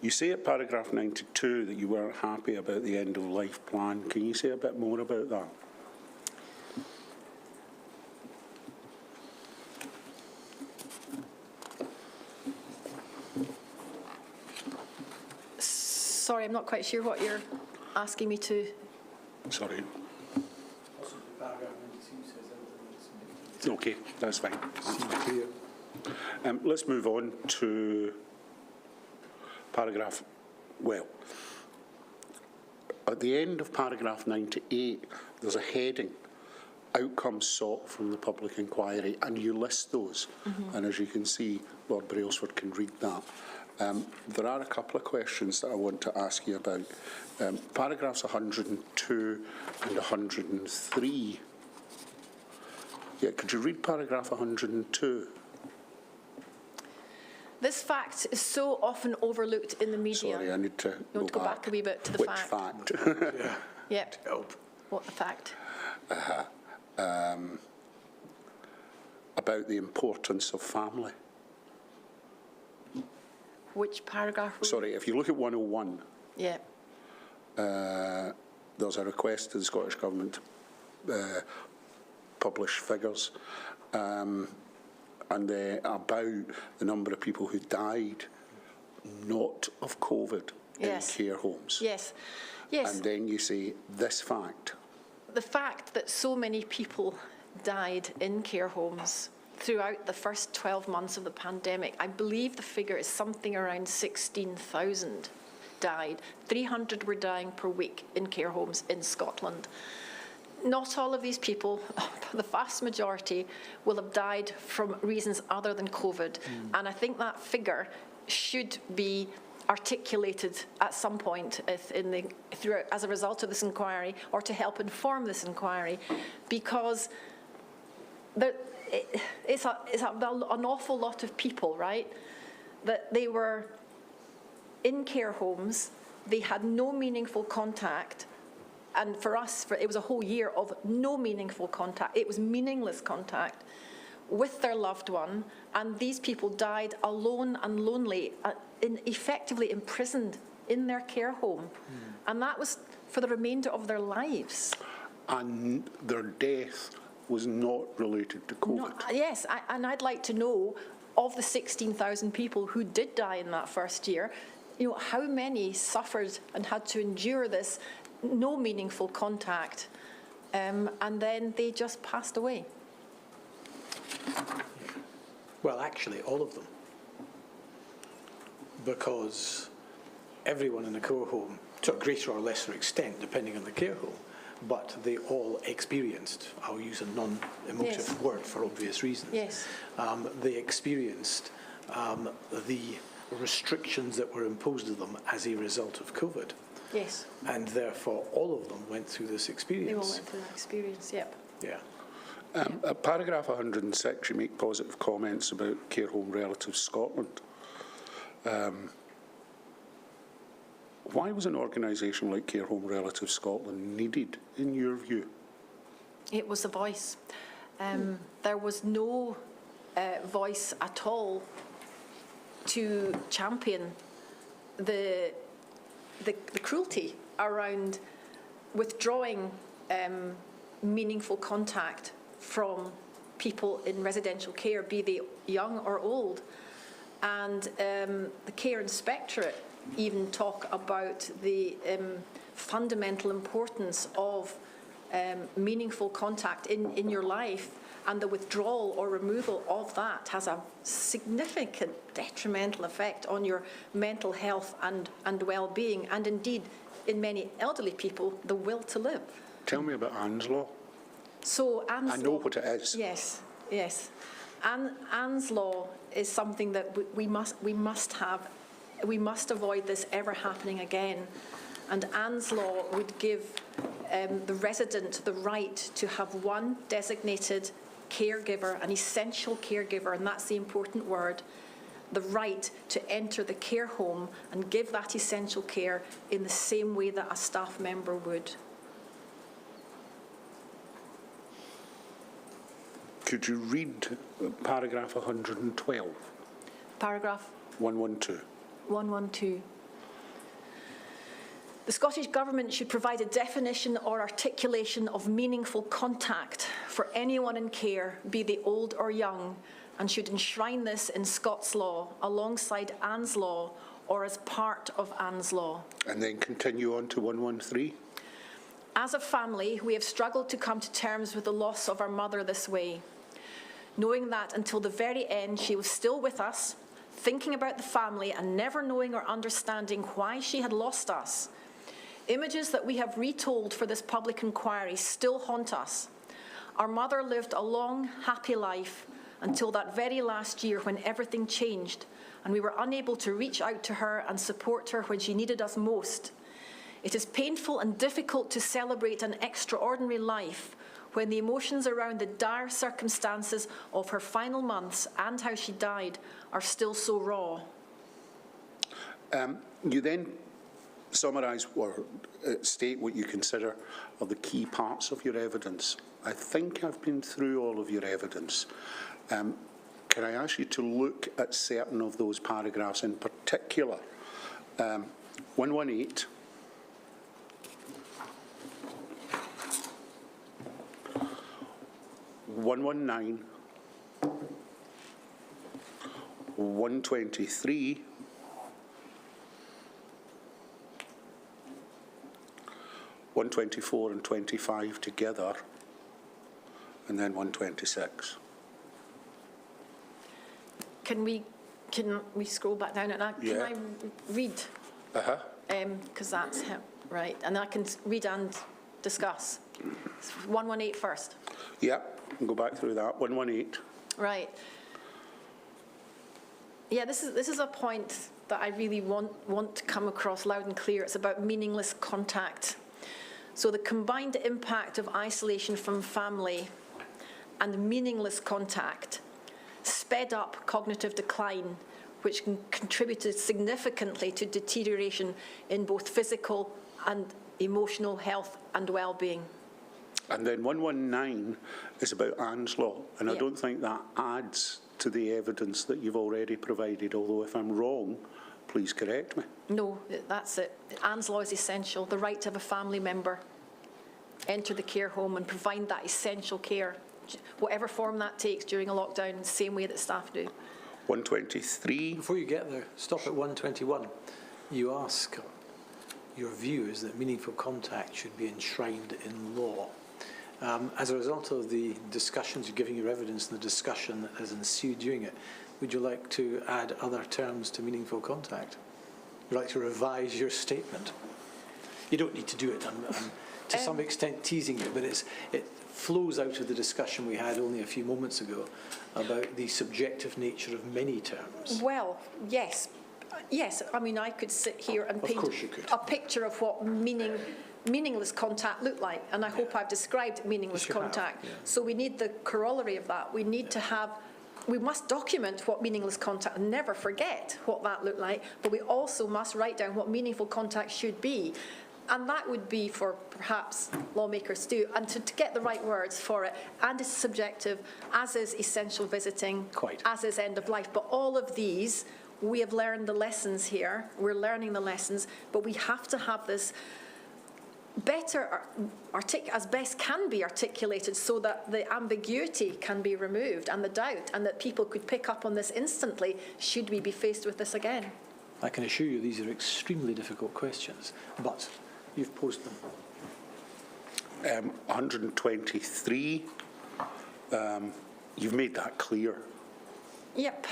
You say at paragraph 92 that you weren't happy about the end of life plan. Can you say a bit more about that? Sorry, I'm not quite sure what you're asking me to... Sorry. Okay, that's fine. Let's move on to paragraph, at the end of paragraph 98, there's a heading, outcomes sought from the public inquiry, and you list those. And as you can see, Lord Brailsford can read that. There are a couple of questions that I want to ask you about. Paragraphs 102 and 103. Yeah, could you read paragraph 102? This fact is so often overlooked in the media. Sorry, I need to go back a wee bit to the Which fact. Yeah. Yep. What the fact? About the importance of family. Which paragraph? Sorry, if you look at 101. Yeah. there's a request to the Scottish Government to publish figures and about the number of people who died not of COVID in care homes. Yes. Yes. And then you say this fact. The fact that so many people died in care homes throughout the first 12 months of the pandemic, I believe the figure is something around 16,000 died. 300 were dying per week in care homes in Scotland. Not all of these people, the vast majority, will have died from reasons other than COVID. And I think that figure should be articulated at some point as a result of this inquiry, or to help inform this inquiry, because it's an awful lot of people, right? That they were in care homes, they had no meaningful contact, and for us, it was a whole year of no meaningful contact. It was meaningless contact with their loved one, and these people died alone and lonely, effectively imprisoned in their care home. And that was for the remainder of their lives. And their death was not related to COVID. Yes, and I'd like to know, of the 16,000 people who did die in that first year, how many suffered and had to endure this no meaningful contact, and then they just passed away. Well, actually, all of them. Because everyone in the care home, to a greater or lesser extent, depending on the care home, but they all experienced, I'll use a non-emotive word for obvious reasons, they experienced the restrictions that were imposed on them as a result of COVID. Yes. And therefore, all of them went through this experience. They all went through that experience, yep. Yeah. At paragraph 106, you make positive comments about Care Home Relatives Scotland. Why was an organisation like Care Home Relatives Scotland needed, in your view? It was a voice. There was no voice at all to champion the cruelty around withdrawing meaningful contact from people in residential care, be they young or old. And the Care Inspectorate even talk about the fundamental importance of meaningful contact in your life, and the withdrawal or removal of that has a significant detrimental effect on your mental health and well-being, and indeed, in many elderly people, the will to live. Tell me about Anne's Law. So Anne's I know Law, what it is. Yes, yes. Anne's Law is something that we must have. We must avoid this ever happening again. And Anne's Law would give the resident the right to have one designated caregiver, an essential caregiver, and that's the important word, the right to enter the care home and give that essential care in the same way that a staff member would. Could you read paragraph 112? Paragraph 112. 112. The Scottish Government should provide a definition or articulation of meaningful contact for anyone in care, be they old or young, and should enshrine this in Scots law alongside Anne's Law or as part of Anne's Law. And then continue on to 113. As a family, we have struggled to come to terms with the loss of our mother this way, knowing that until the very end she was still with us, thinking about the family and never knowing or understanding why she had lost us. Images that we have retold for this public inquiry still haunt us. Our mother lived a long, happy life until that very last year when everything changed and we were unable to reach out to her and support her when she needed us most. It is painful and difficult to celebrate an extraordinary life when the emotions around the dire circumstances of her final months and how she died are still so raw. You then summarise or state what you consider are the key parts of your evidence. I think I've been through all of your evidence. Can I ask you to look at certain of those paragraphs in particular? 118. 119, 123, 124 and 25 together, and then 126. Can we scroll back down and can Yeah. I read? Because that's him, right? And I can read and discuss. 118 first. Yeah, we'll go back through that. 118. Right. Yeah, this is a point that I really want to come across loud and clear. It's about meaningless contact. So the combined impact of isolation from family and meaningless contact sped up cognitive decline, which contributed significantly to deterioration in both physical and emotional health and well-being. And then 119 is about Anne's Law, and I Yeah. don't think that adds to the evidence that you've already provided, although if I'm wrong, please correct me. No, that's it. Anne's Law is essential. The right to have a family member enter the care home and provide that essential care, whatever form that takes during a lockdown, the same way that staff do. 123. Before you get there, stop at 121. You ask, your view is that meaningful contact should be enshrined in law. As a result of the discussions, you're giving your evidence and the discussion that has ensued during it, would you like to add other terms to meaningful contact? Would you like to revise your statement? You don't need to do it. I'm to some extent teasing you, but it flows out of the discussion we had only a few moments ago about the subjective nature of many terms. Well, yes. Yes, I mean, I could sit here and paint a picture of what meaningless contact looked like, and I hope I've described meaningless contact. Yeah. So we need the corollary of that. We need to have, we must document what meaningless contact, and never forget what that looked like, but we also must write down what meaningful contact should be. And that would be for perhaps lawmakers to do, and to get the right words for it. And it's subjective, as is essential visiting, as is end of life. But all of these, we have learned the lessons here. We're learning the lessons, but we have to have this better, as best can be articulated, so that the ambiguity can be removed and the doubt, and that people could pick up on this instantly should we be faced with this again. I can assure you these are extremely difficult questions, but you've posed them. 123, you've made that clear. Yep.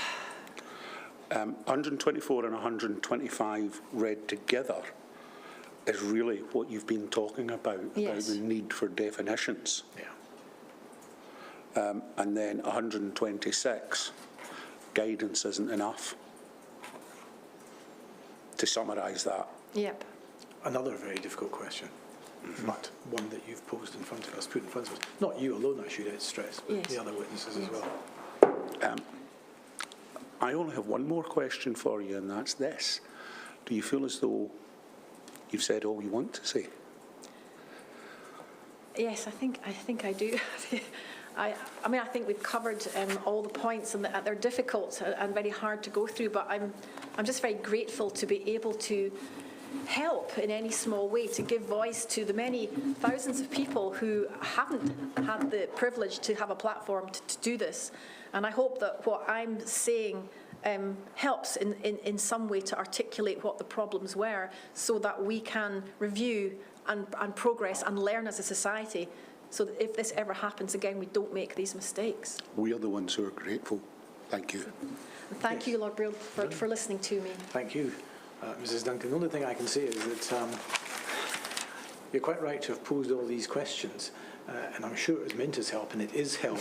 124 and 125 read together is really what you've been talking about the need for definitions. Yeah. And then 126, guidance isn't enough. To summarise that. Yep. Another very difficult question, but one that you've posed in front of us, put in front of us. Not you alone, I should stress, but the other witnesses as well. I only have one more question for you, and that's this. Do you feel as though you've said all you want to say? Yes, I think I do. I mean, I think we've covered all the points, and they're difficult and very hard to go through, but I'm just very grateful to be able to help in any small way, to give voice to the many thousands of people who haven't had the privilege to have a platform to do this. And I hope that what I'm saying helps in some way to articulate what the problems were, so that we can review and progress and learn as a society, so that if this ever happens again, we don't make these mistakes. We are the ones who are grateful. Thank you. Thank you, Lord Brill, for listening to me. Thank you, Mrs. Duncan. The only thing I can say is that you're quite right to have posed all these questions, and I'm sure it was meant as help, and it is help,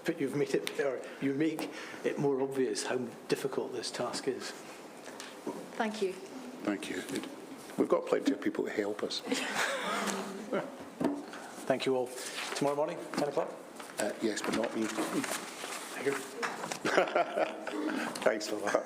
but you've made it better. You make it more obvious how difficult this task is. Thank you. Thank you. We've got plenty of people to help us. Thank you all. Tomorrow morning, 10 o'clock? Yes, but not me. Thank you. Thanks for that.